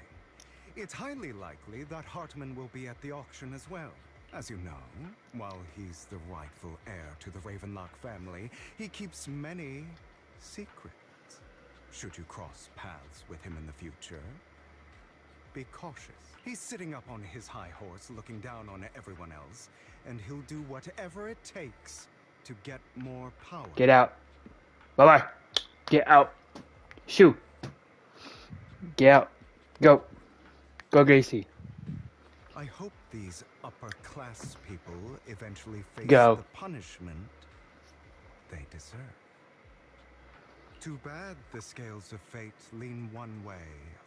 It's highly likely that Hartman will be at the auction as well. As you know, while he's the rightful heir to the Ravenlock family, he keeps many secrets. Should you cross paths with him in the future, be cautious. He's sitting up on his high horse looking down on everyone else, and he'll do whatever it takes to get more power. Get out. Bye-bye. Get out. Shoo. Get out. Go. Go, Gracie. I hope these upper-class people eventually face Go. the punishment they deserve. Too bad the scales of fate lean one way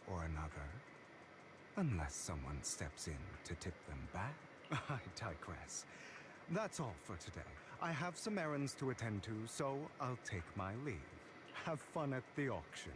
or another. Unless someone steps in to tip them back. I digress. That's all for today. I have some errands to attend to, so I'll take my leave. Have fun at the auction.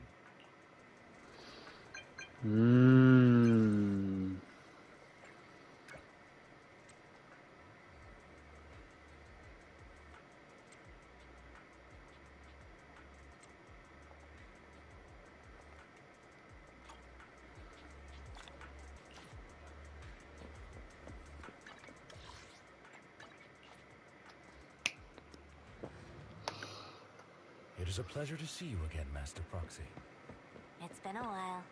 It is a pleasure to see you again, Master Proxy. It's been a while.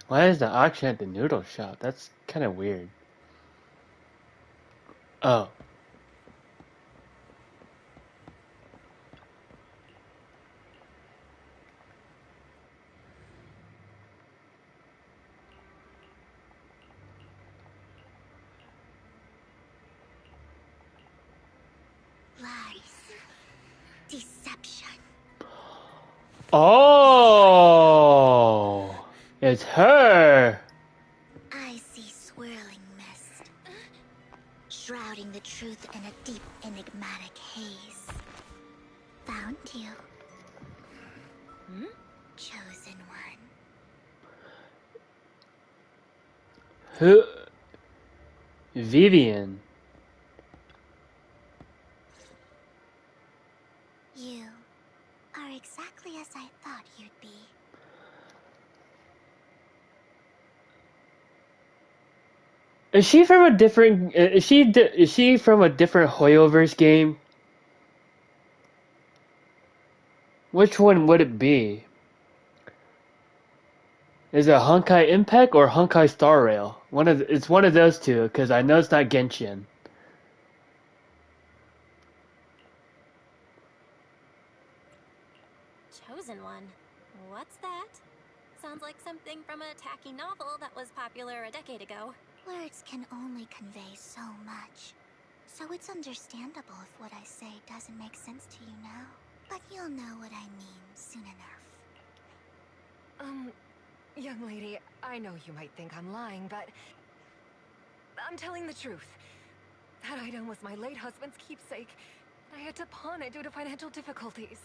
Why is the auction at the noodle shop? That's kind of weird. Oh. Lies. Deception. Oh, it's her. I see swirling mist, shrouding the truth in a deep, enigmatic haze. Found you. Chosen one. Who? Vivian. You are exactly as I thought you'd be. Is she from a different? Is she from a different Hoyoverse game? Which one would it be? Is it Honkai Impact or Honkai Star Rail? It's one of those two, because I know it's not Genshin. Chosen one? What's that? Sounds like something from a tacky novel that was popular a decade ago. Words can only convey so much. So it's understandable if what I say doesn't make sense to you now. But you'll know what I mean soon enough. Young lady, I know you might think I'm lying, but I'm telling the truth. That item was my late husband's keepsake. I had to pawn it due to financial difficulties.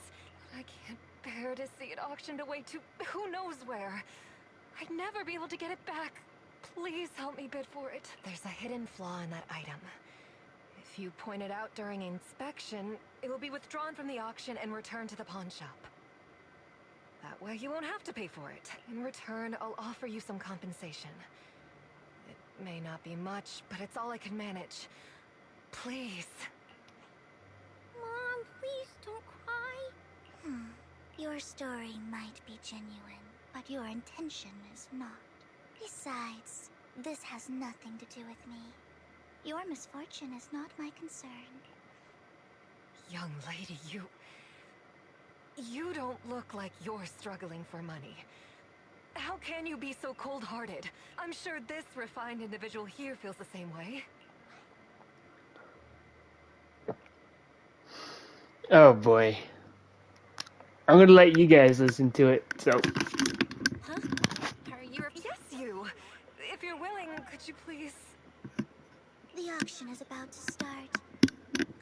But I can't bear to see it auctioned away to who knows where. I'd never be able to get it back. Please help me bid for it. There's a hidden flaw in that item. If you point it out during inspection, it will be withdrawn from the auction and returned to the pawn shop. That way you won't have to pay for it. In return, I'll offer you some compensation. It may not be much, but it's all I can manage. Please. Mom, please don't cry. Your story might be genuine, but your intention is not. Besides, this has nothing to do with me. Your misfortune is not my concern. Young lady, you don't look like you're struggling for money. How can you be so cold-hearted? I'm sure this refined individual here feels the same way. Oh boy. I'm gonna let you guys listen to it, so. Huh? Are you? Yes, you! If you're willing, could you please... The auction is about to start.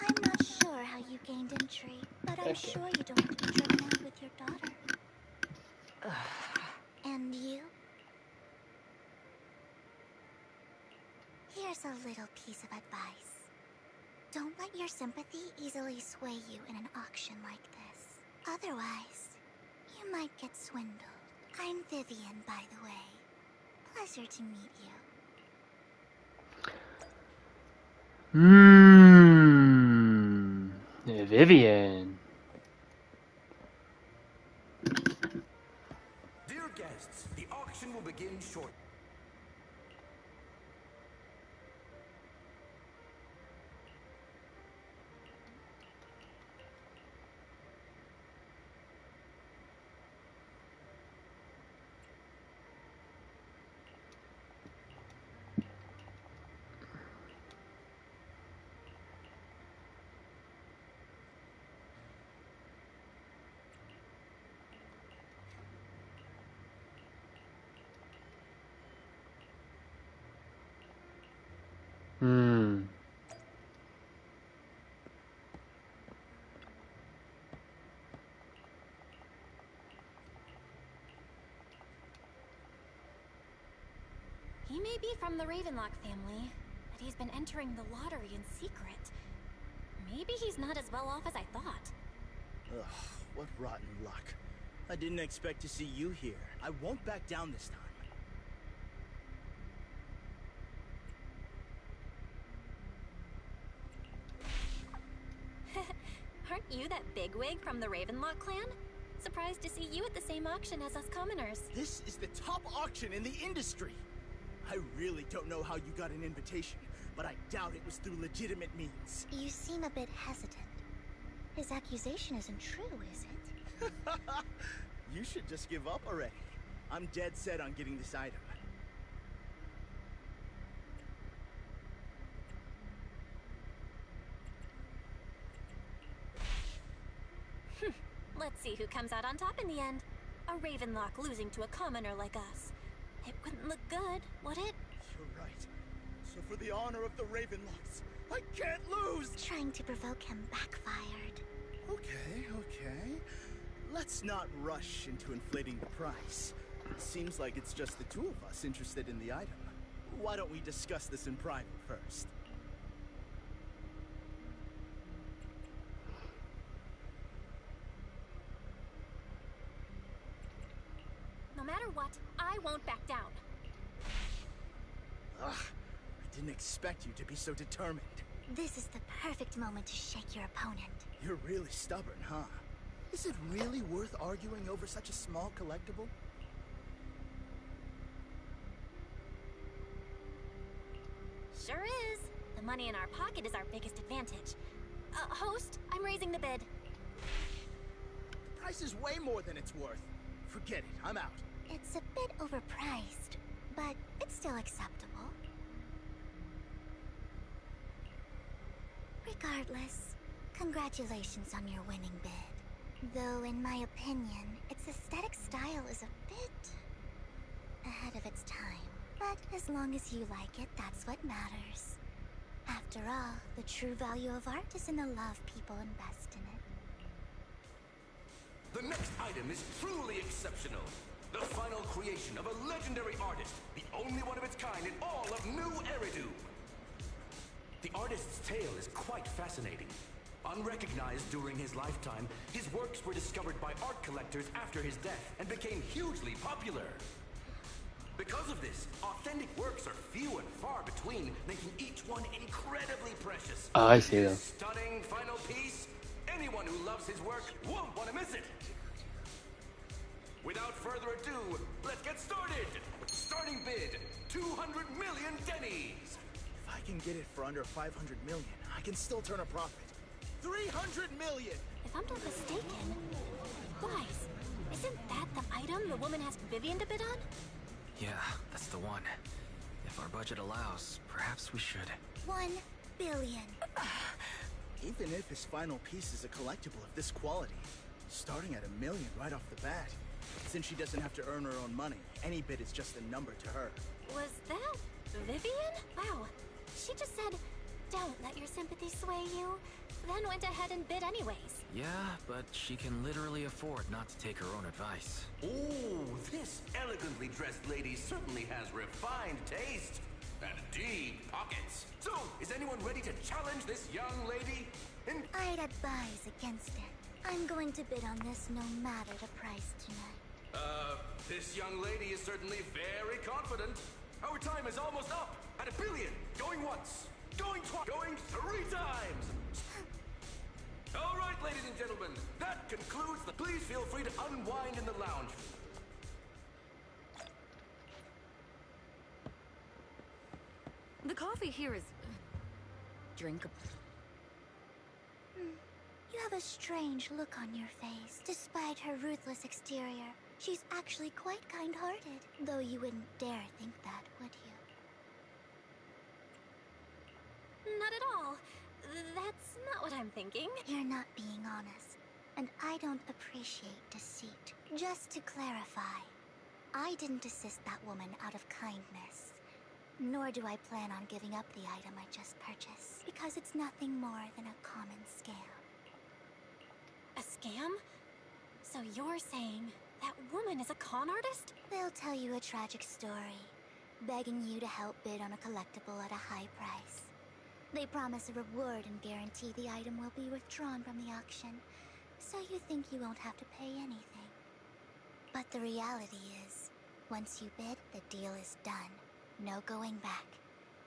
I'm not sure how you gained entry, but I'm sure you don't want to be driven out with your daughter. And you? Here's a little piece of advice. Don't let your sympathy easily sway you in an auction like this. Otherwise, you might get swindled. I'm Vivian, by the way. Pleasure to meet you. Vivian. Dear guests, the auction will begin shortly. He may be from the Ravenlock family, but he's been entering the lottery in secret. Maybe he's not as well off as I thought. Ugh, what rotten luck. I didn't expect to see you here. I won't back down this time. Aren't you that bigwig from the Ravenlock clan? Surprised to see you at the same auction as us commoners. This is the top auction in the industry. I really don't know how you got an invitation, but I doubt it was through legitimate means. You seem a bit hesitant. His accusation isn't true, is it? You should just give up already. I'm dead set on getting this item. see who comes out on top in the end. A Ravenlock losing to a commoner like us. It wouldn't look good, would it? You're right. So for the honor of the Ravenlocks, I can't lose! Trying to provoke him backfired. Okay. Let's not rush into inflating the price. Seems like it's just the two of us interested in the item. Why don't we discuss this in private first? No matter what, I won't back down. Ugh, I didn't expect you to be so determined. This is the perfect moment to shake your opponent. You're really stubborn, huh? Is it really worth arguing over such a small collectible? Sure is. The money in our pocket is our biggest advantage. Host, I'm raising the bid. The price is way more than it's worth. Forget it, I'm out. It's a bit overpriced, but it's still acceptable. Regardless, congratulations on your winning bid. Though, in my opinion, its aesthetic style is a bit ahead of its time. But as long as you like it, that's what matters. After all, the true value of art is in the love people invest in it. The next item is truly exceptional. The final creation of a legendary artist, the only one of its kind in all of New Eridu. The artist's tale is quite fascinating. Unrecognized during his lifetime, his works were discovered by art collectors after his death and became hugely popular. Because of this, authentic works are few and far between, making each one incredibly precious. Oh, I see them. This stunning final piece, anyone who loves his work won't want to miss it. Without further ado, let's get started. Starting bid, 200 million dennies. If I can get it for under 500 million, I can still turn a profit. 300 million! If I'm not mistaken, guys, isn't that the item the woman asked Vivian to bid on? Yeah, that's the one. If our budget allows, perhaps we should. 1 billion. Even if his final piece is a collectible of this quality, starting at $1 million right off the bat. Since she doesn't have to earn her own money, any bid is just a number to her. Was that Vivian? Wow. She just said, don't let your sympathy sway you, then went ahead and bid anyways. Yeah, but she can literally afford not to take her own advice. Oh, this elegantly dressed lady certainly has refined taste and deep pockets. So, is anyone ready to challenge this young lady? I'd advise against it. I'm going to bid on this no matter the price tonight. This young lady is certainly very confident. Our time is almost up at $1 billion. Going once, going twice, going 3 times. All right, ladies and gentlemen, that concludes the... Please feel free to unwind in the lounge. The coffee here is... drinkable. You have a strange look on your face. Despite her ruthless exterior, she's actually quite kind-hearted. Though you wouldn't dare think that, would you? Not at all. That's not what I'm thinking. You're not being honest, and I don't appreciate deceit. Just to clarify, I didn't assist that woman out of kindness. Nor do I plan on giving up the item I just purchased, because it's nothing more than a common scam. A scam? So you're saying that woman is a con artist? They'll tell you a tragic story, begging you to help bid on a collectible at a high price. They promise a reward and guarantee the item will be withdrawn from the auction, so you think you won't have to pay anything. But the reality is, once you bid, the deal is done. No going back.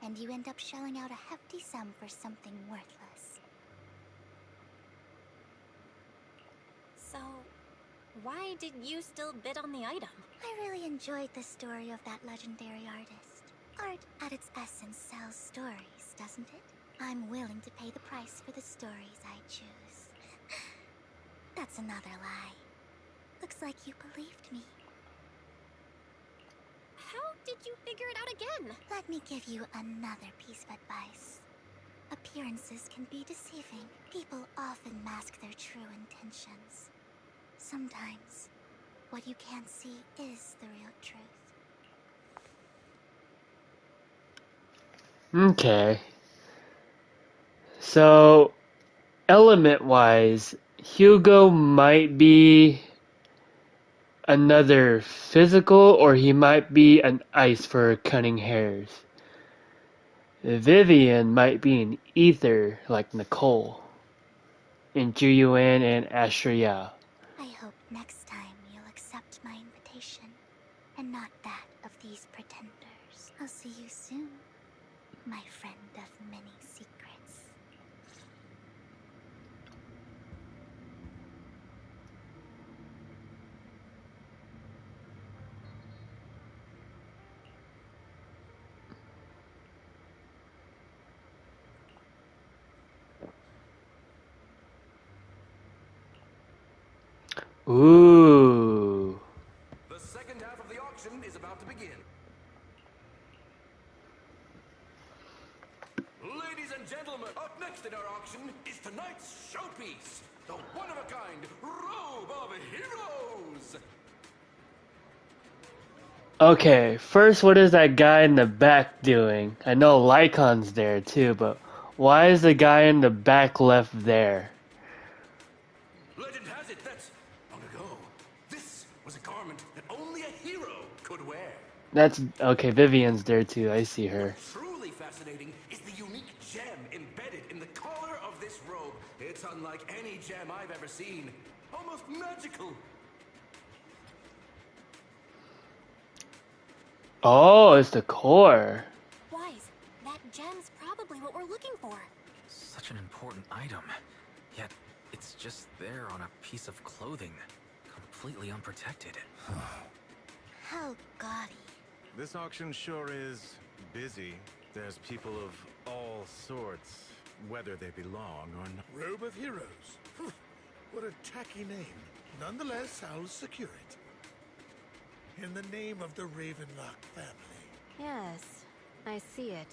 And you end up shelling out a hefty sum for something worthless. So, why did you still bid on the item? I really enjoyed the story of that legendary artist. Art, at its essence, sells stories, doesn't it? I'm willing to pay the price for the stories I choose. That's another lie. Looks like you believed me. How did you figure it out again? Let me give you another piece of advice. Appearances can be deceiving. People often mask their true intentions. Sometimes, what you can't see is the real truth. Okay. So, element-wise, Hugo might be another physical, or he might be an ice for cutting hairs. Vivian might be an ether like Nicole, and Juyuan and Ashraya. I hope next time you'll accept my invitation, and not that of these pretenders. I'll see you soon, my friend of many secrets. Ooh. The second half of the auction is about to begin. Ladies and gentlemen, up next in our auction is tonight's showpiece, the one-of-a-kind Robe of Heroes! Okay, first, what is that guy in the back doing? I know Lycon's there too, but why is the guy in the back left there? Legend has it that, long ago, this was a garment that only a hero could wear. That's okay. Vivian's there too. I see her. Truly fascinating is the unique gem embedded in the collar of this robe. It's unlike any gem I've ever seen. Almost magical. Oh, it's the core. Wise, that gem's probably what we're looking for. Such an important item, yet it's just there on a piece of clothing, completely unprotected. How gaudy. This auction sure is busy. There's people of all sorts, whether they belong or not. Robe of Heroes. What a tacky name. Nonetheless, I'll secure it. In the name of the Ravenlock family. Yes, I see it.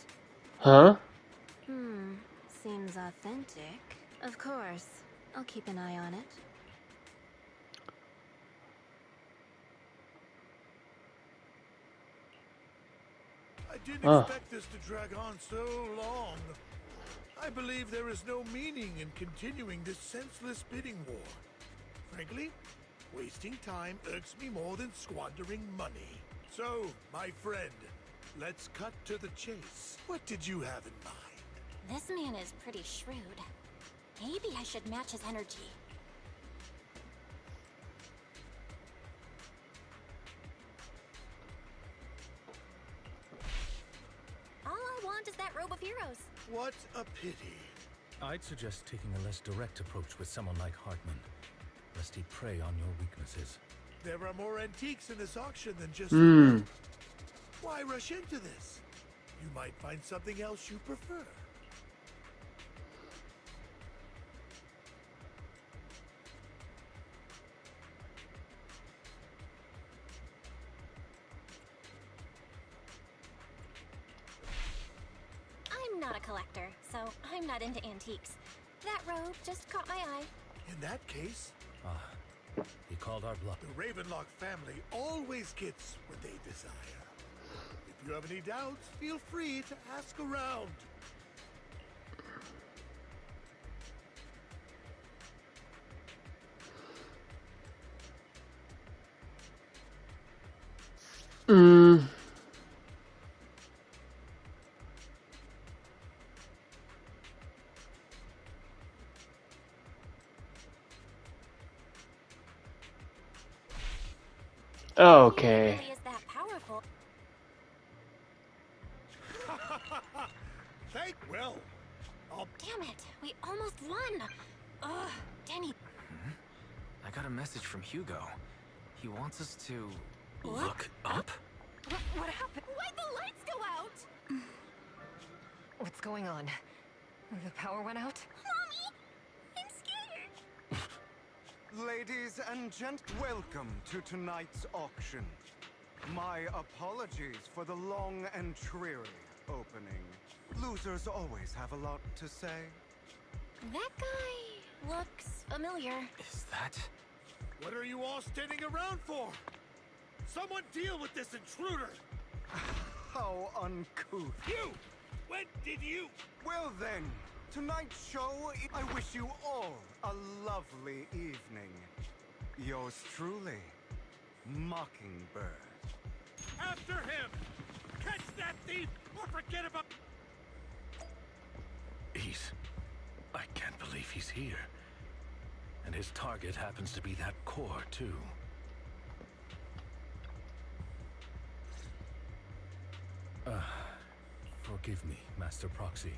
Huh? Seems authentic. Of course, I'll keep an eye on it. I didn't expect this to drag on so long. I believe there is no meaning in continuing this senseless bidding war. Frankly, wasting time irks me more than squandering money. So, my friend, let's cut to the chase. What did you have in mind? This man is pretty shrewd. Maybe I should match his energy. All I want is that Robe of Heroes. What a pity. I'd suggest taking a less direct approach with someone like Hartman, lest he prey on your weaknesses. There are more antiques in this auction than just Why rush into this? You might find something else you prefer. I'm not a collector, so I'm not into antiques. That robe just caught my eye. In that case, he called our bluff. the Ravenlock family always gets what they desire. If you have any doubts, feel free to ask around. Okay. Really is that powerful? Thank well. Damn it! We almost won. Ugh, Denny. I got a message from Hugo. He wants us to What? look up? What happened? Why'd the lights go out? What's going on? The power went out? Mommy, I'm scared. Ladies and gents, welcome to tonight's auction. My apologies for the long and dreary opening. Losers always have a lot to say. That guy looks familiar. Is that... What are you all standing around for? Someone deal with this intruder! How uncouth. You! When did you? Well then, tonight's show, I wish you all a lovely evening. Yours truly, Mockingbird. After him! Catch that thief or forget about... I can't believe he's here. And his target happens to be that core, too. Forgive me, Master Proxy,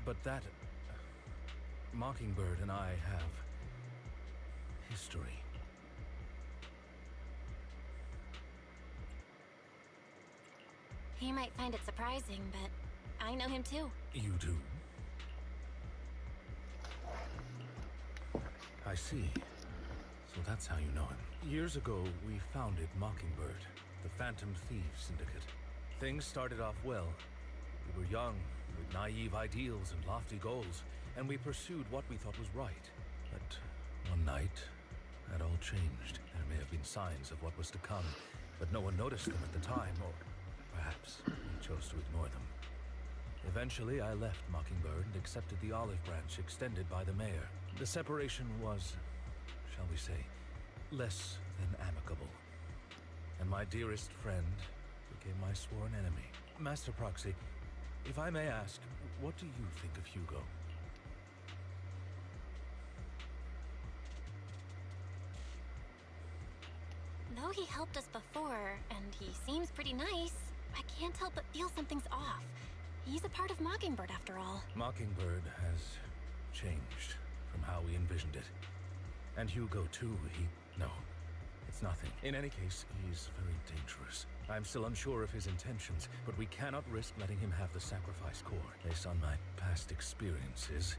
but that... Mockingbird and I have... history. He might find it surprising, but I know him too. You do? I see. So that's how you know him. Years ago, we founded Mockingbird, the Phantom Thieves Syndicate. Things started off well. We were young, with naive ideals and lofty goals, and we pursued what we thought was right. But one night, that all changed. There may have been signs of what was to come, but no one noticed them at the time, or perhaps we chose to ignore them. Eventually, I left Mockingbird and accepted the olive branch extended by the mayor. The separation was, shall we say, less than amicable. And my dearest friend became my sworn enemy. Master Proxy, if I may ask, what do you think of Hugo? Though he helped us before, and he seems pretty nice, I can't help but feel something's off. He's a part of Mockingbird after all. Mockingbird has changed from how we envisioned it. And Hugo too, no, it's nothing. In any case, he's very dangerous. I'm still unsure of his intentions, but we cannot risk letting him have the sacrifice core. Based on my past experiences,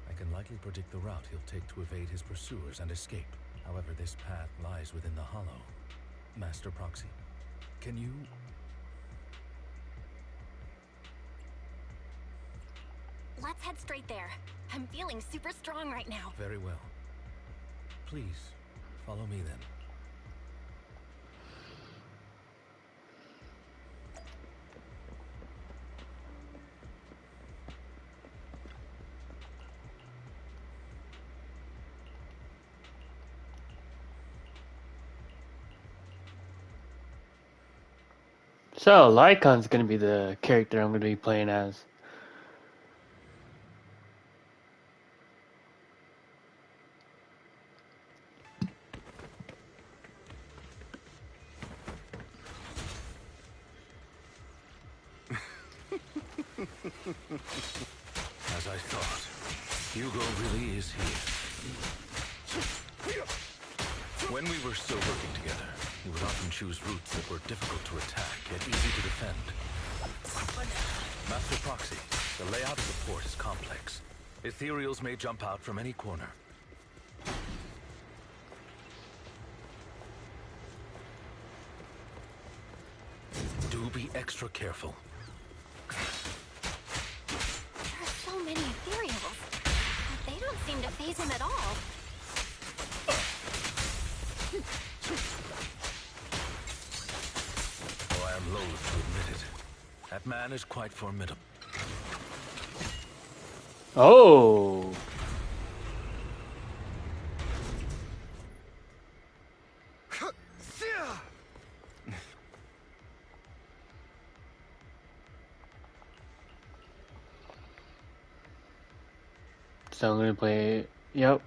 I can likely predict the route he'll take to evade his pursuers and escape. However, this path lies within the Hollow. Master Proxy, can you... Let's head straight there. I'm feeling super strong right now. Very well. Please, follow me then. So, Lycon's gonna be the character I'm gonna be playing as. As I thought, Hugo really is here. When we were still working together, he would often choose routes that were difficult to attack, yet easy to defend. Master Proxy, the layout of the port is complex. Ethereals may jump out from any corner. Do be extra careful. There are so many ethereals, but they don't seem to faze him at all. Though I am loath to admit it, that man is quite formidable. Oh! So I'm gonna play... Yep.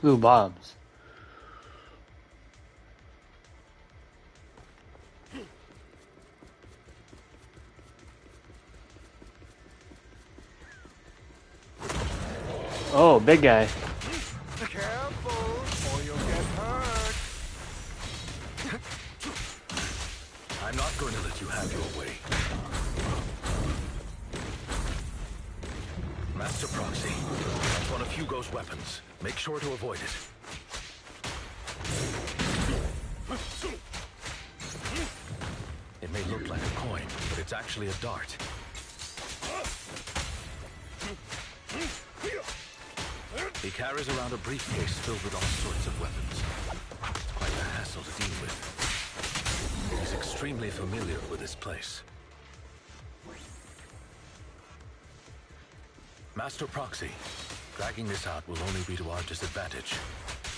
Ooh, bombs. Oh, big guy. Careful, or you'll get hurt. I'm not going to let you have your way. Master Proxy, that's one of Hugo's weapons. Make sure to avoid it. It may look like a coin, but it's actually a dart. He carries around a briefcase filled with all sorts of weapons. It's quite a hassle to deal with. He's extremely familiar with this place. Master Proxy, dragging this out will only be to our disadvantage.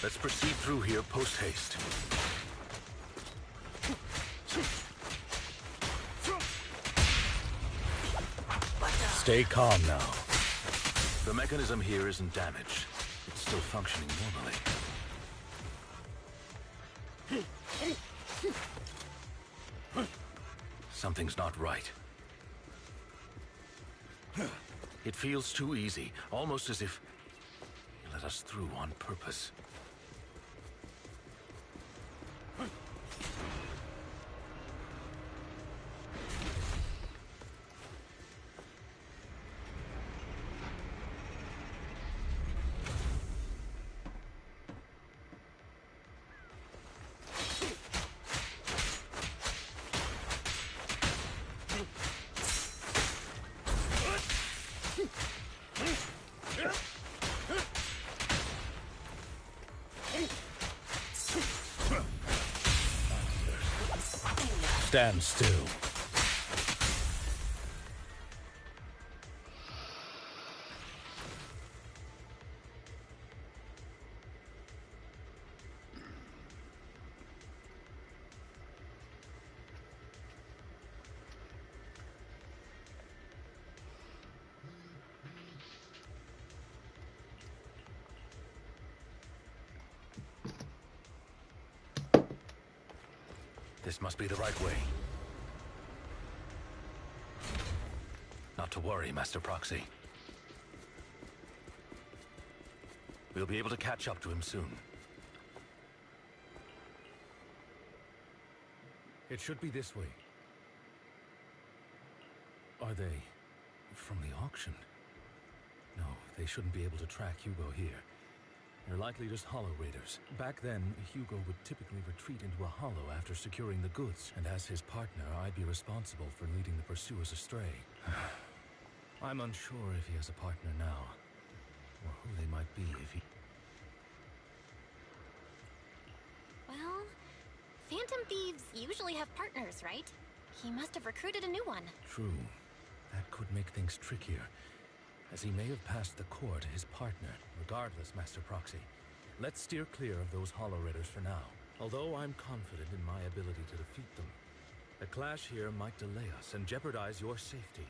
Let's proceed through here post-haste. Stay calm now. The mechanism here isn't damaged. It's still functioning normally. Something's not right. It feels too easy, almost as if you let us through on purpose. Stand still. This must be the right way. Not to worry, Master Proxy. We'll be able to catch up to him soon. It should be this way. Are they from the auction? No, they shouldn't be able to track Hugo here. They're likely just hollow raiders. Back then, Hugo would typically retreat into a hollow after securing the goods, and as his partner, I'd be responsible for leading the pursuers astray. I'm unsure if he has a partner now, or who they might be if he... Well, Phantom Thieves usually have partners, right? He must have recruited a new one. True. That could make things trickier, as he may have passed the core to his partner. Regardless, Master Proxy, let's steer clear of those hollow raiders for now. Although I'm confident in my ability to defeat them, a clash here might delay us and jeopardize your safety.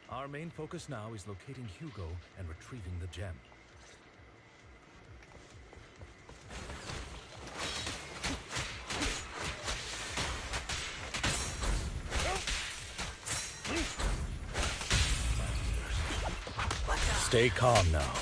Our main focus now is locating Hugo and retrieving the gem. Stay calm now.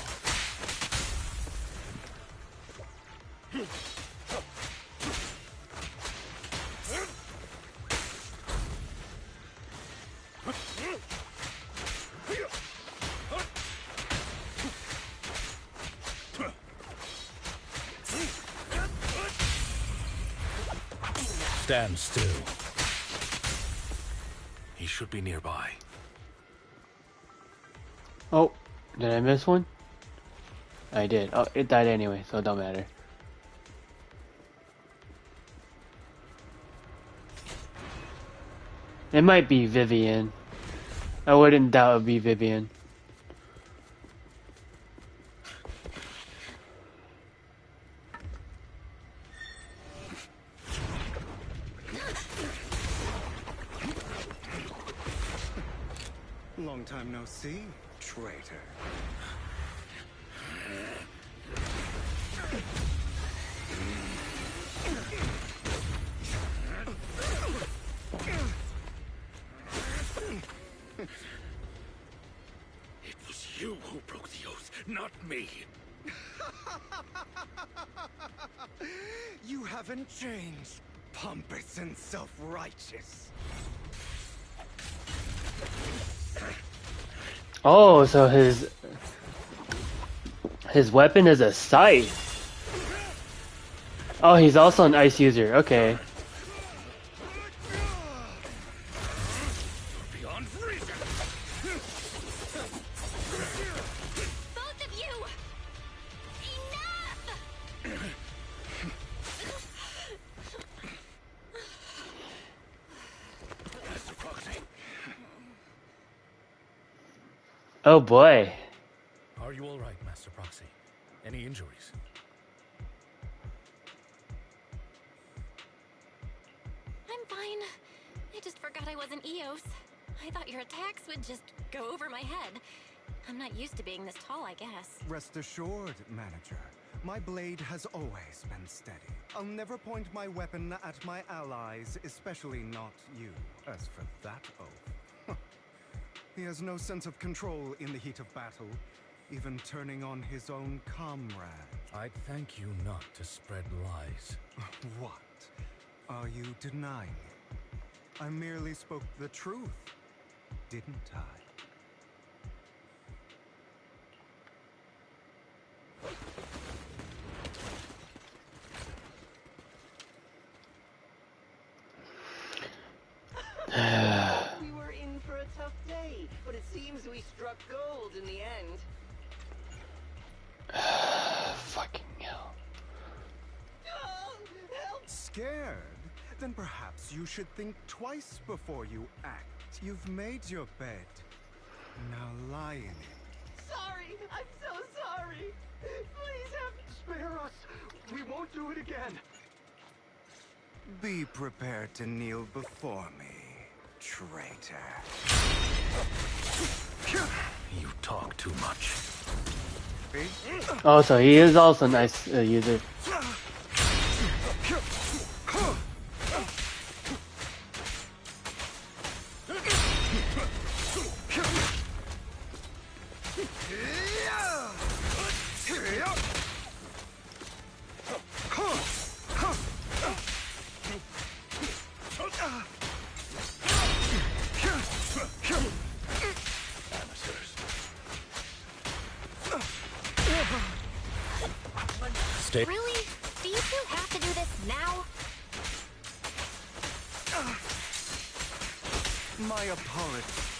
Stand still. He should be nearby. Oh, did I miss one? I did. Oh, it died anyway, so it don't matter. It might be Vivian. I wouldn't doubt it would be Vivian. Long time no see, traitor. It was you who broke the oath, not me. You haven't changed. Pompous and self-righteous. Oh, so his weapon is a scythe. Oh, he's also an ice user. Okay. Beyond freezing. Both of you! Enough! Master Proxy. Oh boy. Are you all right, Master Proxy? Any injuries? I'm fine. I just forgot I wasn't Eos. I thought your attacks would just go over my head. I'm not used to being this tall, I guess. Rest assured, Manager. My blade has always been steady. I'll never point my weapon at my allies, especially not you. As for that oath, he has no sense of control in the heat of battle, even turning on his own comrade. I'd thank you not to spread lies. What? Are you denying it? I merely spoke the truth, didn't I? We were in for a tough day, but it seems we struck gold in the end. Fucking hell. Scared? Then perhaps you should think twice before you act. You've made your bed. Now lie in it. Sorry! I'm so sorry! Please have... Spare us! We won't do it again! Be prepared to kneel before me, traitor. You talk too much. Oh, so he is also a nice user. Really? Do you two have to do this now? My apologies.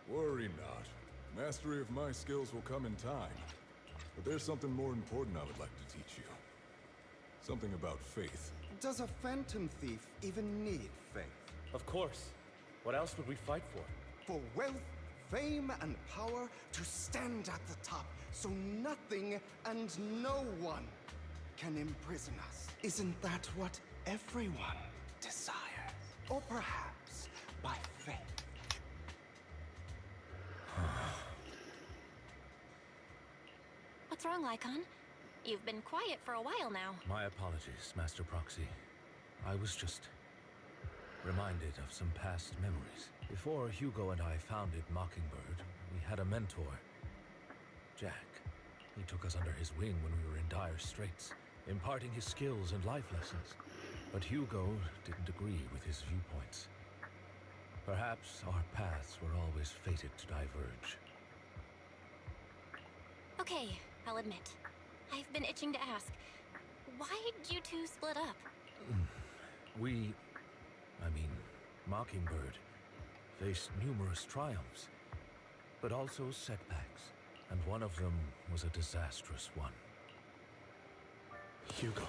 Worry not. Mastery of my skills will come in time. But there's something more important I would like to teach you. Something about faith. Does a phantom thief even need faith? Of course. What else would we fight for? For wealth, fame, and power to stand at the top, so nothing and no one can imprison us. Isn't that what everyone desires? Or perhaps by faith? What's wrong, Lycon? You've been quiet for a while now. My apologies, Master Proxy. I was just reminded of some past memories. Before Hugo and I founded Mockingbird, we had a mentor, Jack. He took us under his wing when we were in dire straits, imparting his skills and life lessons. But Hugo didn't agree with his viewpoints. Perhaps our paths were always fated to diverge. Okay, I'll admit. I've been itching to ask. Why'd you two split up? Mockingbird faced numerous triumphs, but also setbacks, and one of them was a disastrous one. Hugo.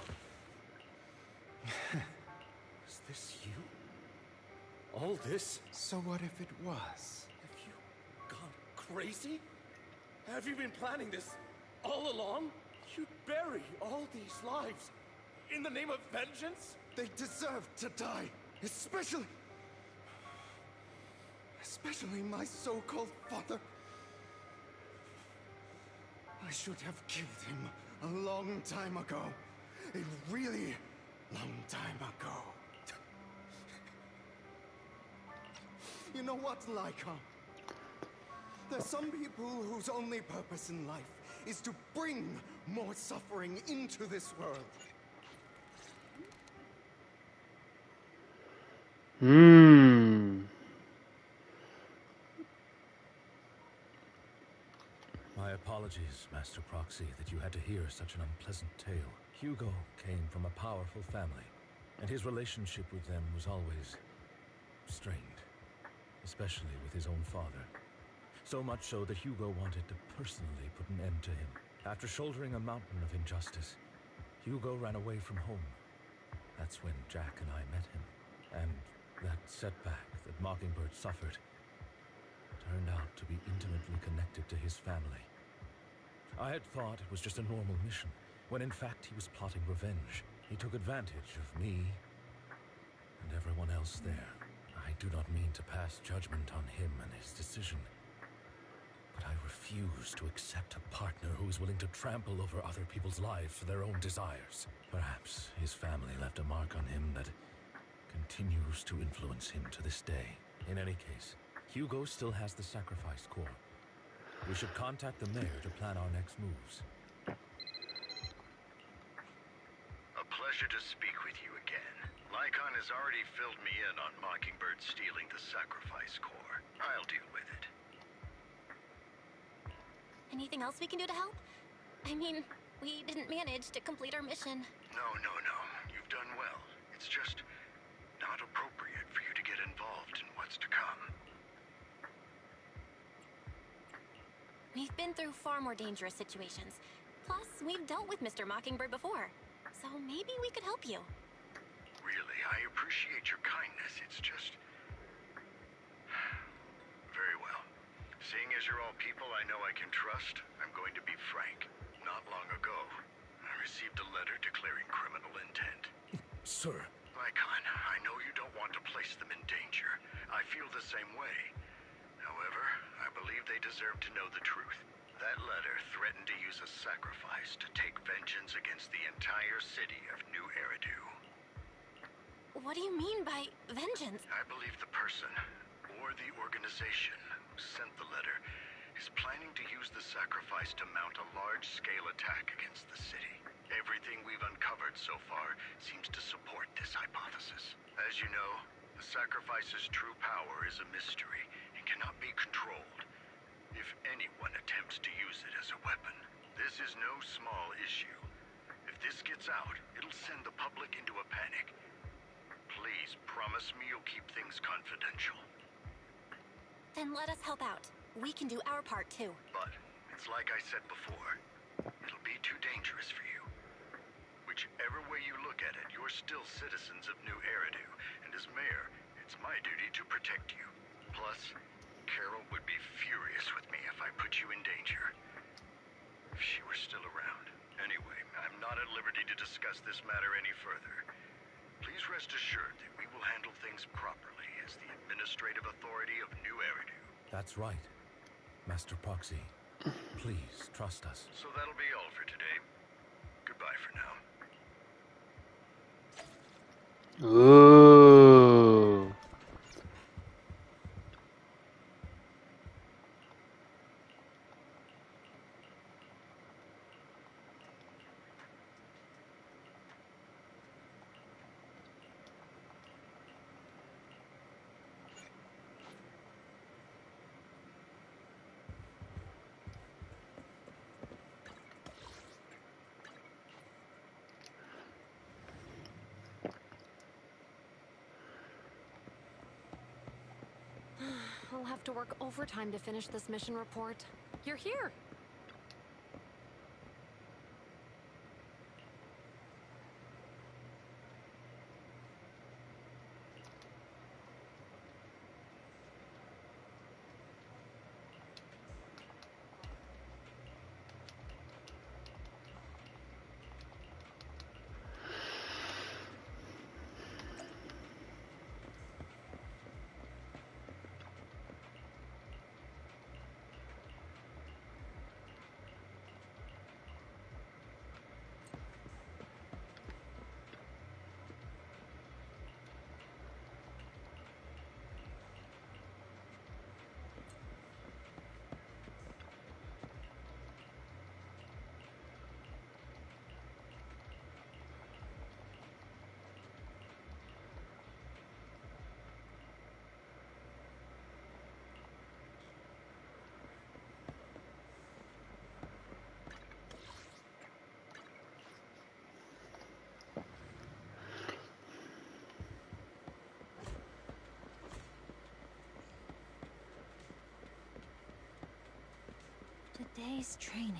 Is this you? All this? So what if it was? Have you gone crazy? Have you been planning this all along? You'd bury all these lives in the name of vengeance? They deserve to die, especially... Especially my so-called father. I should have killed him a long time ago. A really long time ago. You know what, Lycon? There's some people whose only purpose in life is to bring more suffering into this world. My apologies, Master Proxy, that you had to hear such an unpleasant tale. Hugo came from a powerful family, and his relationship with them was always strained, especially with his own father. So much so that Hugo wanted to personally put an end to him. After shouldering a mountain of injustice, Hugo ran away from home. That's when Jack and I met him. And that setback that Mockingbird suffered turned out to be intimately connected to his family. I had thought it was just a normal mission, when in fact he was plotting revenge. He took advantage of me and everyone else there. I do not mean to pass judgment on him and his decision, but I refuse to accept a partner who is willing to trample over other people's lives for their own desires. Perhaps his family left a mark on him that continues to influence him to this day. In any case, Hugo still has the sacrifice core. We should contact the mayor to plan our next moves. A pleasure to speak with you again. Lycon has already filled me in on Mockingbird stealing the sacrifice core. I'll deal with it. Anything else we can do to help? I mean, we didn't manage to complete our mission. No. You've done well. It's just not appropriate for you to get involved in what's to come. We've been through far more dangerous situations. Plus, we've dealt with Mr. Mockingbird before. So maybe we could help you. Really, I appreciate your kindness. It's just... Very well. Seeing as you're all people I know I can trust, I'm going to be frank. Not long ago, I received a letter declaring criminal intent. Sir. Lycon, I know you don't want to place them in danger. I feel the same way. However, I believe they deserve to know the truth. That letter threatened to use a sacrifice to take vengeance against the entire city of New Eridu. What do you mean by vengeance? I believe the person, or the organization, who sent the letter is planning to use the sacrifice to mount a large-scale attack against the city. Everything we've uncovered so far seems to support this hypothesis. As you know, the sacrifice's true power is a mystery and cannot be controlled. If anyone attempts to use it as a weapon, this is no small issue. If this gets out, it'll send the public into a panic. Please promise me you'll keep things confidential. Then let us help out. We can do our part too. But it's like I said before, it'll be too dangerous for you. Whichever way you look at it, you're still citizens of New Eridu, and as mayor, it's my duty to protect you. Plus, Carol would be furious with me if I put you in danger. If she were still around. Anyway, I'm not at liberty to discuss this matter any further. Please rest assured that we will handle things properly as the administrative authority of New Eridu. That's right. Master Proxy, please trust us. So that'll be all for today. Goodbye for now. Ooh. I'll have to work overtime to finish this mission report. You're here! day's training.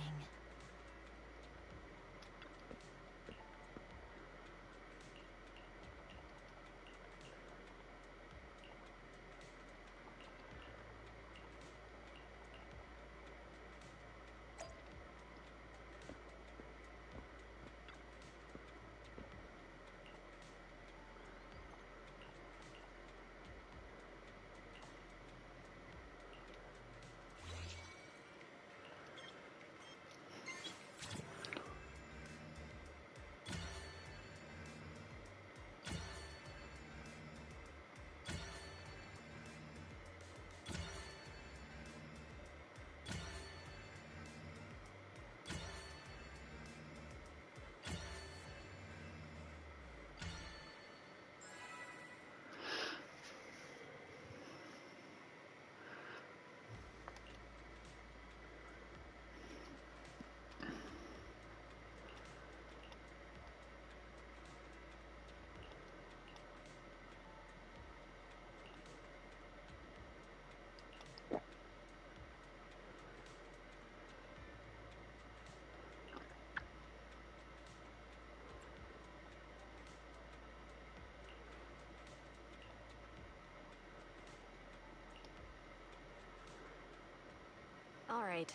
All right,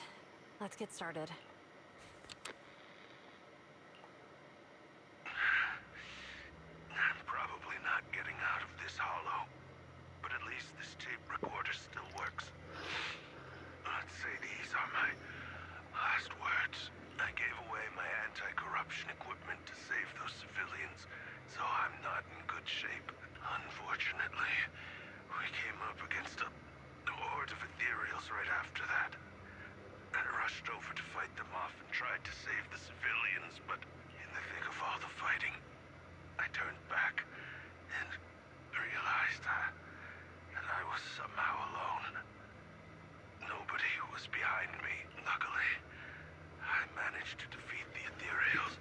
let's get started. I'm probably not getting out of this hollow, but at least this tape recorder still works. Let's say these are my last words. I gave away my anti-corruption equipment to save those civilians, so I'm not in good shape. Unfortunately, we came up against a horde of ethereals right after that. I rushed over to fight them off and tried to save the civilians, but in the thick of all the fighting, I turned back and realized that I was somehow alone. Nobody was behind me. Luckily, I managed to defeat the ethereals,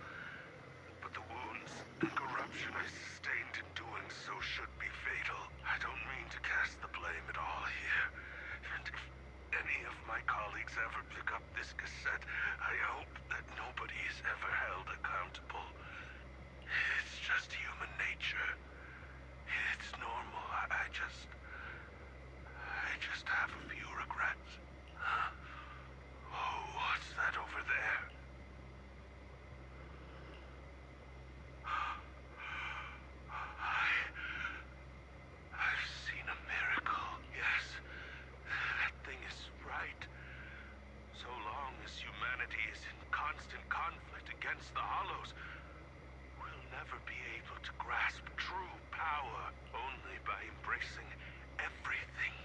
but the wounds and corruption I sustained in doing so should be fatal. I don't mean to cast the blame at all here, and if any of my colleagues ever pick up this cassette, I hope that nobody is ever held accountable. It's just human nature. It's normal. I just have a few regrets. Huh? Oh, what's that over there? I've seen a miracle. Yes, that thing is right. So long as humanity is in constant conflict against the Hollows, we'll never be able to grasp true power. Only by embracing everything.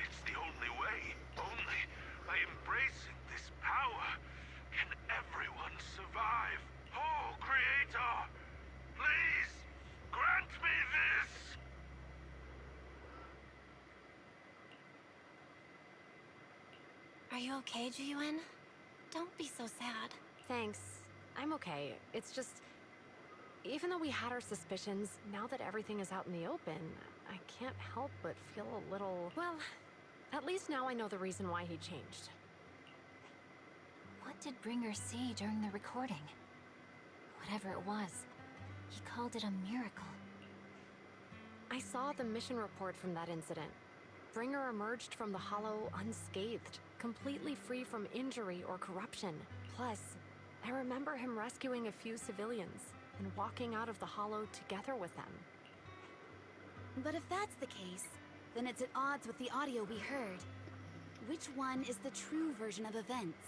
It's the only way. Only by embracing this power can everyone survive. Oh, Creator, please grant me this! Are you okay, Jiyuan? Don't be so sad. Thanks. I'm okay. It's just... Even though we had our suspicions, now that everything is out in the open, I can't help but feel a little... Well, at least now I know the reason why he changed. What did Bringer see during the recording? Whatever it was, he called it a miracle. I saw the mission report from that incident. Bringer emerged from the Hollow unscathed, completely free from injury or corruption. Plus, I remember him rescuing a few civilians and walking out of the Hollow together with them. But if that's the case, then it's at odds with the audio we heard. Which one is the true version of events?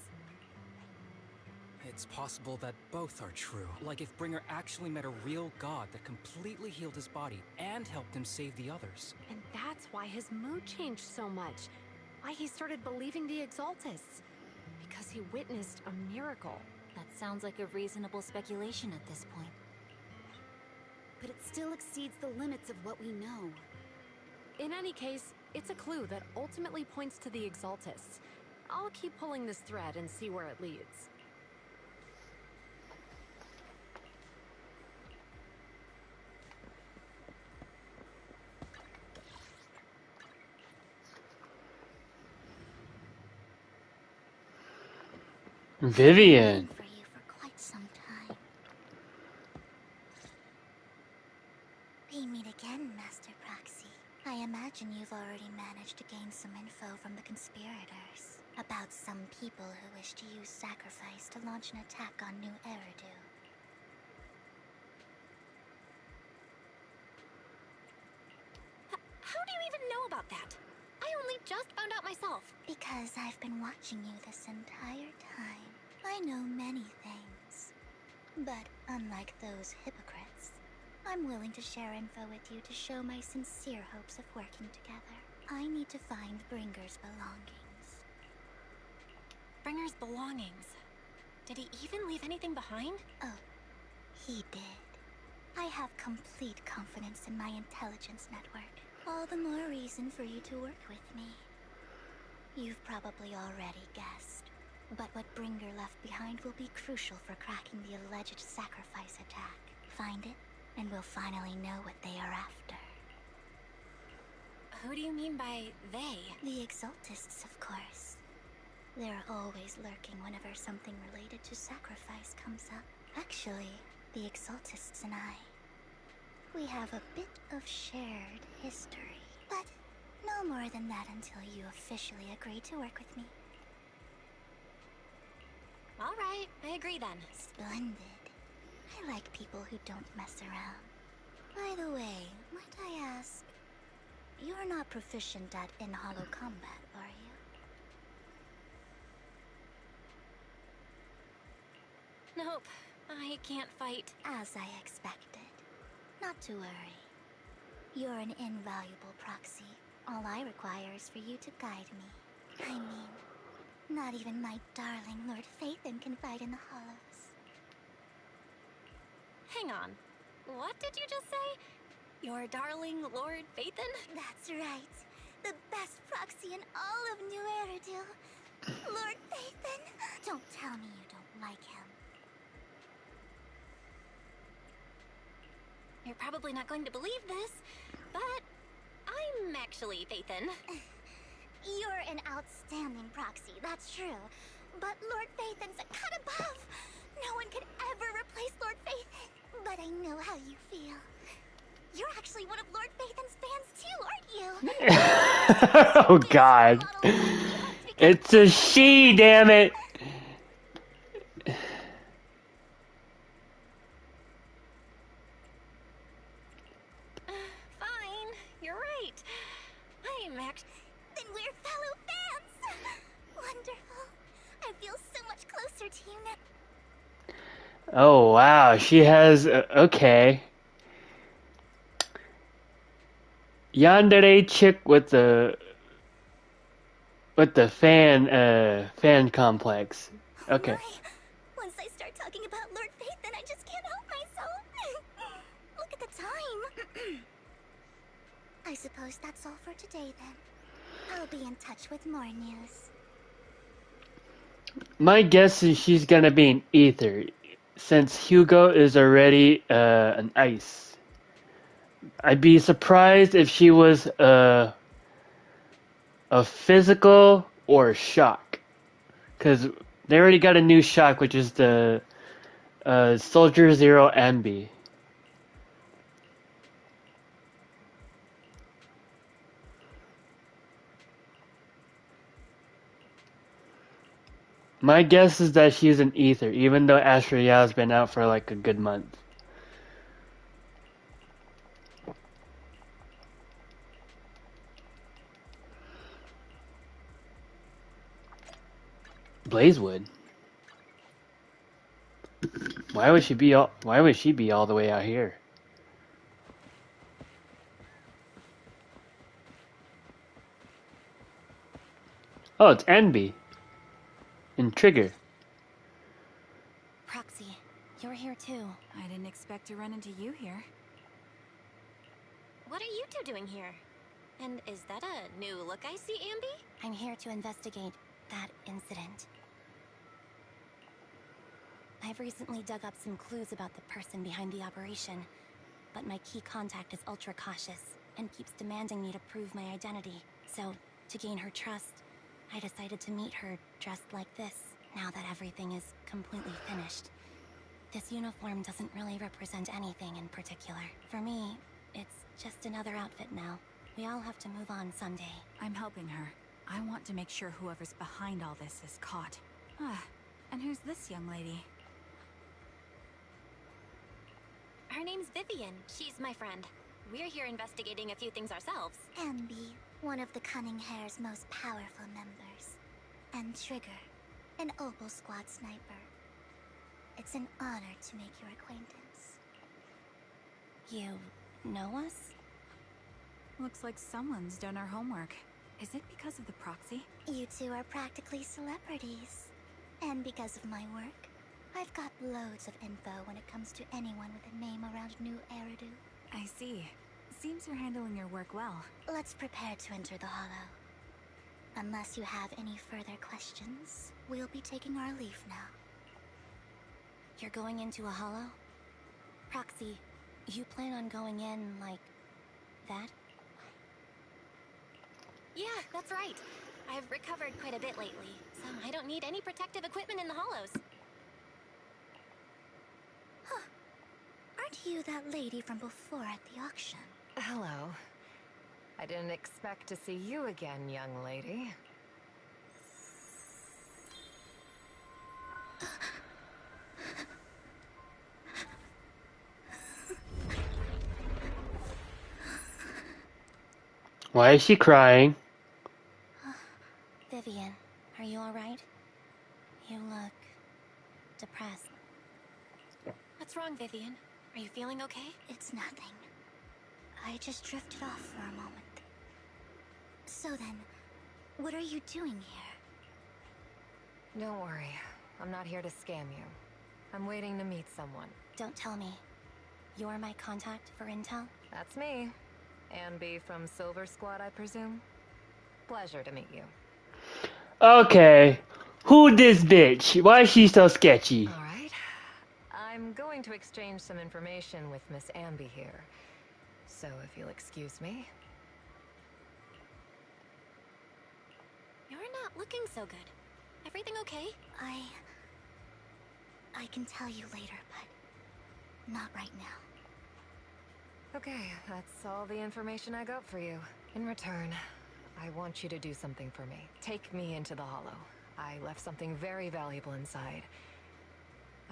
It's possible that both are true. Like if Bringer actually met a real god that completely healed his body and helped him save the others. And that's why his mood changed so much. Why he started believing the Exaltists. Because he witnessed a miracle. That sounds like a reasonable speculation at this point. But it still exceeds the limits of what we know. In any case, it's a clue that ultimately points to the Exaltists. I'll keep pulling this thread and see where it leads. Vivian. For you for quite some time. We meet again, Master Proxy. I imagine you've already managed to gain some info from the conspirators about some people who wish to use sacrifice to launch an attack on New Eridu. How do you even know about that? I only just found out myself. Because I've been watching you this entire time. I know many things. But unlike those hypocrites, I'm willing to share info with you to show my sincere hopes of working together. I need to find Bringer's belongings. Bringer's belongings. Did he even leave anything behind? Oh, he did. I have complete confidence in my intelligence network. All the more reason for you to work with me. You've probably already guessed. But what Bringer left behind will be crucial for cracking the alleged sacrifice attack. Find it, and we'll finally know what they are after. Who do you mean by they? The Exaltists, of course. They're always lurking whenever something related to sacrifice comes up. Actually, the Exaltists and I, we have a bit of shared history. But no more than that until you officially agree to work with me. All right, I agree then. Splendid. I like people who don't mess around. By the way, might I ask, you're not proficient at in-hollow combat, are you? Nope, I can't fight. As I expected. Not to worry. You're an invaluable proxy. All I require is for you to guide me. I mean, not even my darling Lord Phaethon can fight in the hollows. Hang on. What did you just say? Your darling Lord Phaethon? That's right. The best proxy in all of New Eridu. Lord Phaethon. Don't tell me you don't like him. You're probably not going to believe this, but I'm actually Phaethon. You're an outstanding proxy, that's true. But Lord Phaethon's a cut above. No one could ever replace Lord Phaethon. But I know how you feel. You're actually one of Lord Phaethon's fans too, aren't you? Oh God. It's a she, damn it. Fine, you're right. I'm actually... Then we're fellow fans. Wonderful. I feel so much closer to you now. Oh wow, she has okay. Yandere chick with the fan complex. Okay. Once I start talking about Lord Phaethon, I just can't help myself. Look at the time. I suppose that's all for today then. I'll be in touch with more news. My guess is she's gonna be an ether, since Hugo is already an ice. I'd be surprised if she was a physical or shock, because they already got a new shock, which is the Soldier Zero Ambi. My guess is that she's an ether, even though Astro Yao's been out for like a good month. Blazewood? Why would she be all the way out here? Oh, it's Envy. And Trigger. Proxy, you're here too. I didn't expect to run into you here. What are you two doing here? And is that a new look I see, Ambi? I'm here to investigate that incident. I've recently dug up some clues about the person behind the operation, but my key contact is ultra cautious and keeps demanding me to prove my identity. So, to gain her trust, I decided to meet her dressed like this now that everything is completely finished. This uniform doesn't really represent anything in particular. For me, it's just another outfit now. We all have to move on someday. I'm helping her. I want to make sure whoever's behind all this is caught. Ah, and who's this young lady? Her name's Vivian. She's my friend. We're here investigating a few things ourselves. Ambi, one of the Cunning Hair's most powerful members. And Trigger, an Opal Squad sniper. It's an honor to make your acquaintance. You know us? Looks like someone's done our homework. Is it because of the proxy? You two are practically celebrities. And because of my work, I've got loads of info when it comes to anyone with a name around New Eridu. I see. Seems you're handling your work well. Let's prepare to enter the Hollow. Unless you have any further questions, we'll be taking our leave now. You're going into a hollow? Proxy, you plan on going in like that? Yeah, that's right. I've recovered quite a bit lately, so I don't need any protective equipment in the hollows. Huh. Aren't you that lady from before at the auction? Hello. I didn't expect to see you again, young lady. Why is she crying? Vivian, are you alright? You look depressed. What's wrong, Vivian? Are you feeling okay? It's nothing. I just drifted off for a moment. So then, what are you doing here? Don't worry. I'm not here to scam you. I'm waiting to meet someone. Don't tell me. You're my contact for intel? That's me. Ambi from Silver Squad, I presume? Pleasure to meet you. Okay. Who this bitch? Why is she so sketchy? Alright. I'm going to exchange some information with Miss Ambi here. So if you'll excuse me. You're not looking so good. Everything okay? I can tell you later, but not right now. Okay, that's all the information I got for you. In return, I want you to do something for me. Take me into the Hollow. I left something very valuable inside.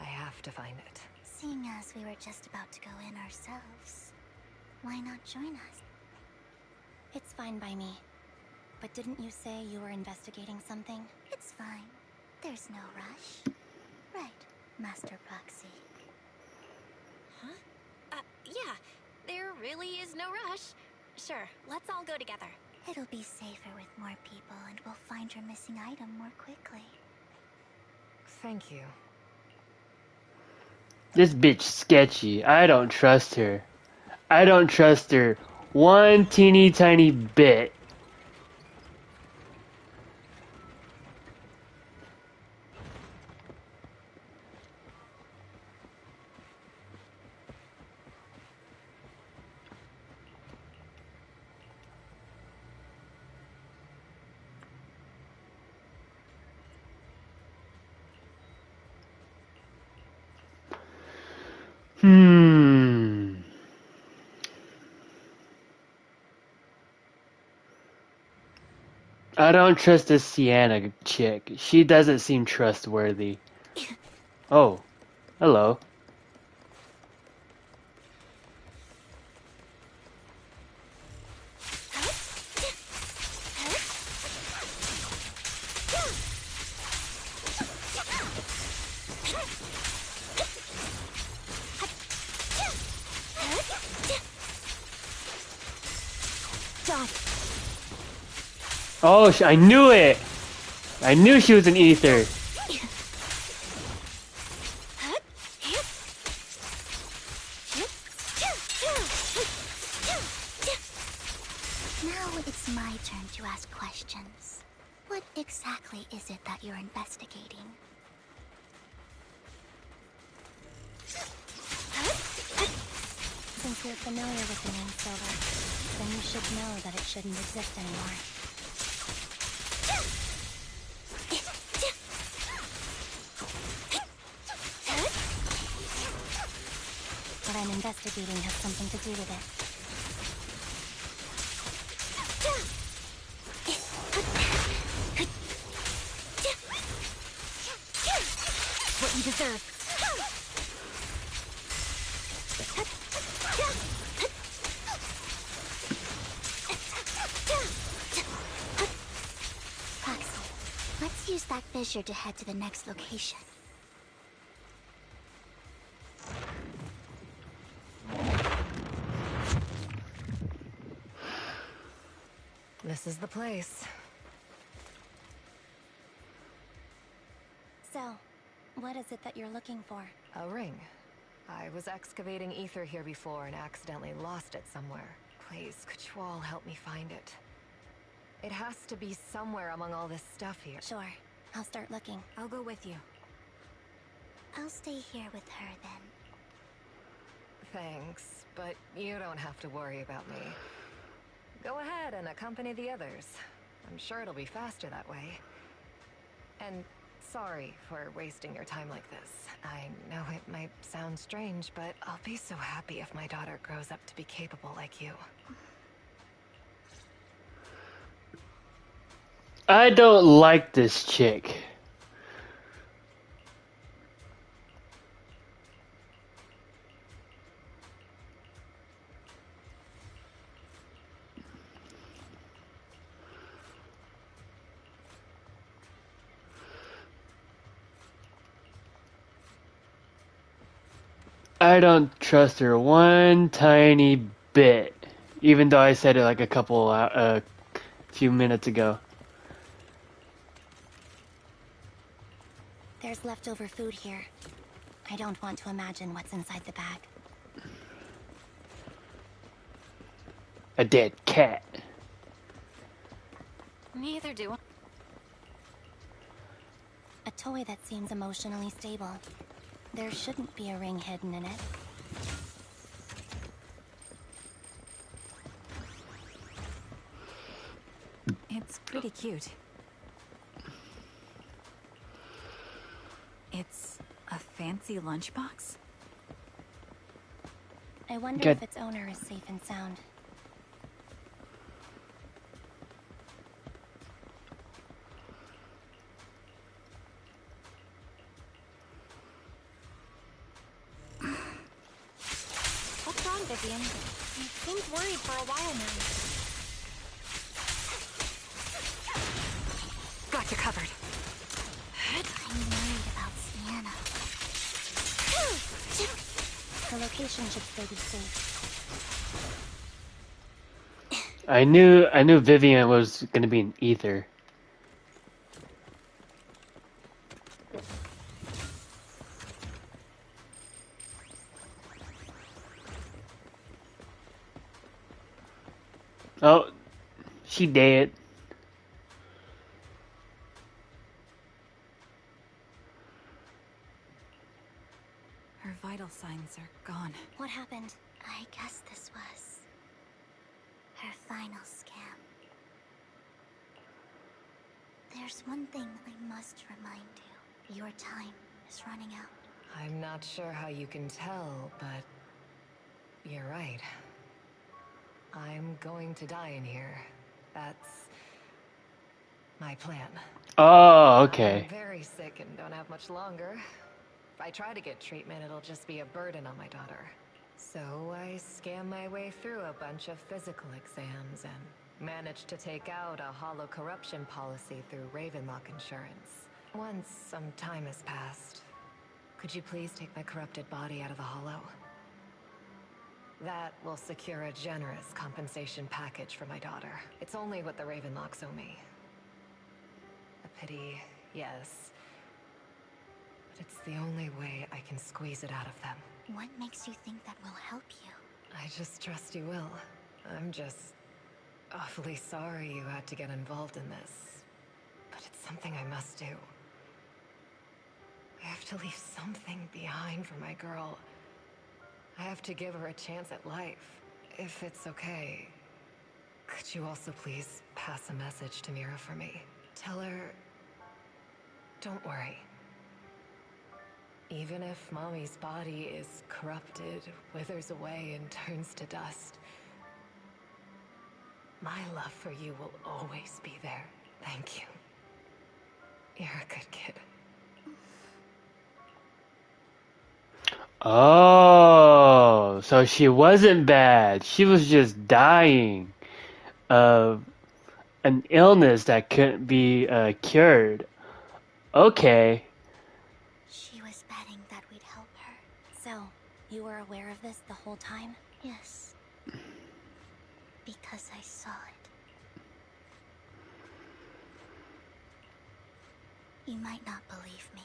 I have to find it. Seeing as we were just about to go in ourselves, why not join us? It's fine by me. But didn't you say you were investigating something? It's fine. There's no rush. Right, Master Proxy. Huh? Yeah. There really is no rush. Sure, let's all go together. It'll be safer with more people, and we'll find your missing item more quickly. Thank you. This bitch sketchy. I don't trust her. I don't trust her one teeny tiny bit. I don't trust this Sienna chick. She doesn't seem trustworthy. Oh, hello. Oh, I knew it! I knew she was an ether. Now it's my turn to ask questions. What exactly is it that you're investigating? Since you're familiar with the name Silver, then you should know that it shouldn't exist anymore. I'm investigating has something to do with it. What you deserve. Foxy, let's use that fissure to head to the next location. This is the place. So, what is it that you're looking for? A ring. I was excavating ether here before and accidentally lost it somewhere. Please, could you all help me find it? It has to be somewhere among all this stuff here. Sure. I'll start looking. I'll go with you. I'll stay here with her then. Thanks, but you don't have to worry about me. Go ahead and accompany the others. I'm sure it'll be faster that way. And sorry for wasting your time like this. I know it might sound strange, but I'll be so happy if my daughter grows up to be capable like you. I don't like this chick. I don't trust her one tiny bit, even though I said it like a few minutes ago. There's leftover food here. I don't want to imagine what's inside the bag. A dead cat. Neither do I. A toy that seems emotionally stable. There shouldn't be a ring hidden in it. It's pretty cute. It's a fancy lunchbox? I wonder Good. if its owner is safe and sound. What's wrong, Vivian? You seemed worried for a while now. Got you covered. I'm worried about Sienna. The location should still be safe. I knew Vivian was gonna be an ether. Oh, she dead. Her vital signs are gone. What happened? I guess this was her final scam. There's one thing I must remind you. Your time is running out. I'm not sure how you can tell, but you're right. I'm going to die in here. That's my plan. Oh, okay. I'm very sick and don't have much longer. If I try to get treatment, it'll just be a burden on my daughter. So I scam my way through a bunch of physical exams and managed to take out a hollow corruption policy through Ravenlock Insurance. Once some time has passed, could you please take my corrupted body out of the hollow? That will secure a generous compensation package for my daughter. It's only what the Ravenlocks owe me. A pity, yes. But it's the only way I can squeeze it out of them. What makes you think that will help you? I just trust you will. I'm just awfully sorry you had to get involved in this. But it's something I must do. I have to leave something behind for my girl. I have to give her a chance at life. If it's okay, could you also please pass a message to Mira for me? Tell her, don't worry. Even if Mommy's body is corrupted, withers away, and turns to dust, my love for you will always be there. Thank you. You're a good kid. Oh, so she wasn't bad. She was just dying of an illness that couldn't be cured. Okay. She was betting that we'd help her. So, you were aware of this the whole time? Yes. Because I saw it. You might not believe me,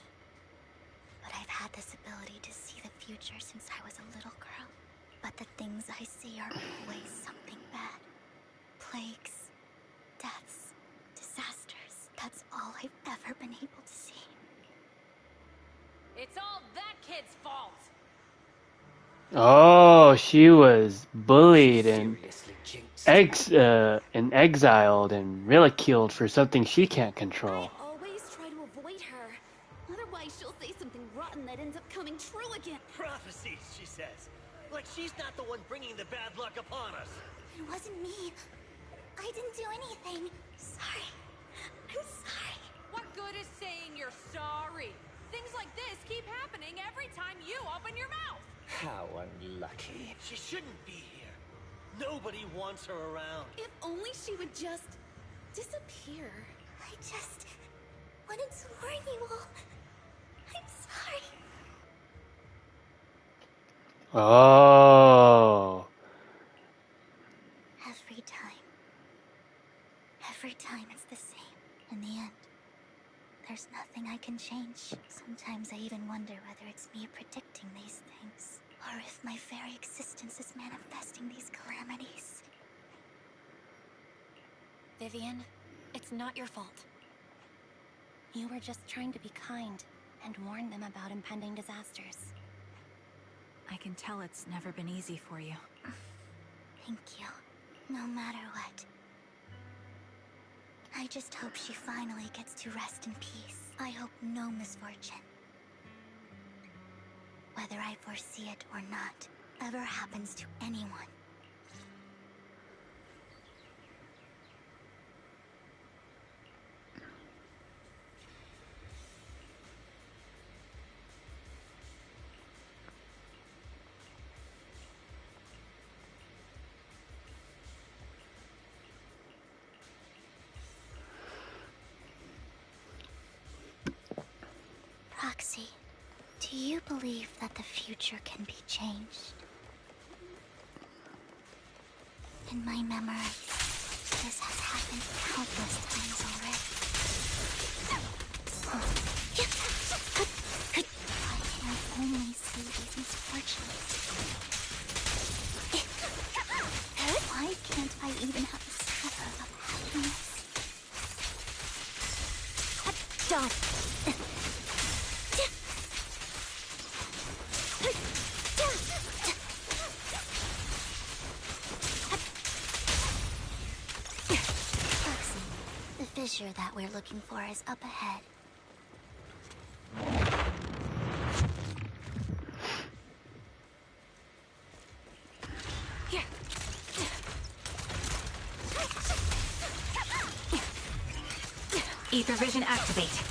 but I've had this ability to see the future since I was a little girl. But the things I see are always something bad. Plagues, deaths, disasters. That's all I've ever been able to see. It's all that kid's fault! Oh, she was bullied and exiled and ridiculed for something she can't control. Always try to avoid her. Otherwise, she'll say something rotten that ends up coming true again. Prophecies, she says. Like she's not the one bringing the bad luck upon us. It wasn't me. I didn't do anything. Sorry. I'm sorry. What good is saying you're sorry? Things like this keep happening every time you open your mouth. How unlucky. She shouldn't be here. Nobody wants her around. If only she would just disappear. I just wanted to warn you all. I'm sorry. Oh. Every time it's the same. In the end, there's nothing I can change. Sometimes I even wonder whether it's me predicting these things, or if my very existence is manifesting these calamities. Vivian, it's not your fault. You were just trying to be kind and warn them about impending disasters. I can tell it's never been easy for you. Thank you. No matter what. I just hope she finally gets to rest in peace. I hope no misfortune, whether I foresee it or not, ever happens to anyone. Roxy, do you believe that the future can be changed? In my memories, this has happened countless times already. Why can I only see these misfortunes? Why can't I even have a sliver of happiness? Don't! The fissure that we're looking for is up ahead. Ether vision activate.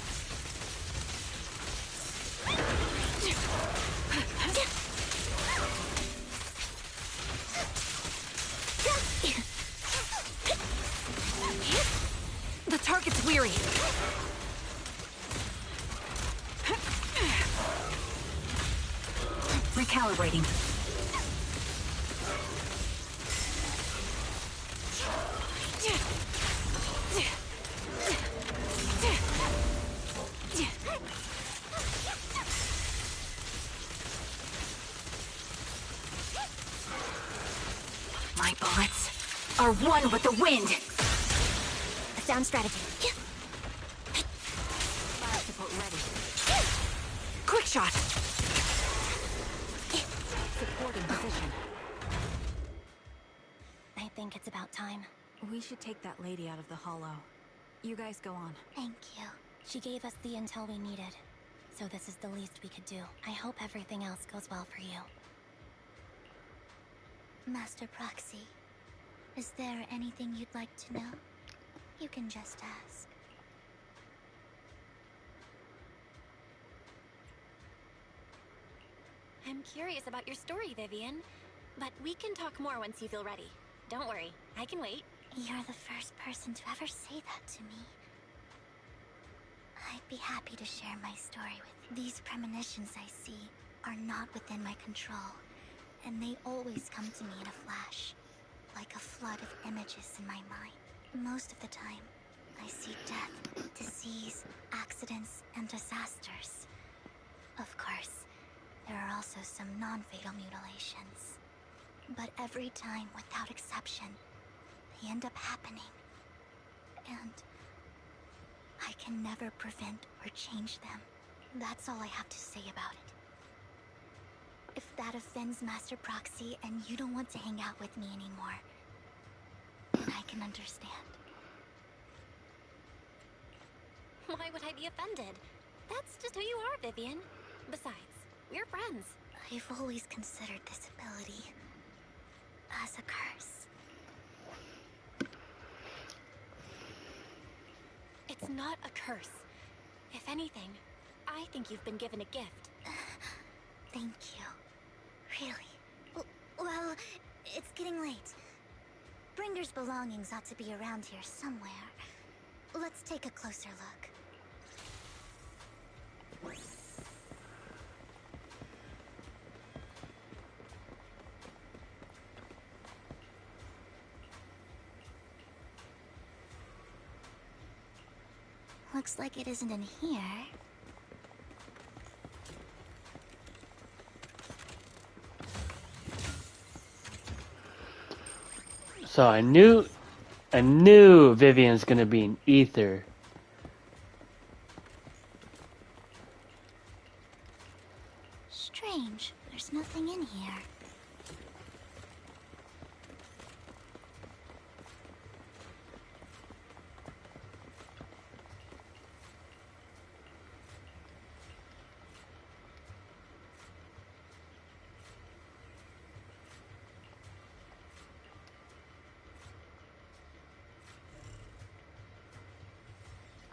The target's weary. Recalibrating. My bullets are one with the wind. A sound strategy. Fire support ready. Quick shot. Supporting position. I think it's about time. We should take that lady out of the hollow. You guys go on. Thank you. She gave us the intel we needed. so this is the least we could do. I hope everything else goes well for you. Master Proxy, is there anything you'd like to know? You can just ask. I'm curious about your story, Vivian. But we can talk more once you feel ready. Don't worry, I can wait. You're the first person to ever say that to me. I'd be happy to share my story with you. These premonitions I see are not within my control, and they always come to me in a flash, like a flood of images in my mind. Most of the time, I see death, disease, accidents, and disasters. Of course, there are also some non-fatal mutilations. But every time, without exception, they end up happening. And I can never prevent or change them. That's all I have to say about it. If that offends Master Proxy and you don't want to hang out with me anymore, then I can understand. Why would I be offended? That's just who you are, Vivian. Besides, we're friends. I've always considered this ability as a curse. It's not a curse. If anything, I think you've been given a gift. Thank you. Really? Well, it's getting late. Bringer's belongings ought to be around here somewhere. Let's take a closer look. Looks like it isn't in here. So I knew Vivian's gonna be an ether. Strange. There's nothing in here.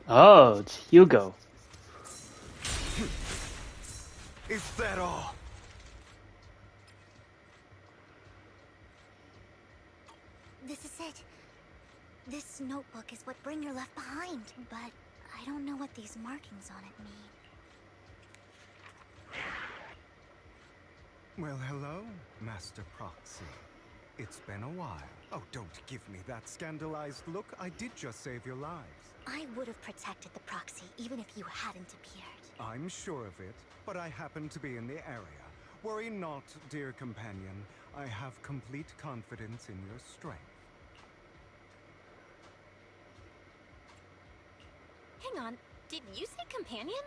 Oh, it's Hugo. Is that all? This is it. This notebook is what Bringer left behind, but I don't know what these markings on it mean. Well, hello, Master Proxy. It's been a while. Oh, don't give me that scandalized look. I did just save your lives. I would have protected the Proxy even if you hadn't appeared. I'm sure of it, but I happen to be in the area. Worry not, dear companion. I have complete confidence in your strength. Hang on, did you say companion?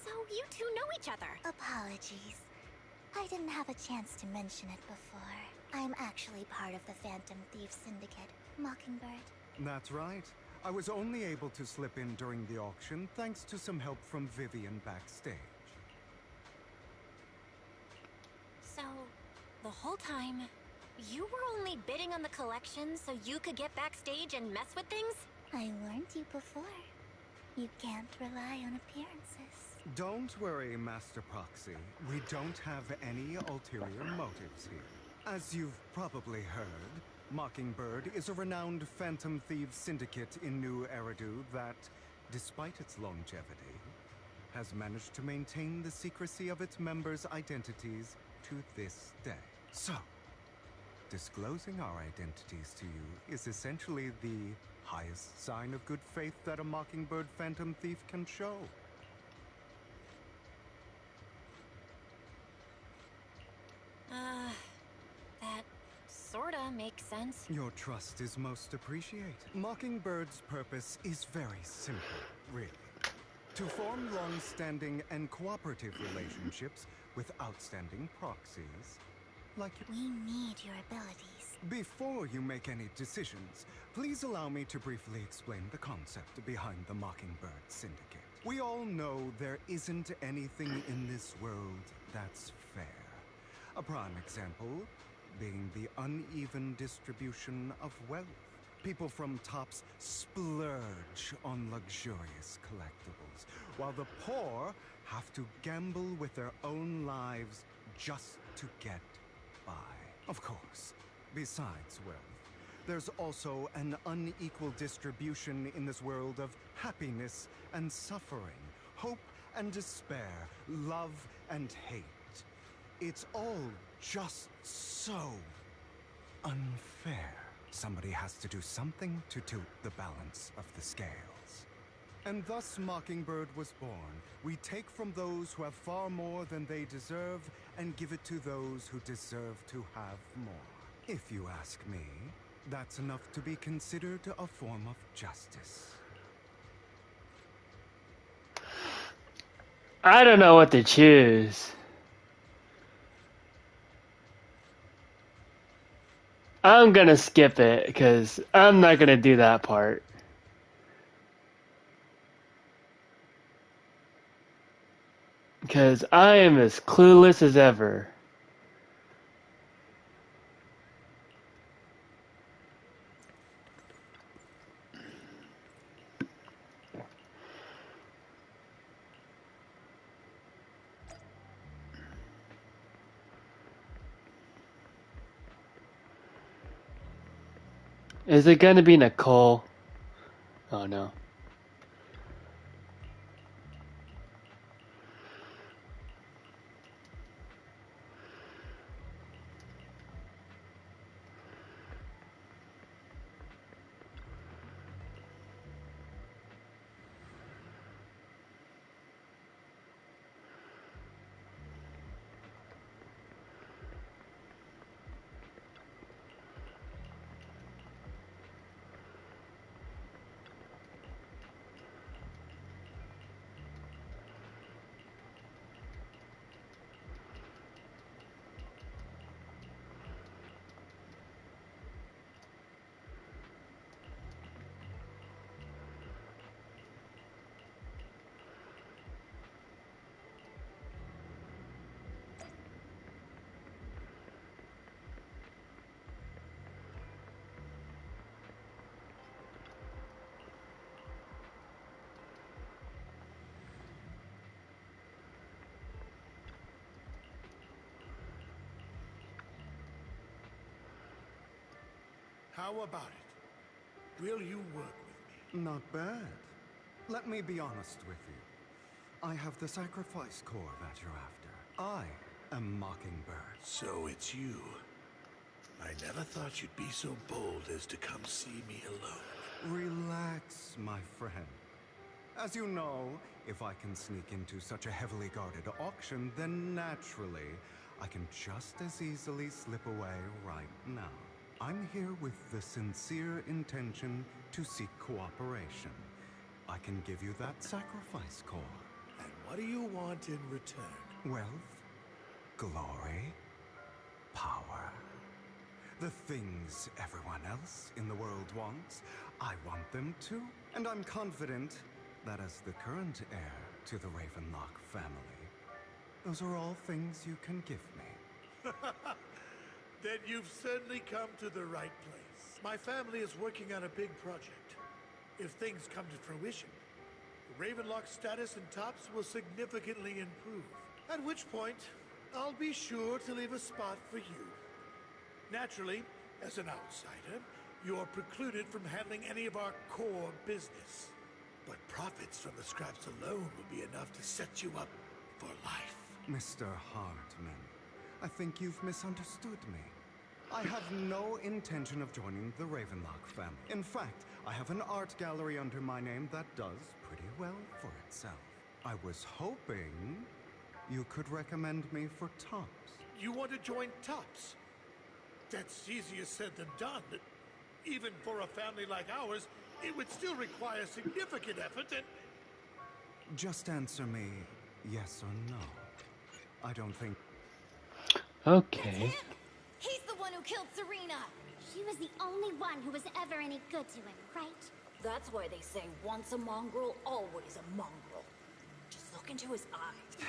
So you two know each other. Apologies. I didn't have a chance to mention it before. I'm actually part of the Phantom Thieves Syndicate, Mockingbird. That's right. I was only able to slip in during the auction thanks to some help from Vivian backstage. So, the whole time, you were only bidding on the collection so you could get backstage and mess with things? I warned you before. You can't rely on appearances. Don't worry, Master Proxy. We don't have any ulterior motives here. As you've probably heard, Mockingbird is a renowned Phantom Thieves syndicate in New Eridu that, despite its longevity, has managed to maintain the secrecy of its members' identities to this day. So, disclosing our identities to you is essentially the highest sign of good faith that a Mockingbird Phantom Thief can show. That sorta makes sense. Your trust is most appreciated. Mockingbird's purpose is very simple, really. To form long-standing and cooperative relationships with outstanding proxies, like you. We need your abilities. Before you make any decisions, please allow me to briefly explain the concept behind the Mockingbird Syndicate. We all know there isn't anything in this world that's fair. A prime example being the uneven distribution of wealth. People from tops splurge on luxurious collectibles, while the poor have to gamble with their own lives just to get by. Of course, besides wealth, there's also an unequal distribution in this world of happiness and suffering, hope and despair, love and hate. It's all just so unfair. Somebody has to do something to tilt the balance of the scales. And thus Mockingbird was born. We take from those who have far more than they deserve and give it to those who deserve to have more. If you ask me, that's enough to be considered a form of justice. I don't know what to choose. I'm gonna skip it because I'm not gonna do that part. Because I am as clueless as ever. Is it gonna be Nicole? Oh no. How about it? Will you work with me? Not bad. Let me be honest with you. I have the sacrifice core that you're after. I am Mockingbird. So it's you. I never thought you'd be so bold as to come see me alone. Relax, my friend. As you know, if I can sneak into such a heavily guarded auction, then naturally, I can just as easily slip away right now. I'm here with the sincere intention to seek cooperation. I can give you that sacrifice core. And what do you want in return? Wealth, glory, power. The things everyone else in the world wants, I want them too. And I'm confident that as the current heir to the Ravenlock family, those are all things you can give me. Then you've certainly come to the right place. My family is working on a big project. If things come to fruition, Ravenlock's status in Tops will significantly improve. At which point, I'll be sure to leave a spot for you. Naturally, as an outsider, you're precluded from handling any of our core business. But profits from the scraps alone will be enough to set you up for life. Mr. Hartman, I think you've misunderstood me. I have no intention of joining the Ravenlock family. In fact, I have an art gallery under my name that does pretty well for itself. I was hoping you could recommend me for Tops. You want to join Tops? That's easier said than done. Even for a family like ours, it would still require significant effort and... Just answer me yes or no. I don't think... Okay. He's the one who killed Serena! She was the only one who was ever any good to him, right? That's why they say once a mongrel, always a mongrel. look into his eyes.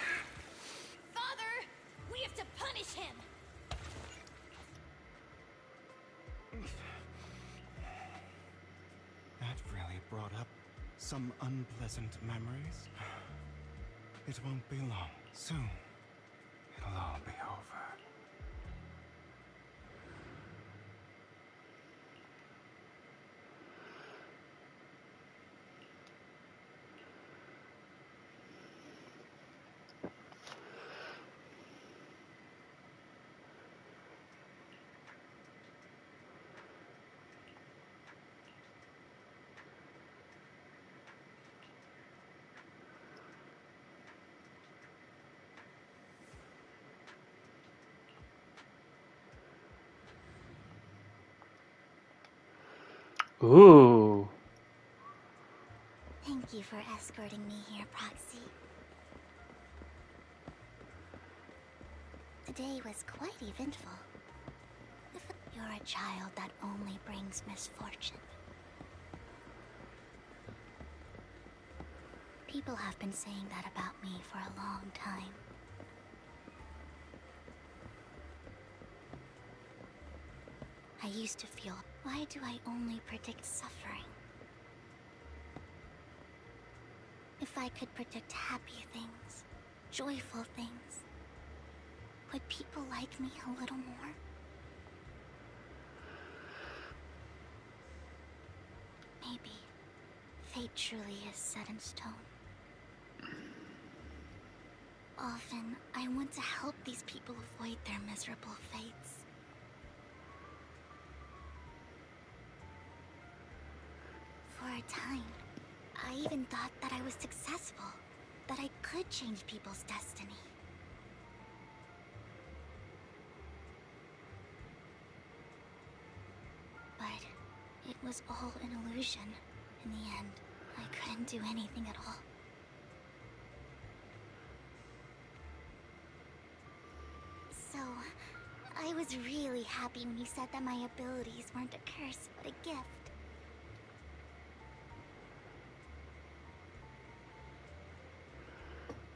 Father, we have to punish him. That really brought up some unpleasant memories. It won't be long. Soon, it'll all be over. Ooh. Thank you for escorting me here, Proxy. The day was quite eventful. You're a child that only brings misfortune. People have been saying that about me for a long time. I used to feel, why do I only predict suffering? If I could predict happy things, joyful things, would people like me a little more? Maybe fate truly is set in stone. Often, I want to help these people avoid their miserable fates. For a time, I even thought that I was successful, that I could change people's destiny. But it was all an illusion. In the end, I couldn't do anything at all. So, I was really happy when you said that my abilities weren't a curse, but a gift.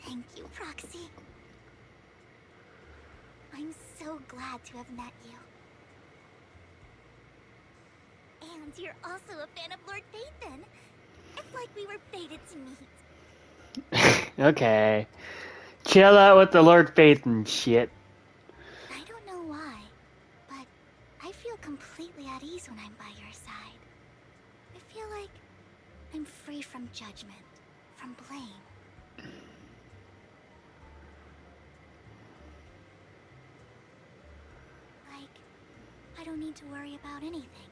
Thank you, Proxy. I'm so glad to have met you. And you're also a fan of Lord Phaethon. It's like we were fated to meet. Okay. Chill out with the Lord Phaethon shit. I don't know why, but I feel completely at ease when I'm by your side. I feel like I'm free from judgment, from blame. Like, I don't need to worry about anything,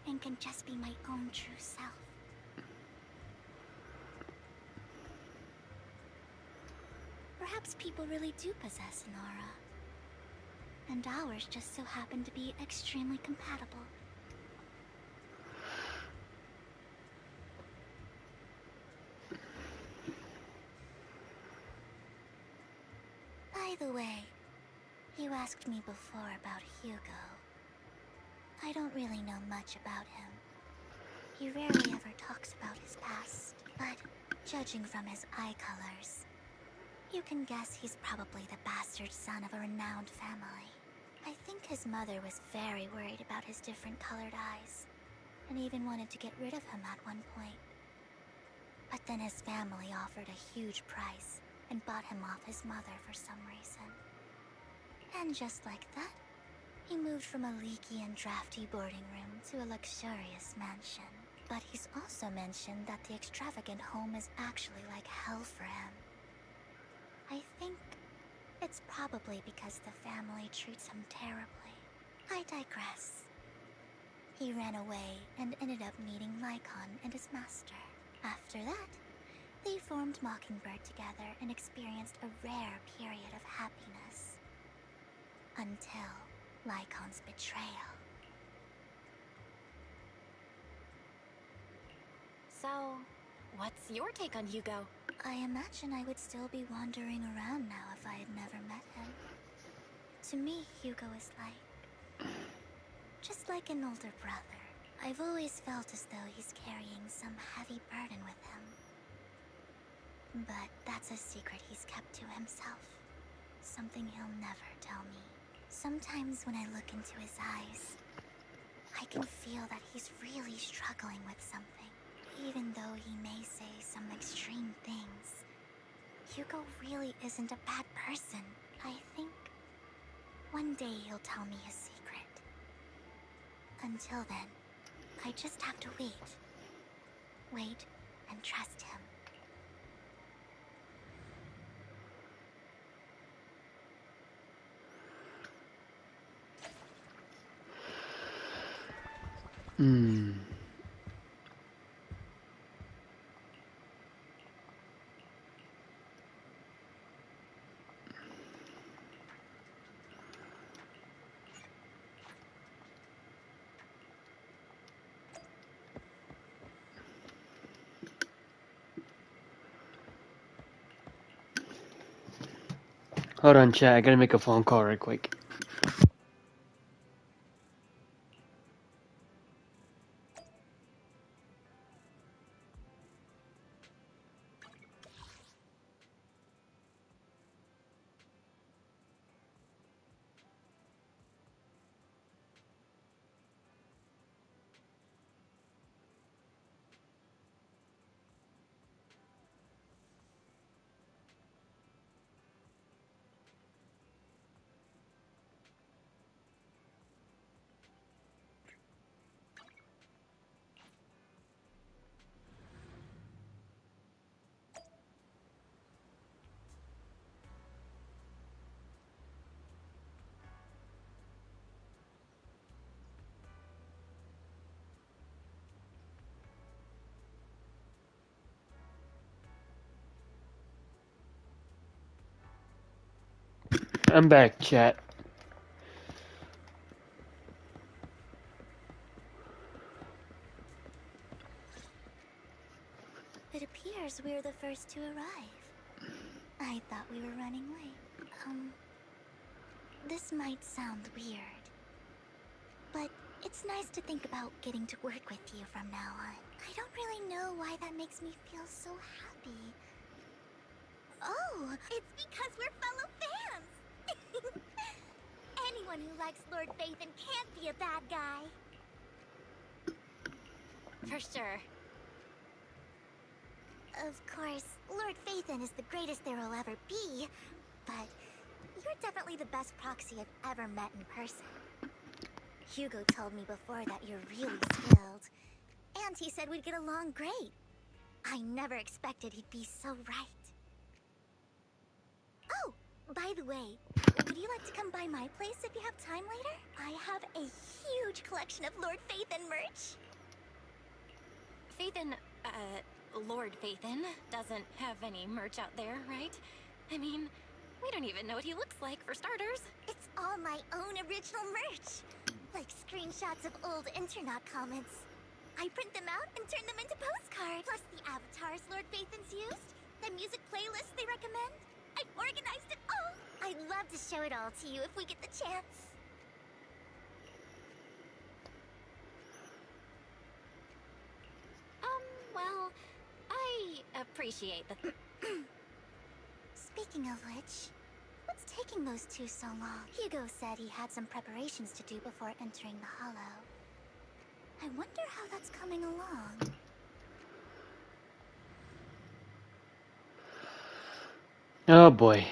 and can just be my own true self. Perhaps people really do possess an aura, and ours just so happen to be extremely compatible. By the way, you asked me before about Hugo. I don't really know much about him. He rarely ever talks about his past, but judging from his eye colors, you can guess he's probably the bastard son of a renowned family. I think his mother was very worried about his different colored eyes, and even wanted to get rid of him at one point. But then his family offered a huge price and bought him off his mother for some reason. And just like that, he moved from a leaky and drafty boarding room to a luxurious mansion. But he's also mentioned that the extravagant home is actually like hell for him. I think it's probably because the family treats him terribly. I digress. He ran away and ended up meeting Lycon and his master. After that, they formed Mockingbird together and experienced a rare period of happiness. Until Lycon's betrayal. So, what's your take on Hugo? I imagine I would still be wandering around now if I had never met him. To me, Hugo is just like an older brother. I've always felt as though he's carrying some heavy burden with him. But that's a secret he's kept to himself. Something he'll never tell me. Sometimes when I look into his eyes, I can feel that he's really struggling with something. Even though he may say some extreme things, Hugo really isn't a bad person. I think one day he'll tell me his secret. Until then, I just have to wait. Wait and trust him. Hold on, chat. I gotta make a phone call real quick. I'm back, chat. It appears we're the first to arrive. I thought we were running late. This might sound weird, but it's nice to think about getting to work with you from now on. I don't really know why that makes me feel so happy. Oh, it's because we're fellow fans! Anyone who likes Lord Phaethon can't be a bad guy. For sure. Of course, Lord Phaethon is the greatest there will ever be, but you're definitely the best proxy I've ever met in person. Hugo told me before that you're really skilled, and he said we'd get along great. I never expected he'd be so right. Oh, by the way, would you like to come by my place if you have time later? I have a huge collection of Lord Phaethon merch. Phaethon, Lord Phaethon doesn't have any merch out there, right? I mean, we don't even know what he looks like, for starters. It's all my own original merch. Like screenshots of old Internet comments. I print them out and turn them into postcards. Plus the avatars Lord Phaethon's used, the music playlists they recommend. I've organized it all. I'd love to show it all to you if we get the chance. Well, I appreciate the... Speaking of which, what's taking those two so long? Hugo said he had some preparations to do before entering the Hollow. I wonder how that's coming along. Oh boy.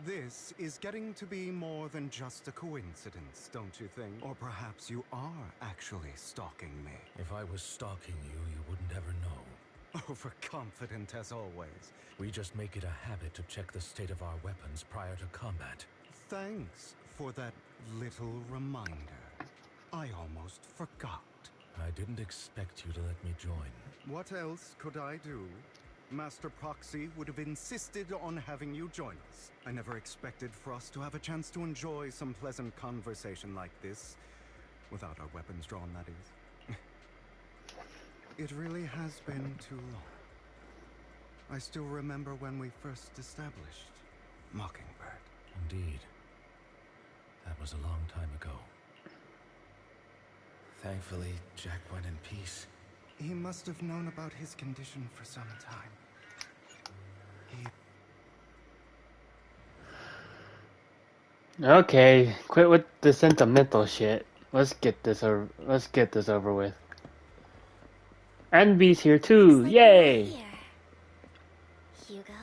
This is getting to be more than just a coincidence, don't you think? Or perhaps you are actually stalking me. If I was stalking you, you wouldn't ever know. Overconfident as always. We just make it a habit to check the state of our weapons prior to combat. Thanks for that little reminder. I almost forgot. I didn't expect you to let me join. What else could I do? Master Proxy would have insisted on having you join us. I never expected for us to have a chance to enjoy some pleasant conversation like this. Without our weapons drawn, that is. It really has been too long. I still remember when we first established Mockingbird. Indeed. That was a long time ago. Thankfully, Jack went in peace. He must have known about his condition for some time. Okay, quit with the sentimental shit. Let's get this over with. And B's here too. Yay! Here. Hugo?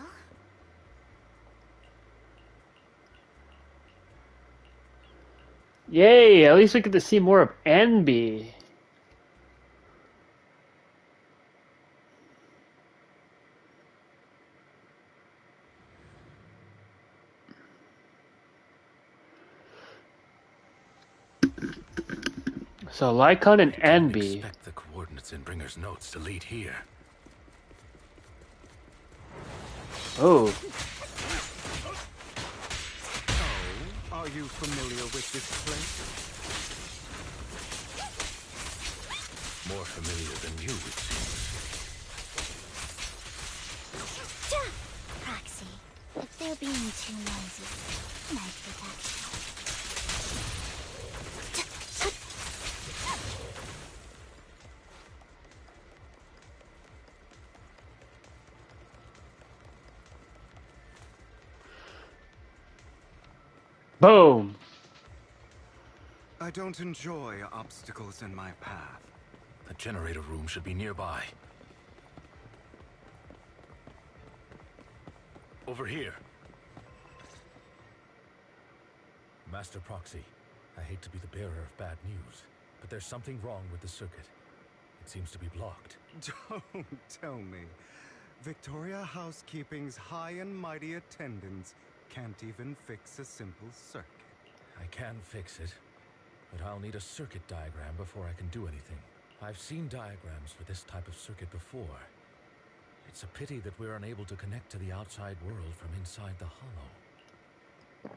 Yay! At least we get to see more of Anby. So Lycon and Anby. Expect the coordinates in Bringer's notes to lead here. Oh. Oh, are you familiar with this place? More familiar than you, it seems. Proxy, if they're being too noisy, might be that. Boom! I don't enjoy obstacles in my path. The generator room should be nearby. Over here. Master Proxy, I hate to be the bearer of bad news, but there's something wrong with the circuit. It seems to be blocked. Don't tell me. Victoria Housekeeping's high and mighty attendants can't even fix a simple circuit. I can fix it, but I'll need a circuit diagram before I can do anything. I've seen diagrams for this type of circuit before. It's a pity that we're unable to connect to the outside world from inside the hollow.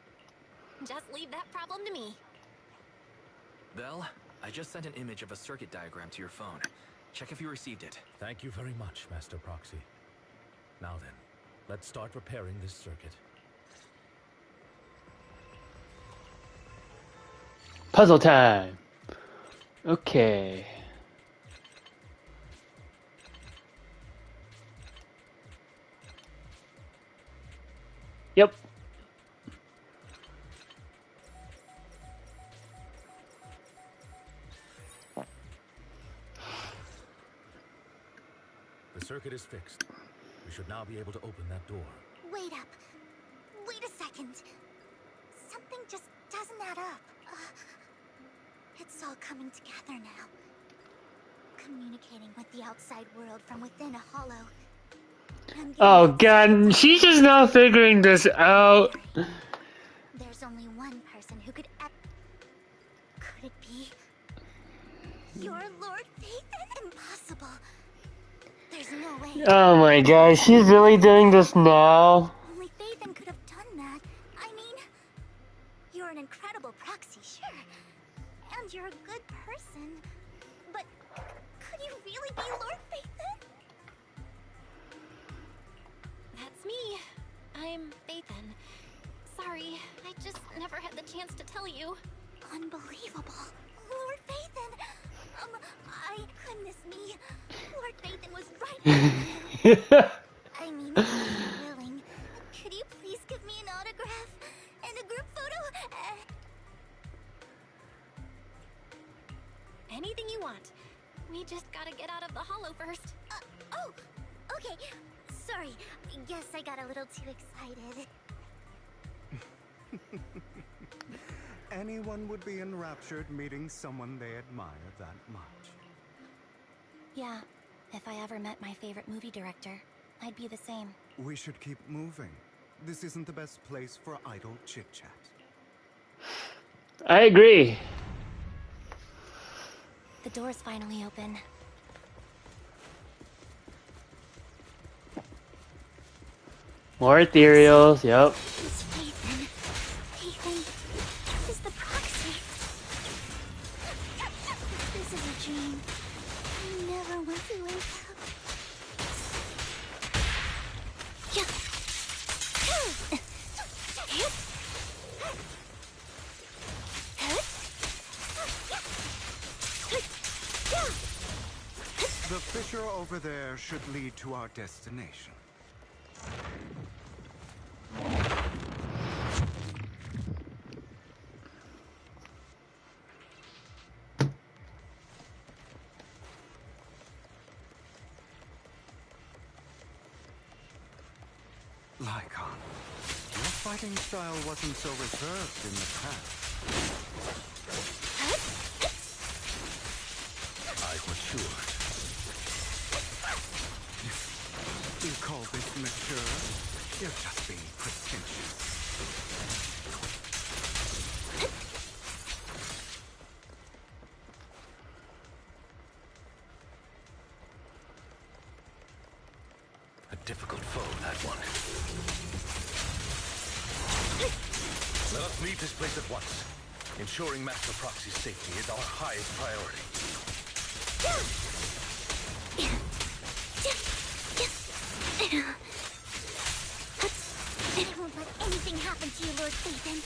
Just leave that problem to me. Belle, I just sent an image of a circuit diagram to your phone. Check if you received it. Thank you very much, Master Proxy. Now then, let's start repairing this circuit. Puzzle time! Okay. Yep. The circuit is fixed. We should now be able to open that door. Wait up. Wait a second. Something just doesn't add up. It's all coming together now. Communicating with the outside world from within a hollow. Oh god, she's just now figuring this out. There's only one person who could it be? Your Lord Phaethon? Impossible. There's no way. Oh my god, she's really doing this now? Only Phaethon could have done that. I mean, you're an incredible proxy, sure. And you're a good person. But could you really be Lord Phaethon? That's me. I'm Phaethon. Sorry, I just never had the chance to tell you. Unbelievable. Lord Phaethon! Goodness me. Lord Phaethon was right. I mean, if you're willing, could you please give me an autograph and a group photo? Anything you want. We just gotta get out of the hollow first. Oh, okay. Sorry. Guess I got a little too excited. Anyone would be enraptured meeting someone they admire that much. Yeah, if I ever met my favorite movie director, I'd be the same. We should keep moving. This isn't the best place for idle chit-chat. I agree. The door's finally open. More ethereals, yep. It's Ethan. Ethan, this is the proxy. This is a dream. I never want to wake up. The fissure over there should lead to our destination. Lycon, your fighting style wasn't so reserved in the past. I've matured. You call this mature? You're just being pretentious. A difficult foe, that one. Let us leave this place at once. Ensuring Master Proxy's safety is our highest priority. I won't let anything happen to you, Lord Phaethon.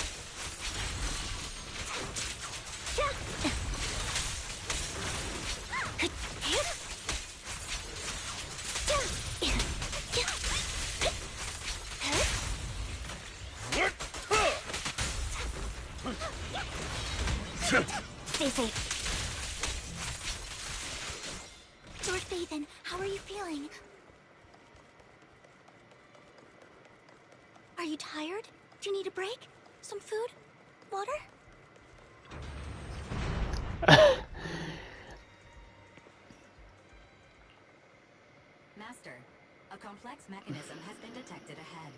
Stay safe. Lord Phaethon, how are you feeling? Are you tired? Do you need a break? Some food? Water? Master, a complex mechanism has been detected ahead.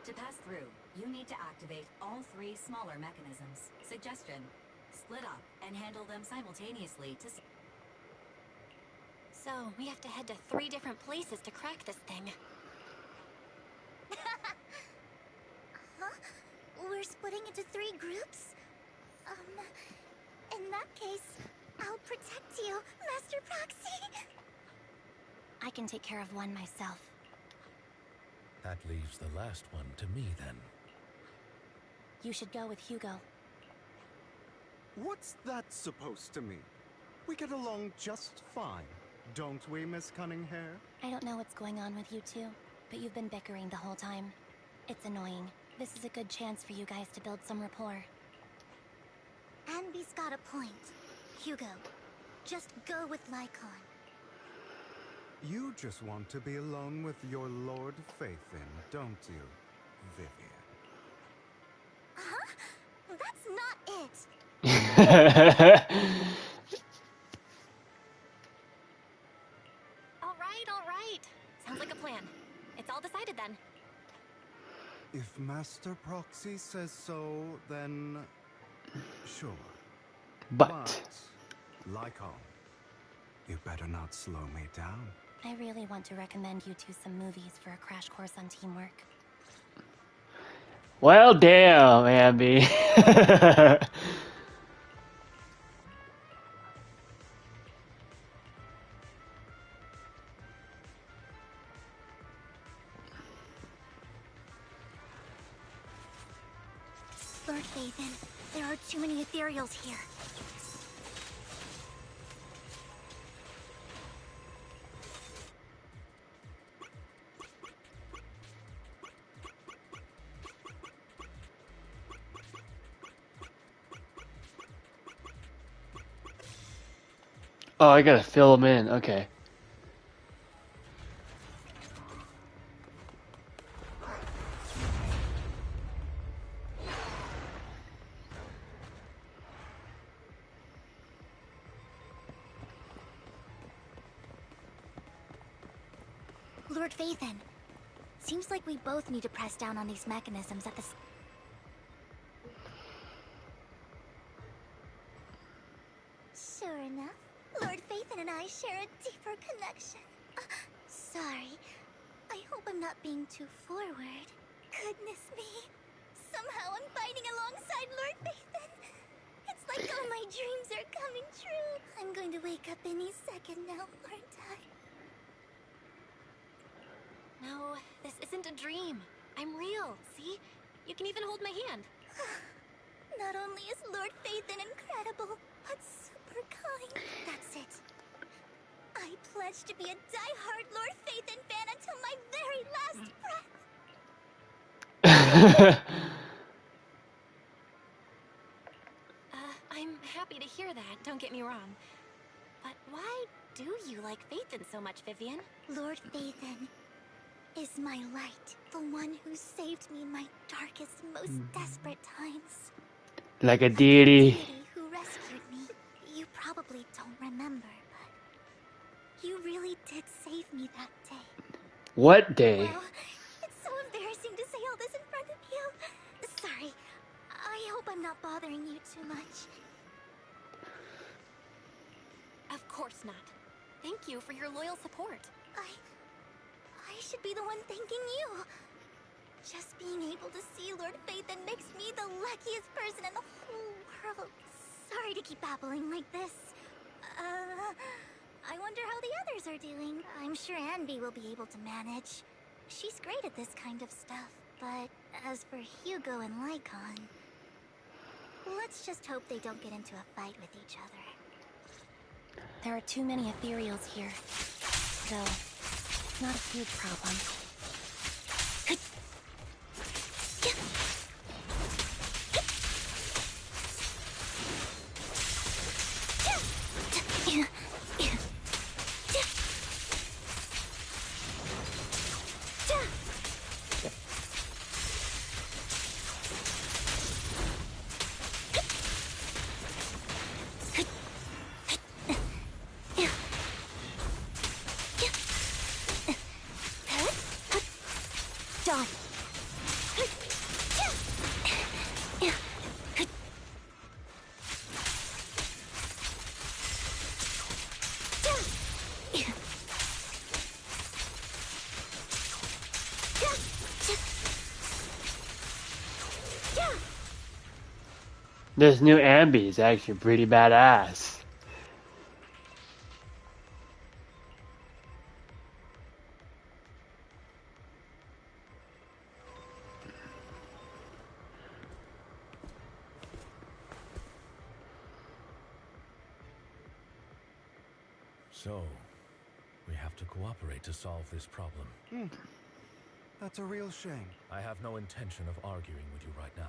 To pass through, you need to activate all 3 smaller mechanisms. Suggestion: split up and handle them simultaneously to... So, we have to head to 3 different places to crack this thing. Huh? We're splitting into 3 groups? In that case, I'll protect you, Master Proxy! I can take care of one myself. That leaves the last one to me, then. You should go with Hugo. What's that supposed to mean? We get along just fine, don't we, Miss Cunninghair? I don't know what's going on with you two, but you've been bickering the whole time. It's annoying. This is a good chance for you guys to build some rapport. Anby's got a point. Hugo, just go with Lycon. You just want to be alone with your Lord Phaethon, don't you, Vivian? Huh? That's not it! All right. Sounds like a plan. It's all decided then. If Master Proxy says so, then... sure. But Lycon, you better not slow me down. I really want to recommend you two some movies for a crash course on teamwork. well, damn, Amby. Lord Phaethon, there are too many ethereals here. Oh, I gotta fill them in. Okay. Lord Phaethon. Seems like we both need to press down on these mechanisms at the Sure enough, Lord Phaethon and I share a deeper connection. Sorry. I hope I'm not being too forward. Goodness me. Somehow I'm fighting alongside Lord Phaethon. It's like all my dreams are coming true. I'm going to wake up any second now, aren't I? No, this isn't a dream. I'm real, see? You can even hold my hand. Not only is Lord Phaethon incredible, but super kind. That's it. I pledge to be a die-hard Lord Phaethon fan until my very last breath. I'm happy to hear that, don't get me wrong. But why do you like Phaethon so much, Vivian? Lord Phaethon is my light, the one who saved me in my darkest, most desperate times. Like a deity. Who rescued me. You probably don't remember, but you really did save me that day. What day? Wow, it's so embarrassing to say all this in front of you. Sorry. I hope I'm not bothering you too much. Of course not. Thank you for your loyal support. I should be the one thanking you. Just being able to see Lord Phaethon makes me the luckiest person in the whole world. Sorry to keep babbling like this. I wonder how the others are doing. I'm sure Anby will be able to manage. She's great at this kind of stuff. But as for Hugo and Lycon, let's just hope they don't get into a fight with each other. There are too many ethereals here. Though, it's not a huge problem. This new Ambi is actually pretty badass. So, we have to cooperate to solve this problem. That's a real shame. I have no intention of arguing with you right now.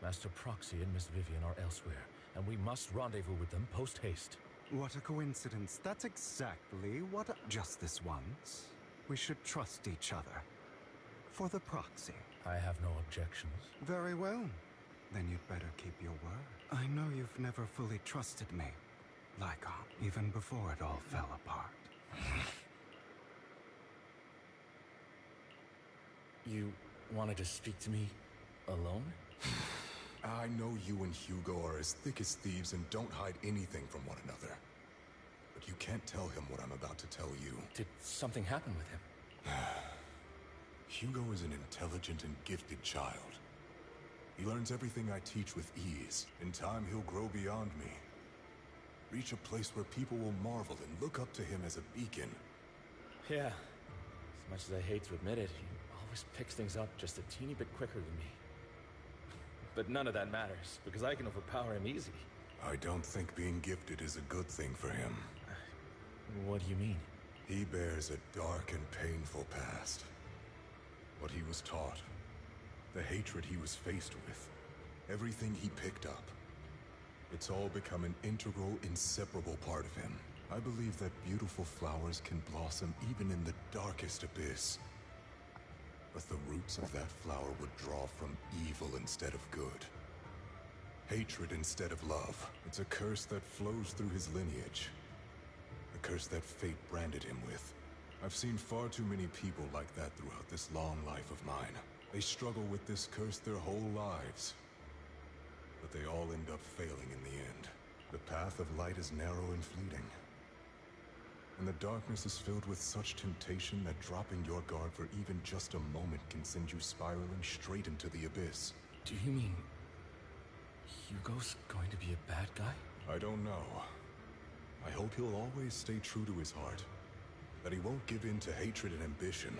Master Proxy and Miss Vivian are elsewhere, and we must rendezvous with them post-haste. What a coincidence. That's exactly what just this once. We should trust each other. For the Proxy. I have no objections. Very well. Then you'd better keep your word. I know you've never fully trusted me, Lycon, even before it all fell apart. You wanted to speak to me alone? I know you and Hugo are as thick as thieves and don't hide anything from one another. But you can't tell him what I'm about to tell you. Did something happen with him? Hugo is an intelligent and gifted child. He learns everything I teach with ease. In time, he'll grow beyond me. Reach a place where people will marvel and look up to him as a beacon. Yeah. As much as I hate to admit it, he always picks things up just a teeny bit quicker than me. But none of that matters, because I can overpower him easy. I don't think being gifted is a good thing for him. What do you mean? He bears a dark and painful past. What he was taught, the hatred he was faced with, everything he picked up. It's all become an integral, inseparable part of him. I believe that beautiful flowers can blossom even in the darkest abyss. But the roots of that flower would draw from evil instead of good. Hatred instead of love. It's a curse that flows through his lineage. A curse that fate branded him with. I've seen far too many people like that throughout this long life of mine. They struggle with this curse their whole lives. But they all end up failing in the end. The path of light is narrow and fleeting. And the darkness is filled with such temptation that dropping your guard for even just a moment can send you spiraling straight into the abyss. Do you mean Hugo's going to be a bad guy? I don't know. I hope he'll always stay true to his heart. That he won't give in to hatred and ambition.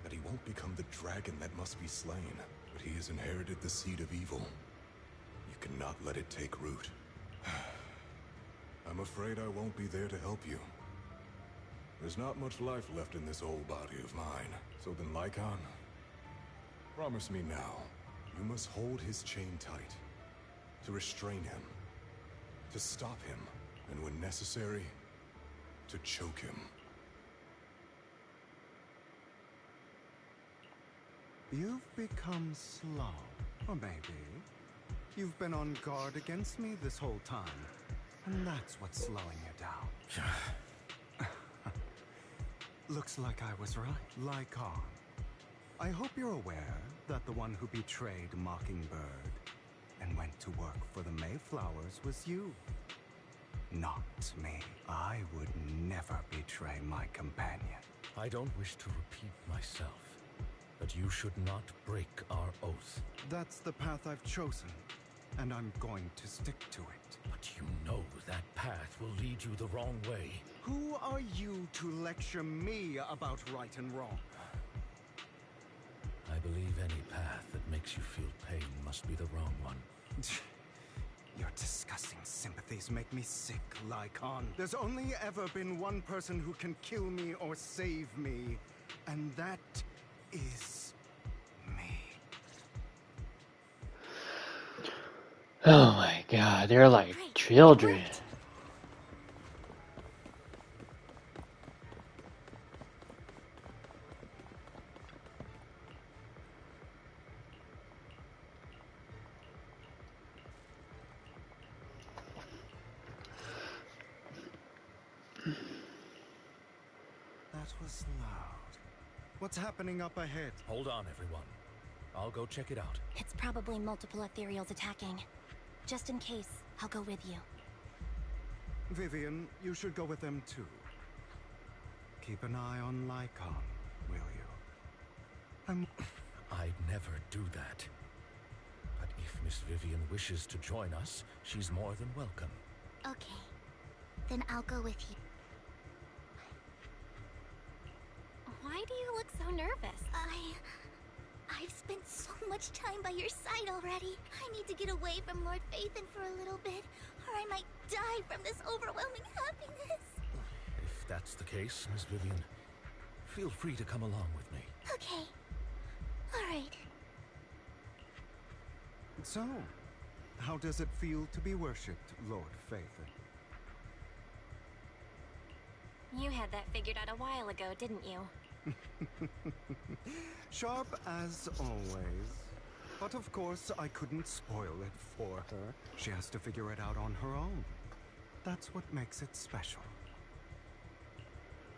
That he won't become the dragon that must be slain. But he has inherited the seed of evil. You cannot let it take root. I'm afraid I won't be there to help you. There's not much life left in this old body of mine. So then, Lycon, promise me now, you must hold his chain tight. To restrain him. To stop him. And when necessary, to choke him. You've become slow. Or maybe you've been on guard against me this whole time. And that's what's slowing you down. Looks like I was right. Lycon. I hope you're aware that the one who betrayed Mockingbird and went to work for the Mayflowers was you. Not me. I would never betray my companion. I don't wish to repeat myself, but you should not break our oath. That's the path I've chosen, and I'm going to stick to it. But you know that path will lead you the wrong way. Who are you to lecture me about right and wrong? I believe any path that makes you feel pain must be the wrong one. Your disgusting sympathies make me sick, Lycon. There's only ever been one person who can kill me or save me, and that is me. Oh my god, they're like children. That was loud. What's happening up ahead? Hold on, everyone. I'll go check it out. It's probably multiple ethereals attacking. Just in case, I'll go with you. Vivian, you should go with them too. Keep an eye on Lycon, will you? I'd never do that. But if Miss Vivian wishes to join us, she's more than welcome. Okay. Then I'll go with you. Why do you look so nervous? I've spent so much time by your side already. I need to get away from Lord Phaethon for a little bit, or I might die from this overwhelming happiness. If that's the case, Miss Vivian, feel free to come along with me. Okay. All right. So, how does it feel to be worshipped, Lord Phaethon? You had that figured out a while ago, didn't you? Sharp as always. But of course, I couldn't spoil it for her. She has to figure it out on her own. That's what makes it special.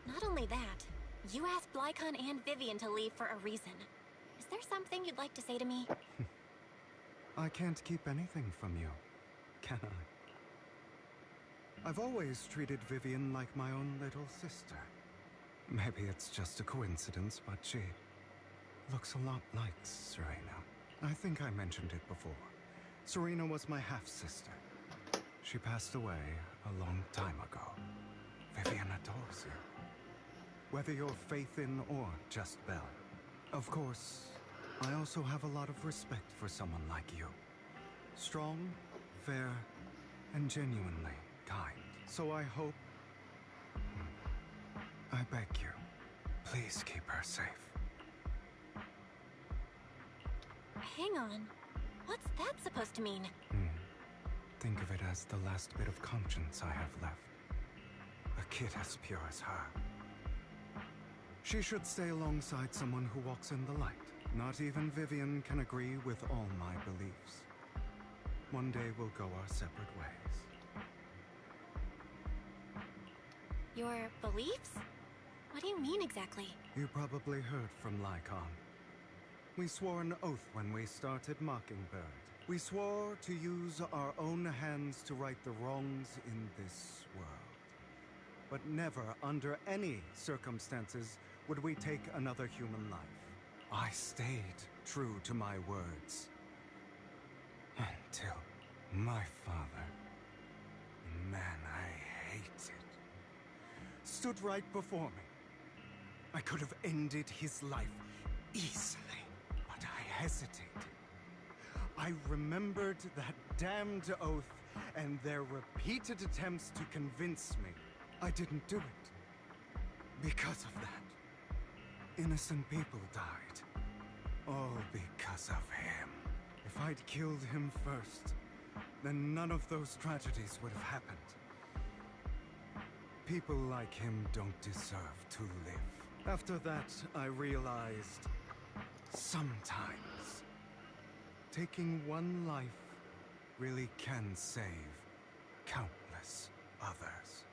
Not only that, you asked Lycon and Vivian to leave for a reason. Is there something you'd like to say to me? I can't keep anything from you, can I? I've always treated Vivian like my own little sister. Maybe it's just a coincidence, but she looks a lot like Serena. I think I mentioned it before. Serena was my half-sister. She passed away a long time ago. Vivian adores you. Whether you're Phaethon or just Belle. Of course, I also have a lot of respect for someone like you. Strong, fair, and genuinely kind. So I hope... I beg you, please keep her safe. Hang on. What's that supposed to mean? Think of it as the last bit of conscience I have left. A kid as pure as her. She should stay alongside someone who walks in the light. Not even Vivian can agree with all my beliefs. One day we'll go our separate ways. Your beliefs? What do you mean exactly? You probably heard from Lycon. We swore an oath when we started Mockingbird. We swore to use our own hands to right the wrongs in this world. But never, under any circumstances, would we take another human life. I stayed true to my words. Until my father, the man I hated, stood right before me. I could have ended his life easily, but I hesitated. I remembered that damned oath and their repeated attempts to convince me I didn't do it. Because of that, innocent people died. All because of him. If I'd killed him first, then none of those tragedies would have happened. People like him don't deserve to live. After that, I realized sometimes taking one life really can save countless others.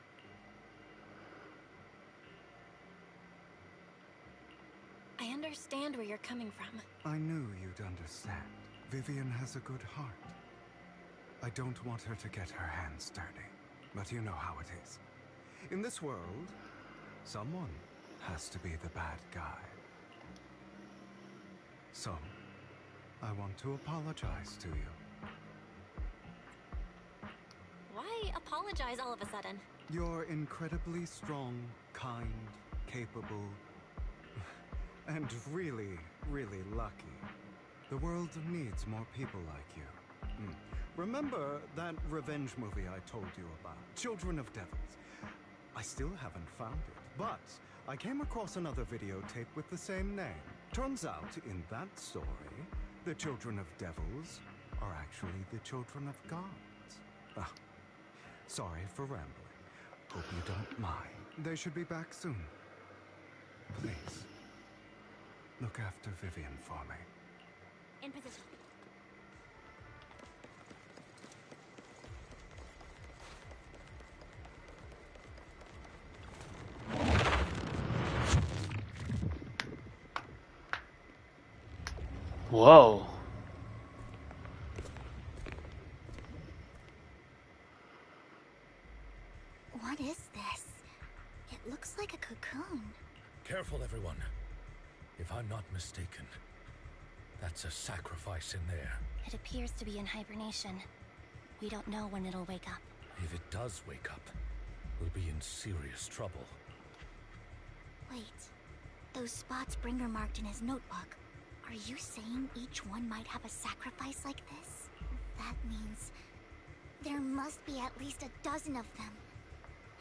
I understand where you're coming from. I knew you'd understand. Vivian has a good heart. I don't want her to get her hands dirty, but you know how it is. In this world, someone has to be the bad guy. So, I want to apologize to you. Why apologize all of a sudden? You're incredibly strong, kind, capable, and really, really lucky. The world needs more people like you. Remember that revenge movie I told you about? Children of Devils. I still haven't found it, but I came across another videotape with the same name. Turns out, in that story, the children of devils are actually the children of gods. Ah, sorry for rambling. Hope you don't mind. They should be back soon. Please, look after Vivian for me. In position. Whoa. What is this? It looks like a cocoon. Careful, everyone. If I'm not mistaken, that's a sacrifice in there. It appears to be in hibernation. We don't know when it'll wake up. If it does wake up, we'll be in serious trouble. Wait. Those spots Bringer marked in his notebook. Are you saying each one might have a sacrifice like this? That means there must be at least a dozen of them.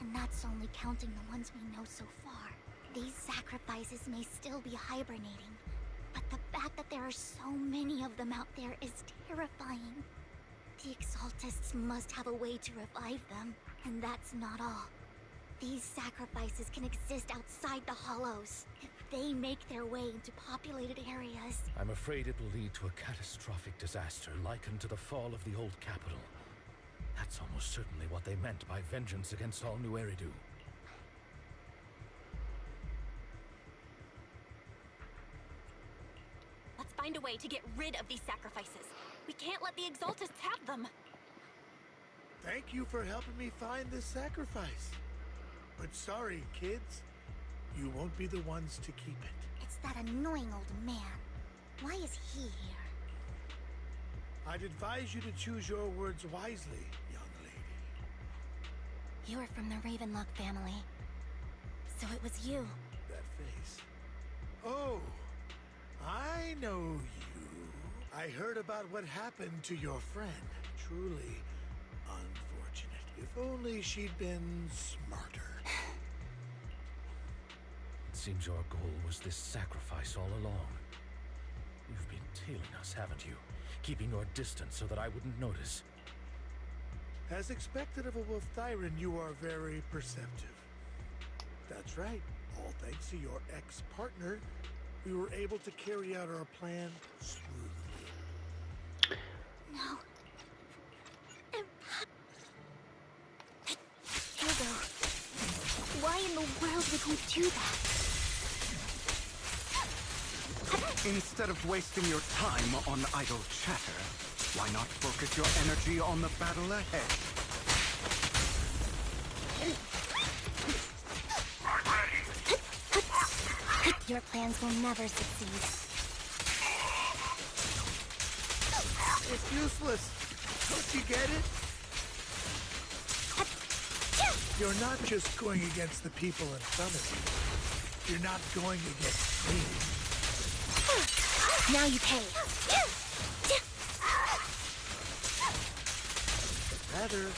And that's only counting the ones we know so far. These sacrifices may still be hibernating, but the fact that there are so many of them out there is terrifying. The Exaltists must have a way to revive them, and that's not all. These sacrifices can exist outside the Hollows. If they make their way into populated areas... I'm afraid it will lead to a catastrophic disaster likened to the fall of the old capital. That's almost certainly what they meant by vengeance against all New Eridu. Let's find a way to get rid of these sacrifices. We can't let the Exaltists have them. Thank you for helping me find this sacrifice. But sorry, kids. You won't be the ones to keep it. It's that annoying old man. Why is he here? I'd advise you to choose your words wisely, young lady. You're from the Ravenlock family. So it was you. That face. Oh, I know you. I heard about what happened to your friend. Truly unfortunate. If only she'd been smarter. It seems your goal was this sacrifice all along. You've been tailing us, haven't you? Keeping your distance so that I wouldn't notice. As expected of a Wolf Thyran, you are very perceptive. That's right. All thanks to your ex-partner, we were able to carry out our plan smoothly. No. Hugo, Why in the world would we do that? Instead of wasting your time on idle chatter, why not focus your energy on the battle ahead? Your plans will never succeed. It's useless. Don't you get it? You're not just going against the people in front of you. You're not going against me. Now you pay. Rather...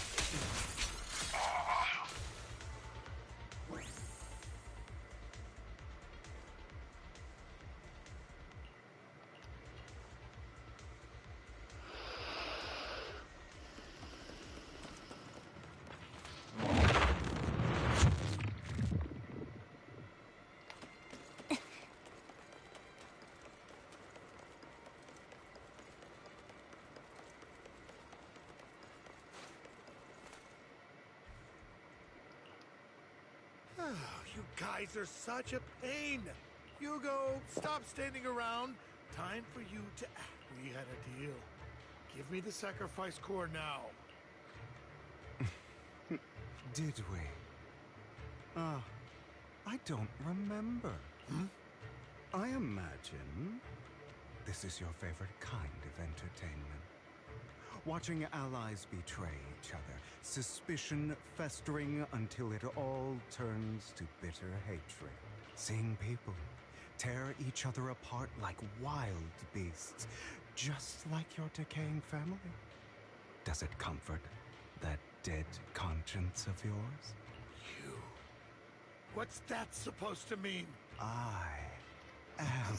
You guys are such a pain. Hugo, stop standing around. Time for you to act. We had a deal. Give me the sacrifice core now. Did we? I don't remember. I imagine this is your favorite kind of entertainment. Watching allies betray each other, suspicion festering until it all turns to bitter hatred. Seeing people tear each other apart like wild beasts, just like your decaying family. Does it comfort that dead conscience of yours? You. What's that supposed to mean? I am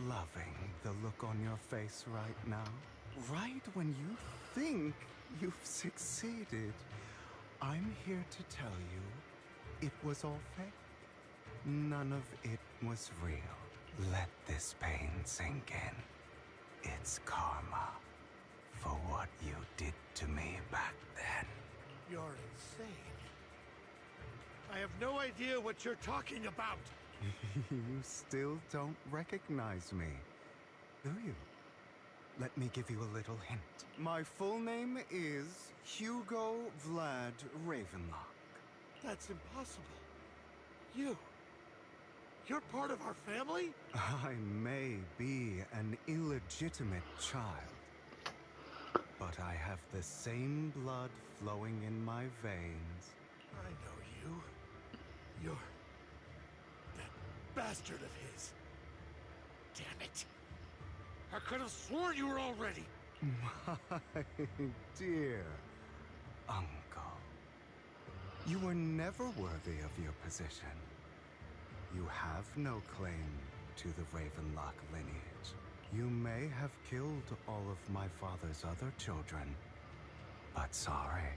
loving the look on your face right now. Right when you think you've succeeded, I'm here to tell you it was all fake. None of it was real. Let this pain sink in. It's karma for what you did to me back then. You're insane. I have no idea what you're talking about. You still don't recognize me, do you? Let me give you a little hint. My full name is Hugo Vlad Ravenlock. That's impossible. You're part of our family? I may be an illegitimate child, but I have the same blood flowing in my veins. I know you. You're that bastard of his. Damn it. I could have sworn you were already. My dear uncle, you were never worthy of your position. You have no claim to the Ravenlock lineage. You may have killed all of my father's other children, but sorry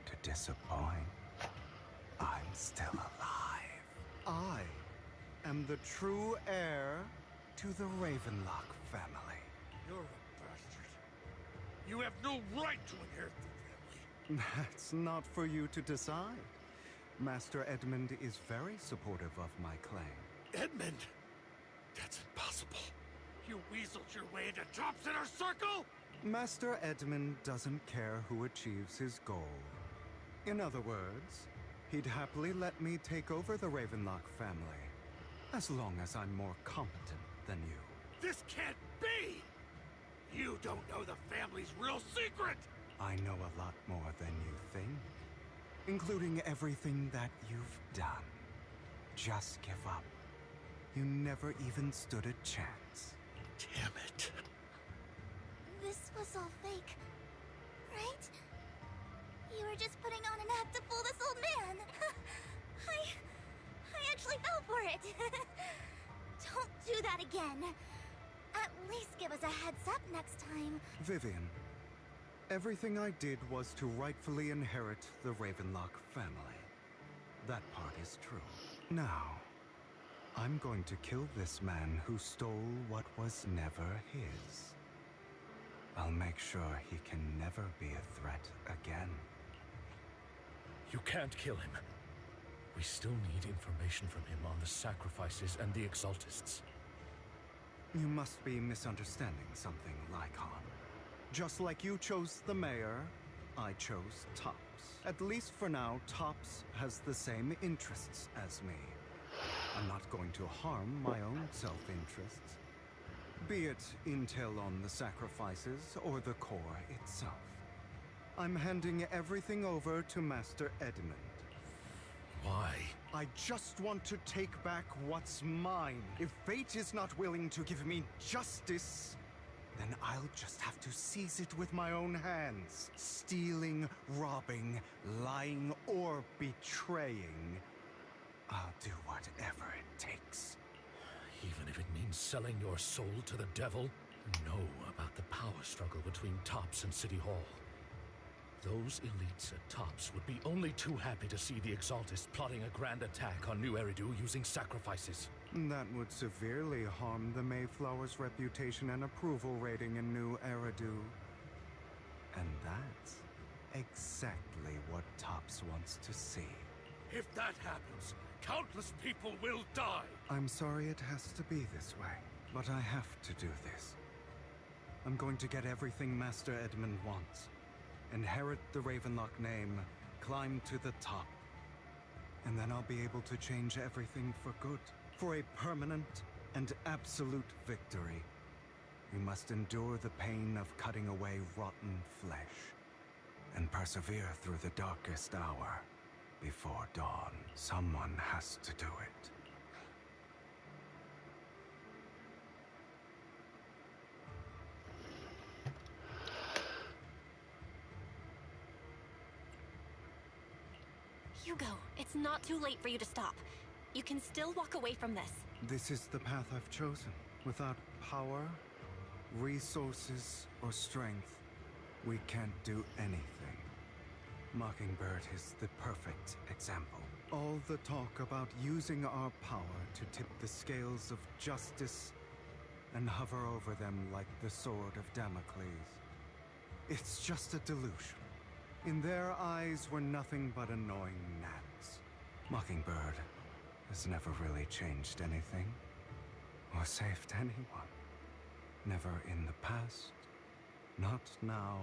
to disappoint. I'm still alive. I am the true heir to the Ravenlock family. You're a bastard. You have no right to inherit the family. That's not for you to decide. Master Edmund is very supportive of my claim. Edmund? That's impossible. You weaseled your way into top center circle? Master Edmund doesn't care who achieves his goal. In other words, he'd happily let me take over the Ravenlock family, as long as I'm more competent than you. This can't be! You don't know the family's real secret! I know a lot more than you think, including everything that you've done. Just give up. You never even stood a chance. Damn it. This was all fake, right? You were just putting on an act to fool this old man. I actually fell for it. Don't do that again. At least give us a heads up next time. Vivian, everything I did was to rightfully inherit the Ravenlock family. That part is true. Now, I'm going to kill this man who stole what was never his. I'll make sure he can never be a threat again. You can't kill him. We still need information from him on the sacrifices and the Exaltists. You must be misunderstanding something, Lycon. Just like you chose the mayor, I chose Tops. At least for now, Tops has the same interests as me. I'm not going to harm my own self-interests, be it intel on the sacrifices or the core itself. I'm handing everything over to Master Edmund. Why? I just want to take back what's mine. If fate is not willing to give me justice, then I'll just have to seize it with my own hands. Stealing, robbing, lying, or betraying. I'll do whatever it takes. Even if it means selling your soul to the devil? Know about the power struggle between Tops and City Hall. Those elites at Tops would be only too happy to see the Exaltists plotting a grand attack on New Eridu using sacrifices. That would severely harm the Mayflower's reputation and approval rating in New Eridu. And that's exactly what Tops wants to see. If that happens, countless people will die! I'm sorry it has to be this way, but I have to do this. I'm going to get everything Master Edmund wants. Inherit the Ravenlock name, climb to the top. And then I'll be able to change everything for good. For a permanent and absolute victory. We must endure the pain of cutting away rotten flesh. And persevere through the darkest hour before dawn. Someone has to do it. Hugo, it's not too late for you to stop. You can still walk away from this. This is the path I've chosen. Without power, resources, or strength, we can't do anything. Mockingbird is the perfect example. All the talk about using our power to tip the scales of justice and hover over them like the sword of Damocles. It's just a delusion. In their eyes, we're nothing but annoying gnats. Mockingbird has never really changed anything, or saved anyone. Never in the past, not now,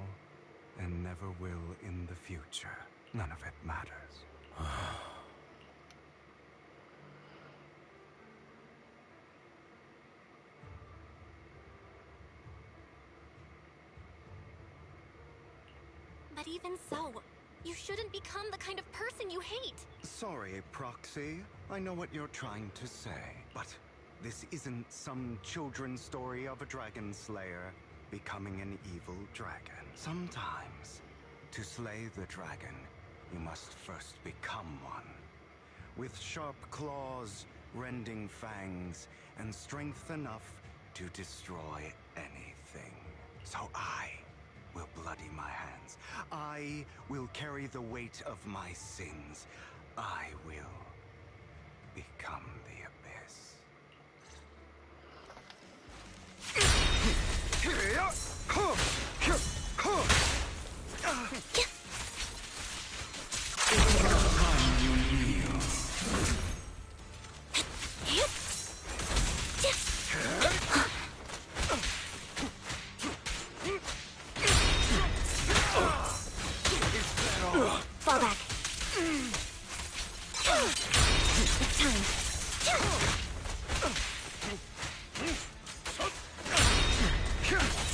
and never will in the future. None of it matters. But even so, you shouldn't become the kind of person you hate. Sorry, Proxy. I know what you're trying to say, but this isn't some children's story of a dragon slayer becoming an evil dragon. Sometimes, to slay the dragon, you must first become one. With sharp claws, rending fangs, and strength enough to destroy anything. So I will bloody my hands. I will carry the weight of my sins. I will become the abyss. Fall back. It's time.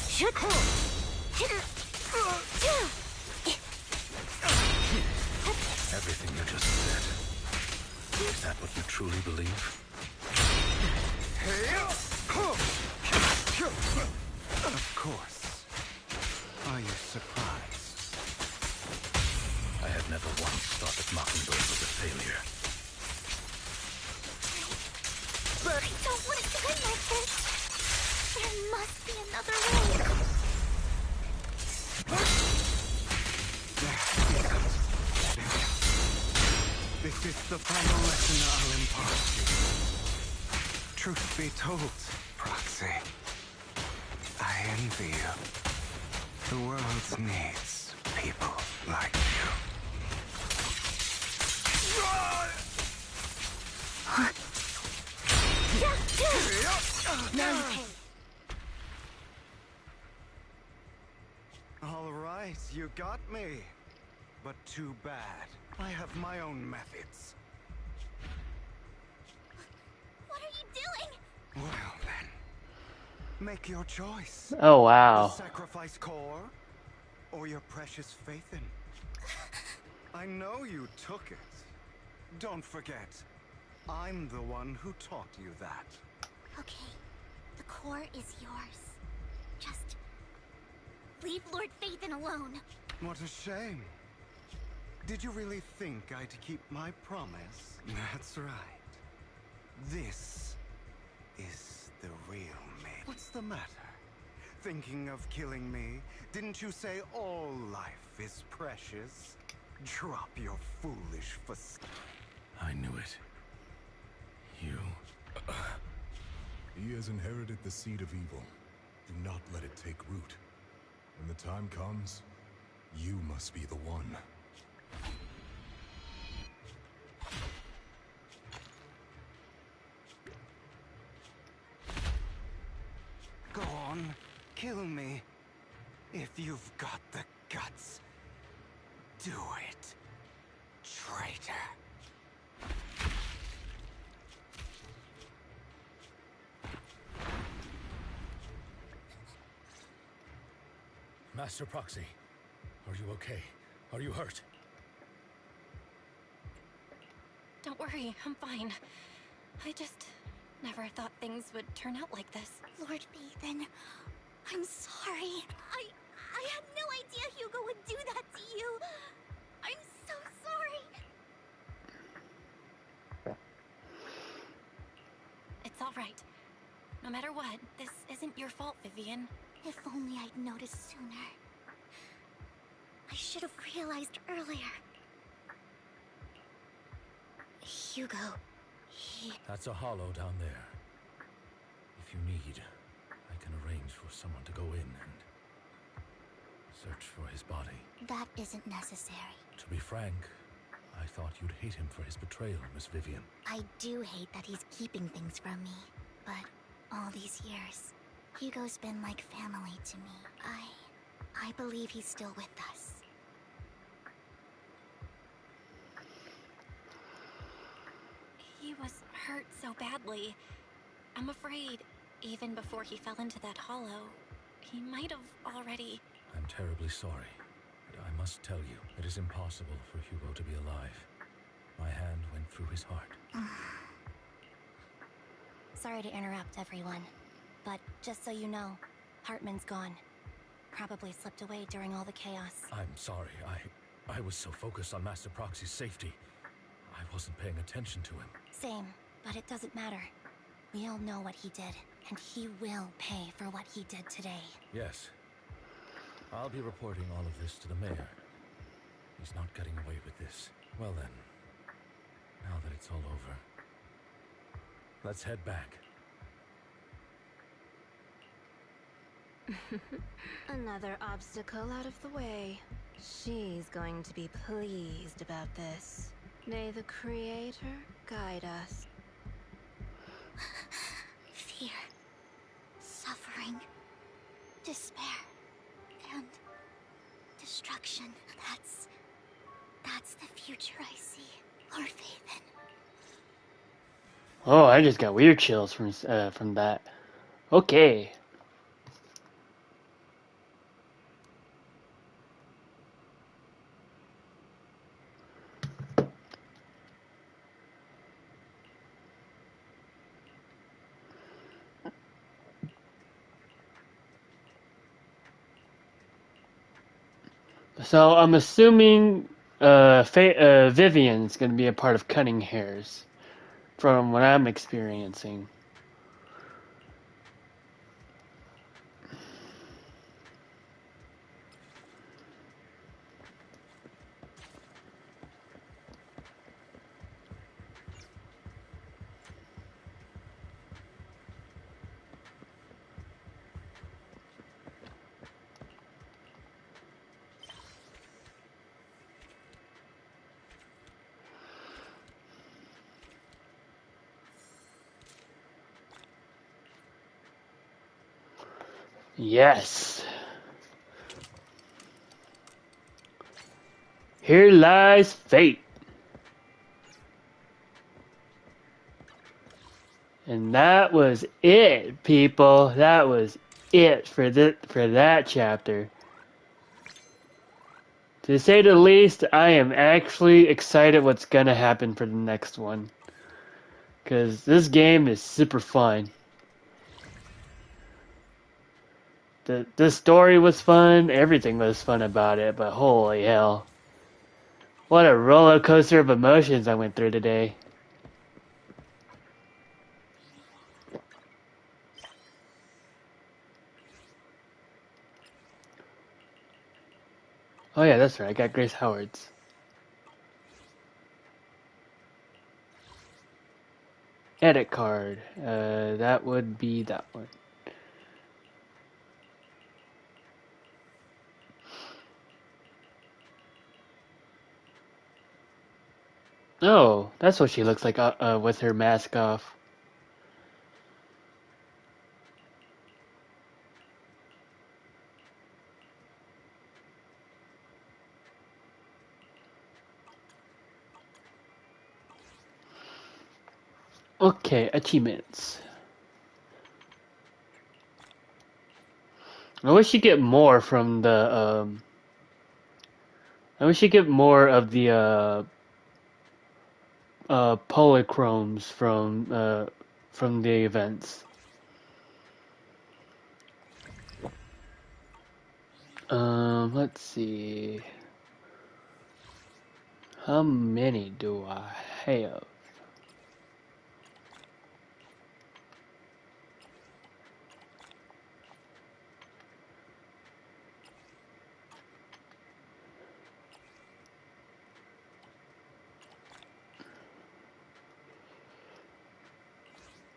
Shoot. Everything you just said. Is that what you truly believe? Of course. Are you surprised? I have never once thought that Mockingbird was a failure. I don't want it to end like this. There must be another way. This is the final lesson I'll impart to you. Truth be told, Proxy, I envy you. The world needs people like you. Now you pay. All right, you got me. But too bad. I have my own methods. What are you doing? Well then, make your choice. Oh, wow. The sacrifice core, or your precious Faithin. I know you took it. Don't forget, I'm the one who taught you that. Okay, the core is yours. Just leave Lord Phaethon alone. What a shame. Did you really think I'd keep my promise? That's right. This is the real me. What's the matter? Thinking of killing me? Didn't you say all life is precious? Drop your foolish facade. I knew it. You... He has inherited the seed of evil. Do not let it take root. When the time comes, you must be the one. Go on, kill me. If you've got the guts, do it, traitor. Master Proxy, are you okay? Are you hurt? Don't worry, I'm fine. I just never thought things would turn out like this. Lord Phaethon, I'm sorry. I had no idea Hugo would do that to you. I'm so sorry. It's all right. No matter what, this isn't your fault, Vivian. If only I'd noticed sooner. I should have realized earlier. Hugo, That's a hollow down there. If you need, I can arrange for someone to go in and search for his body. That isn't necessary. To be frank, I thought you'd hate him for his betrayal, Miss Vivian. I do hate that he's keeping things from me, but all these years, Hugo's been like family to me. I believe he's still with us. He was hurt so badly. I'm afraid, even before he fell into that hollow, he might have already... I'm terribly sorry, but I must tell you, it is impossible for Hugo to be alive. My hand went through his heart. Sorry to interrupt, everyone. But just so you know, Hartman's gone. Probably slipped away during all the chaos. I'm sorry, I was so focused on Master Proxy's safety. I wasn't paying attention to him. Same, but it doesn't matter. We all know what he did, and he will pay for what he did today. Yes. I'll be reporting all of this to the mayor. He's not getting away with this. Well then, now that it's all over, let's head back. Another obstacle out of the way. She's going to be pleased about this. May the Creator guide us. Fear, suffering, despair, and destruction. That's the future I see. Lord Phaethon. Oh, I just got weird chills from that. Okay. So I'm assuming Vivian's going to be a part of Cutting Hairs, from what I'm experiencing. Yes. Here lies fate. And that was it, people. That was it for that chapter. To say the least, I am actually excited what's gonna happen for the next one. Because this game is super fun. The story was fun, everything was fun about it, but holy hell. What a roller coaster of emotions I went through today. Oh yeah, that's right, I got Grace Howard's. Edit card. That would be that one. Oh, that's what she looks like with her mask off. Okay, achievements. I wish you get more from the I wish you get more of the polychromes from the events. Let's see. How many do I have?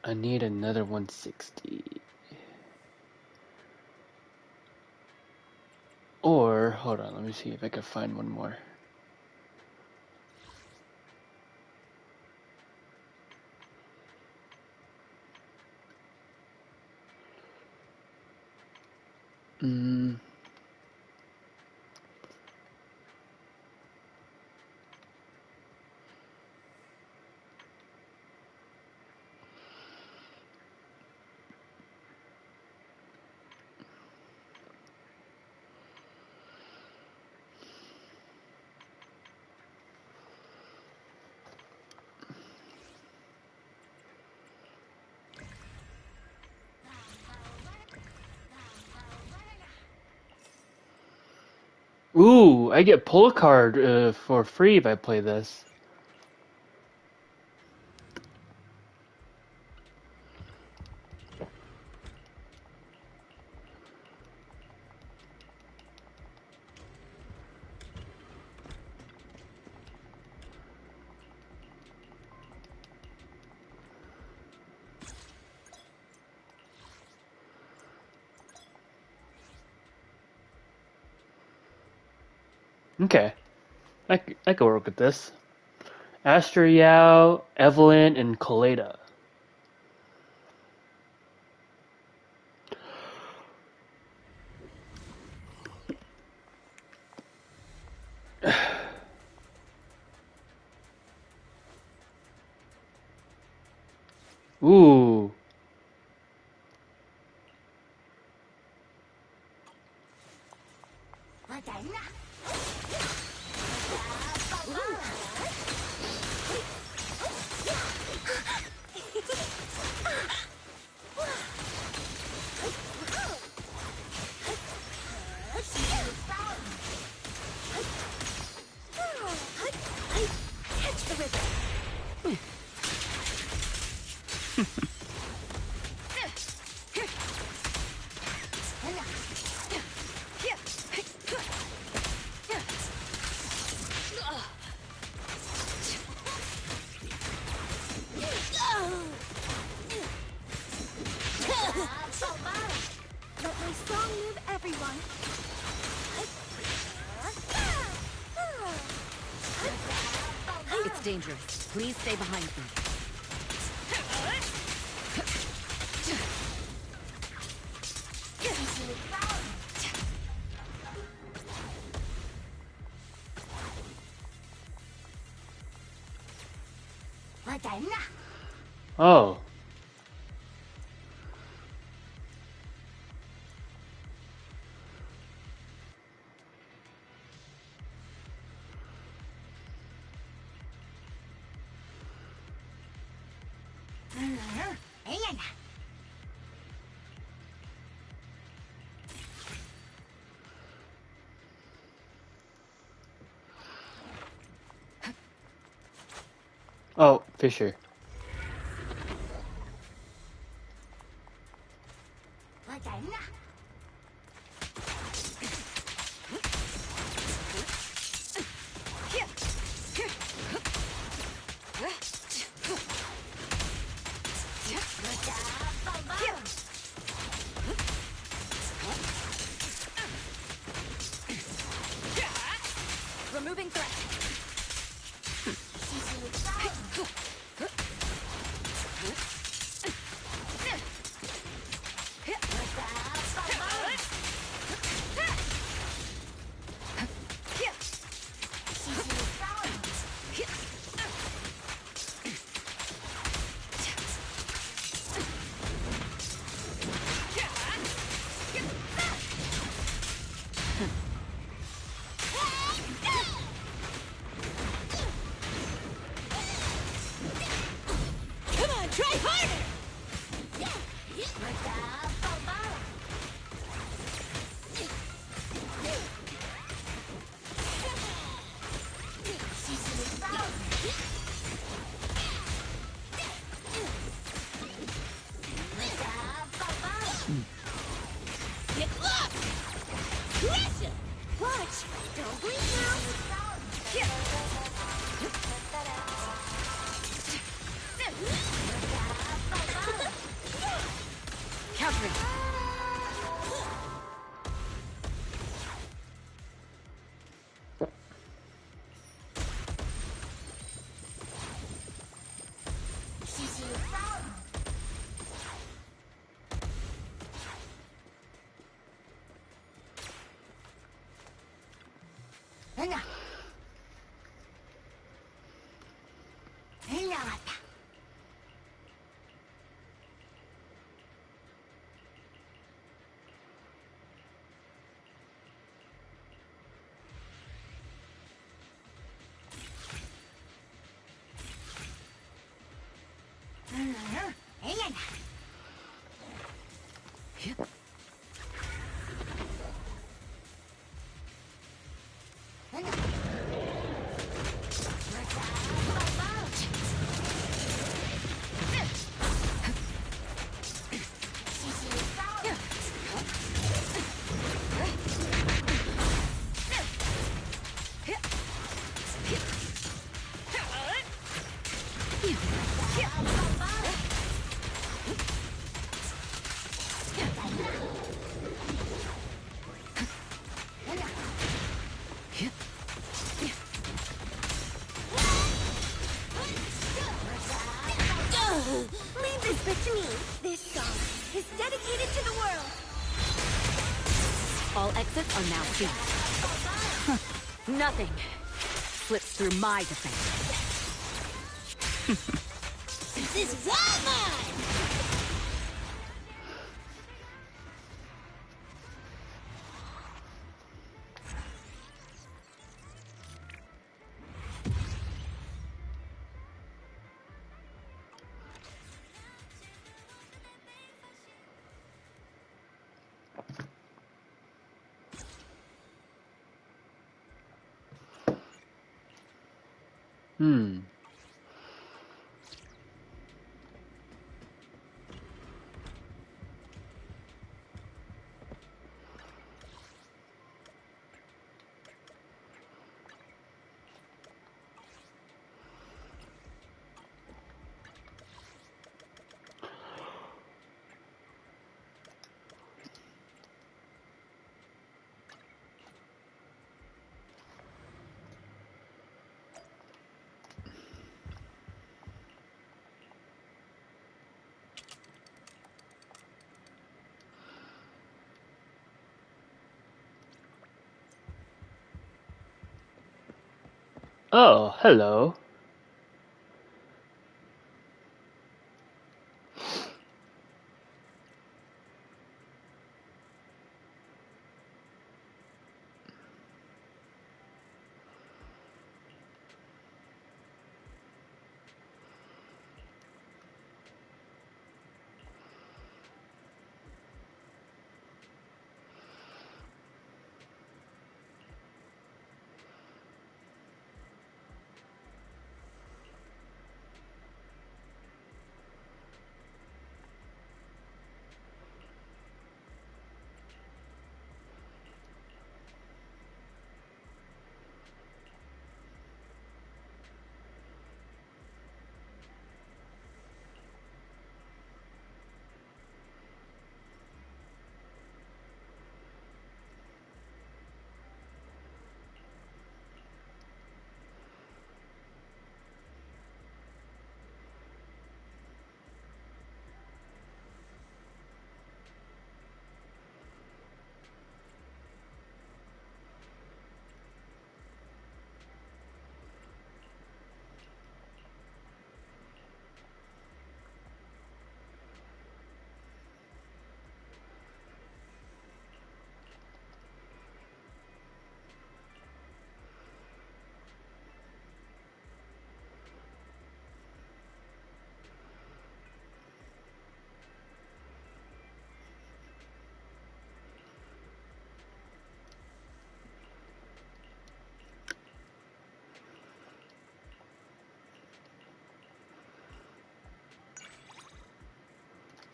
I need another 160. Or, hold on, let me see if I can find one more. Ooh, I get pull card for free if I play this. Okay, I can work with this. Astra Yao, Evelyn, and Kaleda. Ooh. Let my song move everyone. It's dangerous. Please stay behind me. Oh. Oh, Fisher. Removing threat. Come on, try harder! Get locked! Pressure! Watch! Don't blink now! Countering. Leave this bit to me. This song is dedicated to the world. All exits are now sealed. Nothing slips through my defense. This is all mine! Hmm. Oh, hello.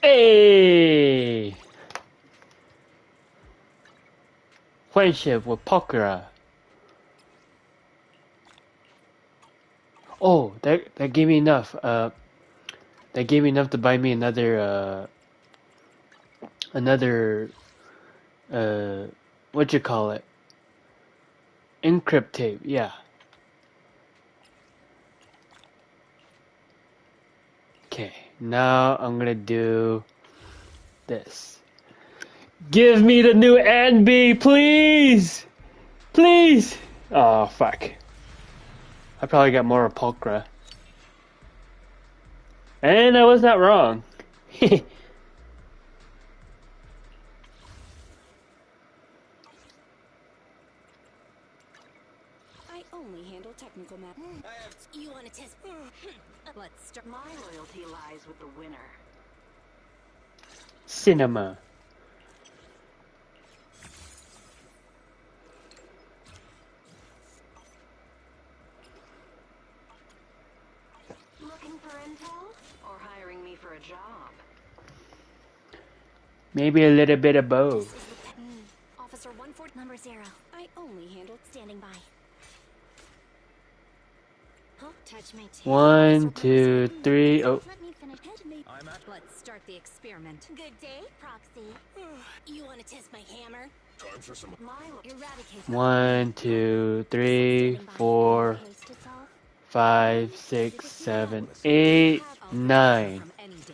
Hey! Friendship with Pokora. Oh, that gave me enough. That gave me enough to buy me another what you call it? Encrypt tape. Yeah. Okay. Now I'm gonna do this. Give me the new NB, please! Please! Oh, fuck. I probably got more Pulchra. And I was not wrong. I only handle technical matters. You want to test? Let's start. My loyalty lies with the winner. Cinema. Looking for intel? Or hiring me for a job? Maybe a little bit of both. Officer 14 number 0. I only handle Standing by. Oh, touch my tail. 1, 2, 3. Oh. Let me finish. Let's start the experiment. Good day, Proxy. You want to test my hammer? Time for some. Eradicate. 1, 2, 3, 4, 5, 6, 7, 8, 9. from any danger.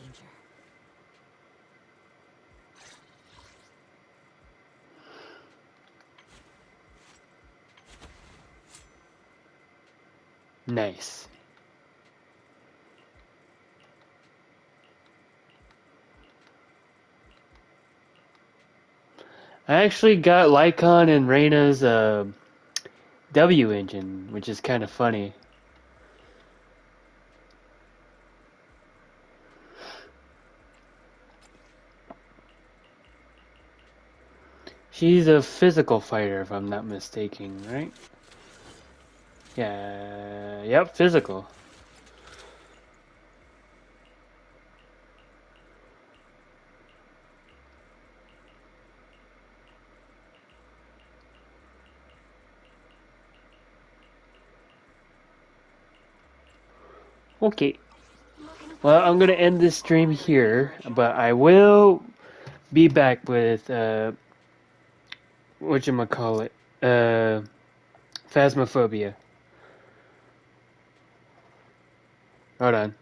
Nice. I actually got Lycon and Reyna's W engine, which is kind of funny. She's a physical fighter, if I'm not mistaken, right? Yeah, yep, physical. Okay. Well, I'm gonna end this stream here, but I will be back with whatchamacallit, Phasmophobia. Hold on.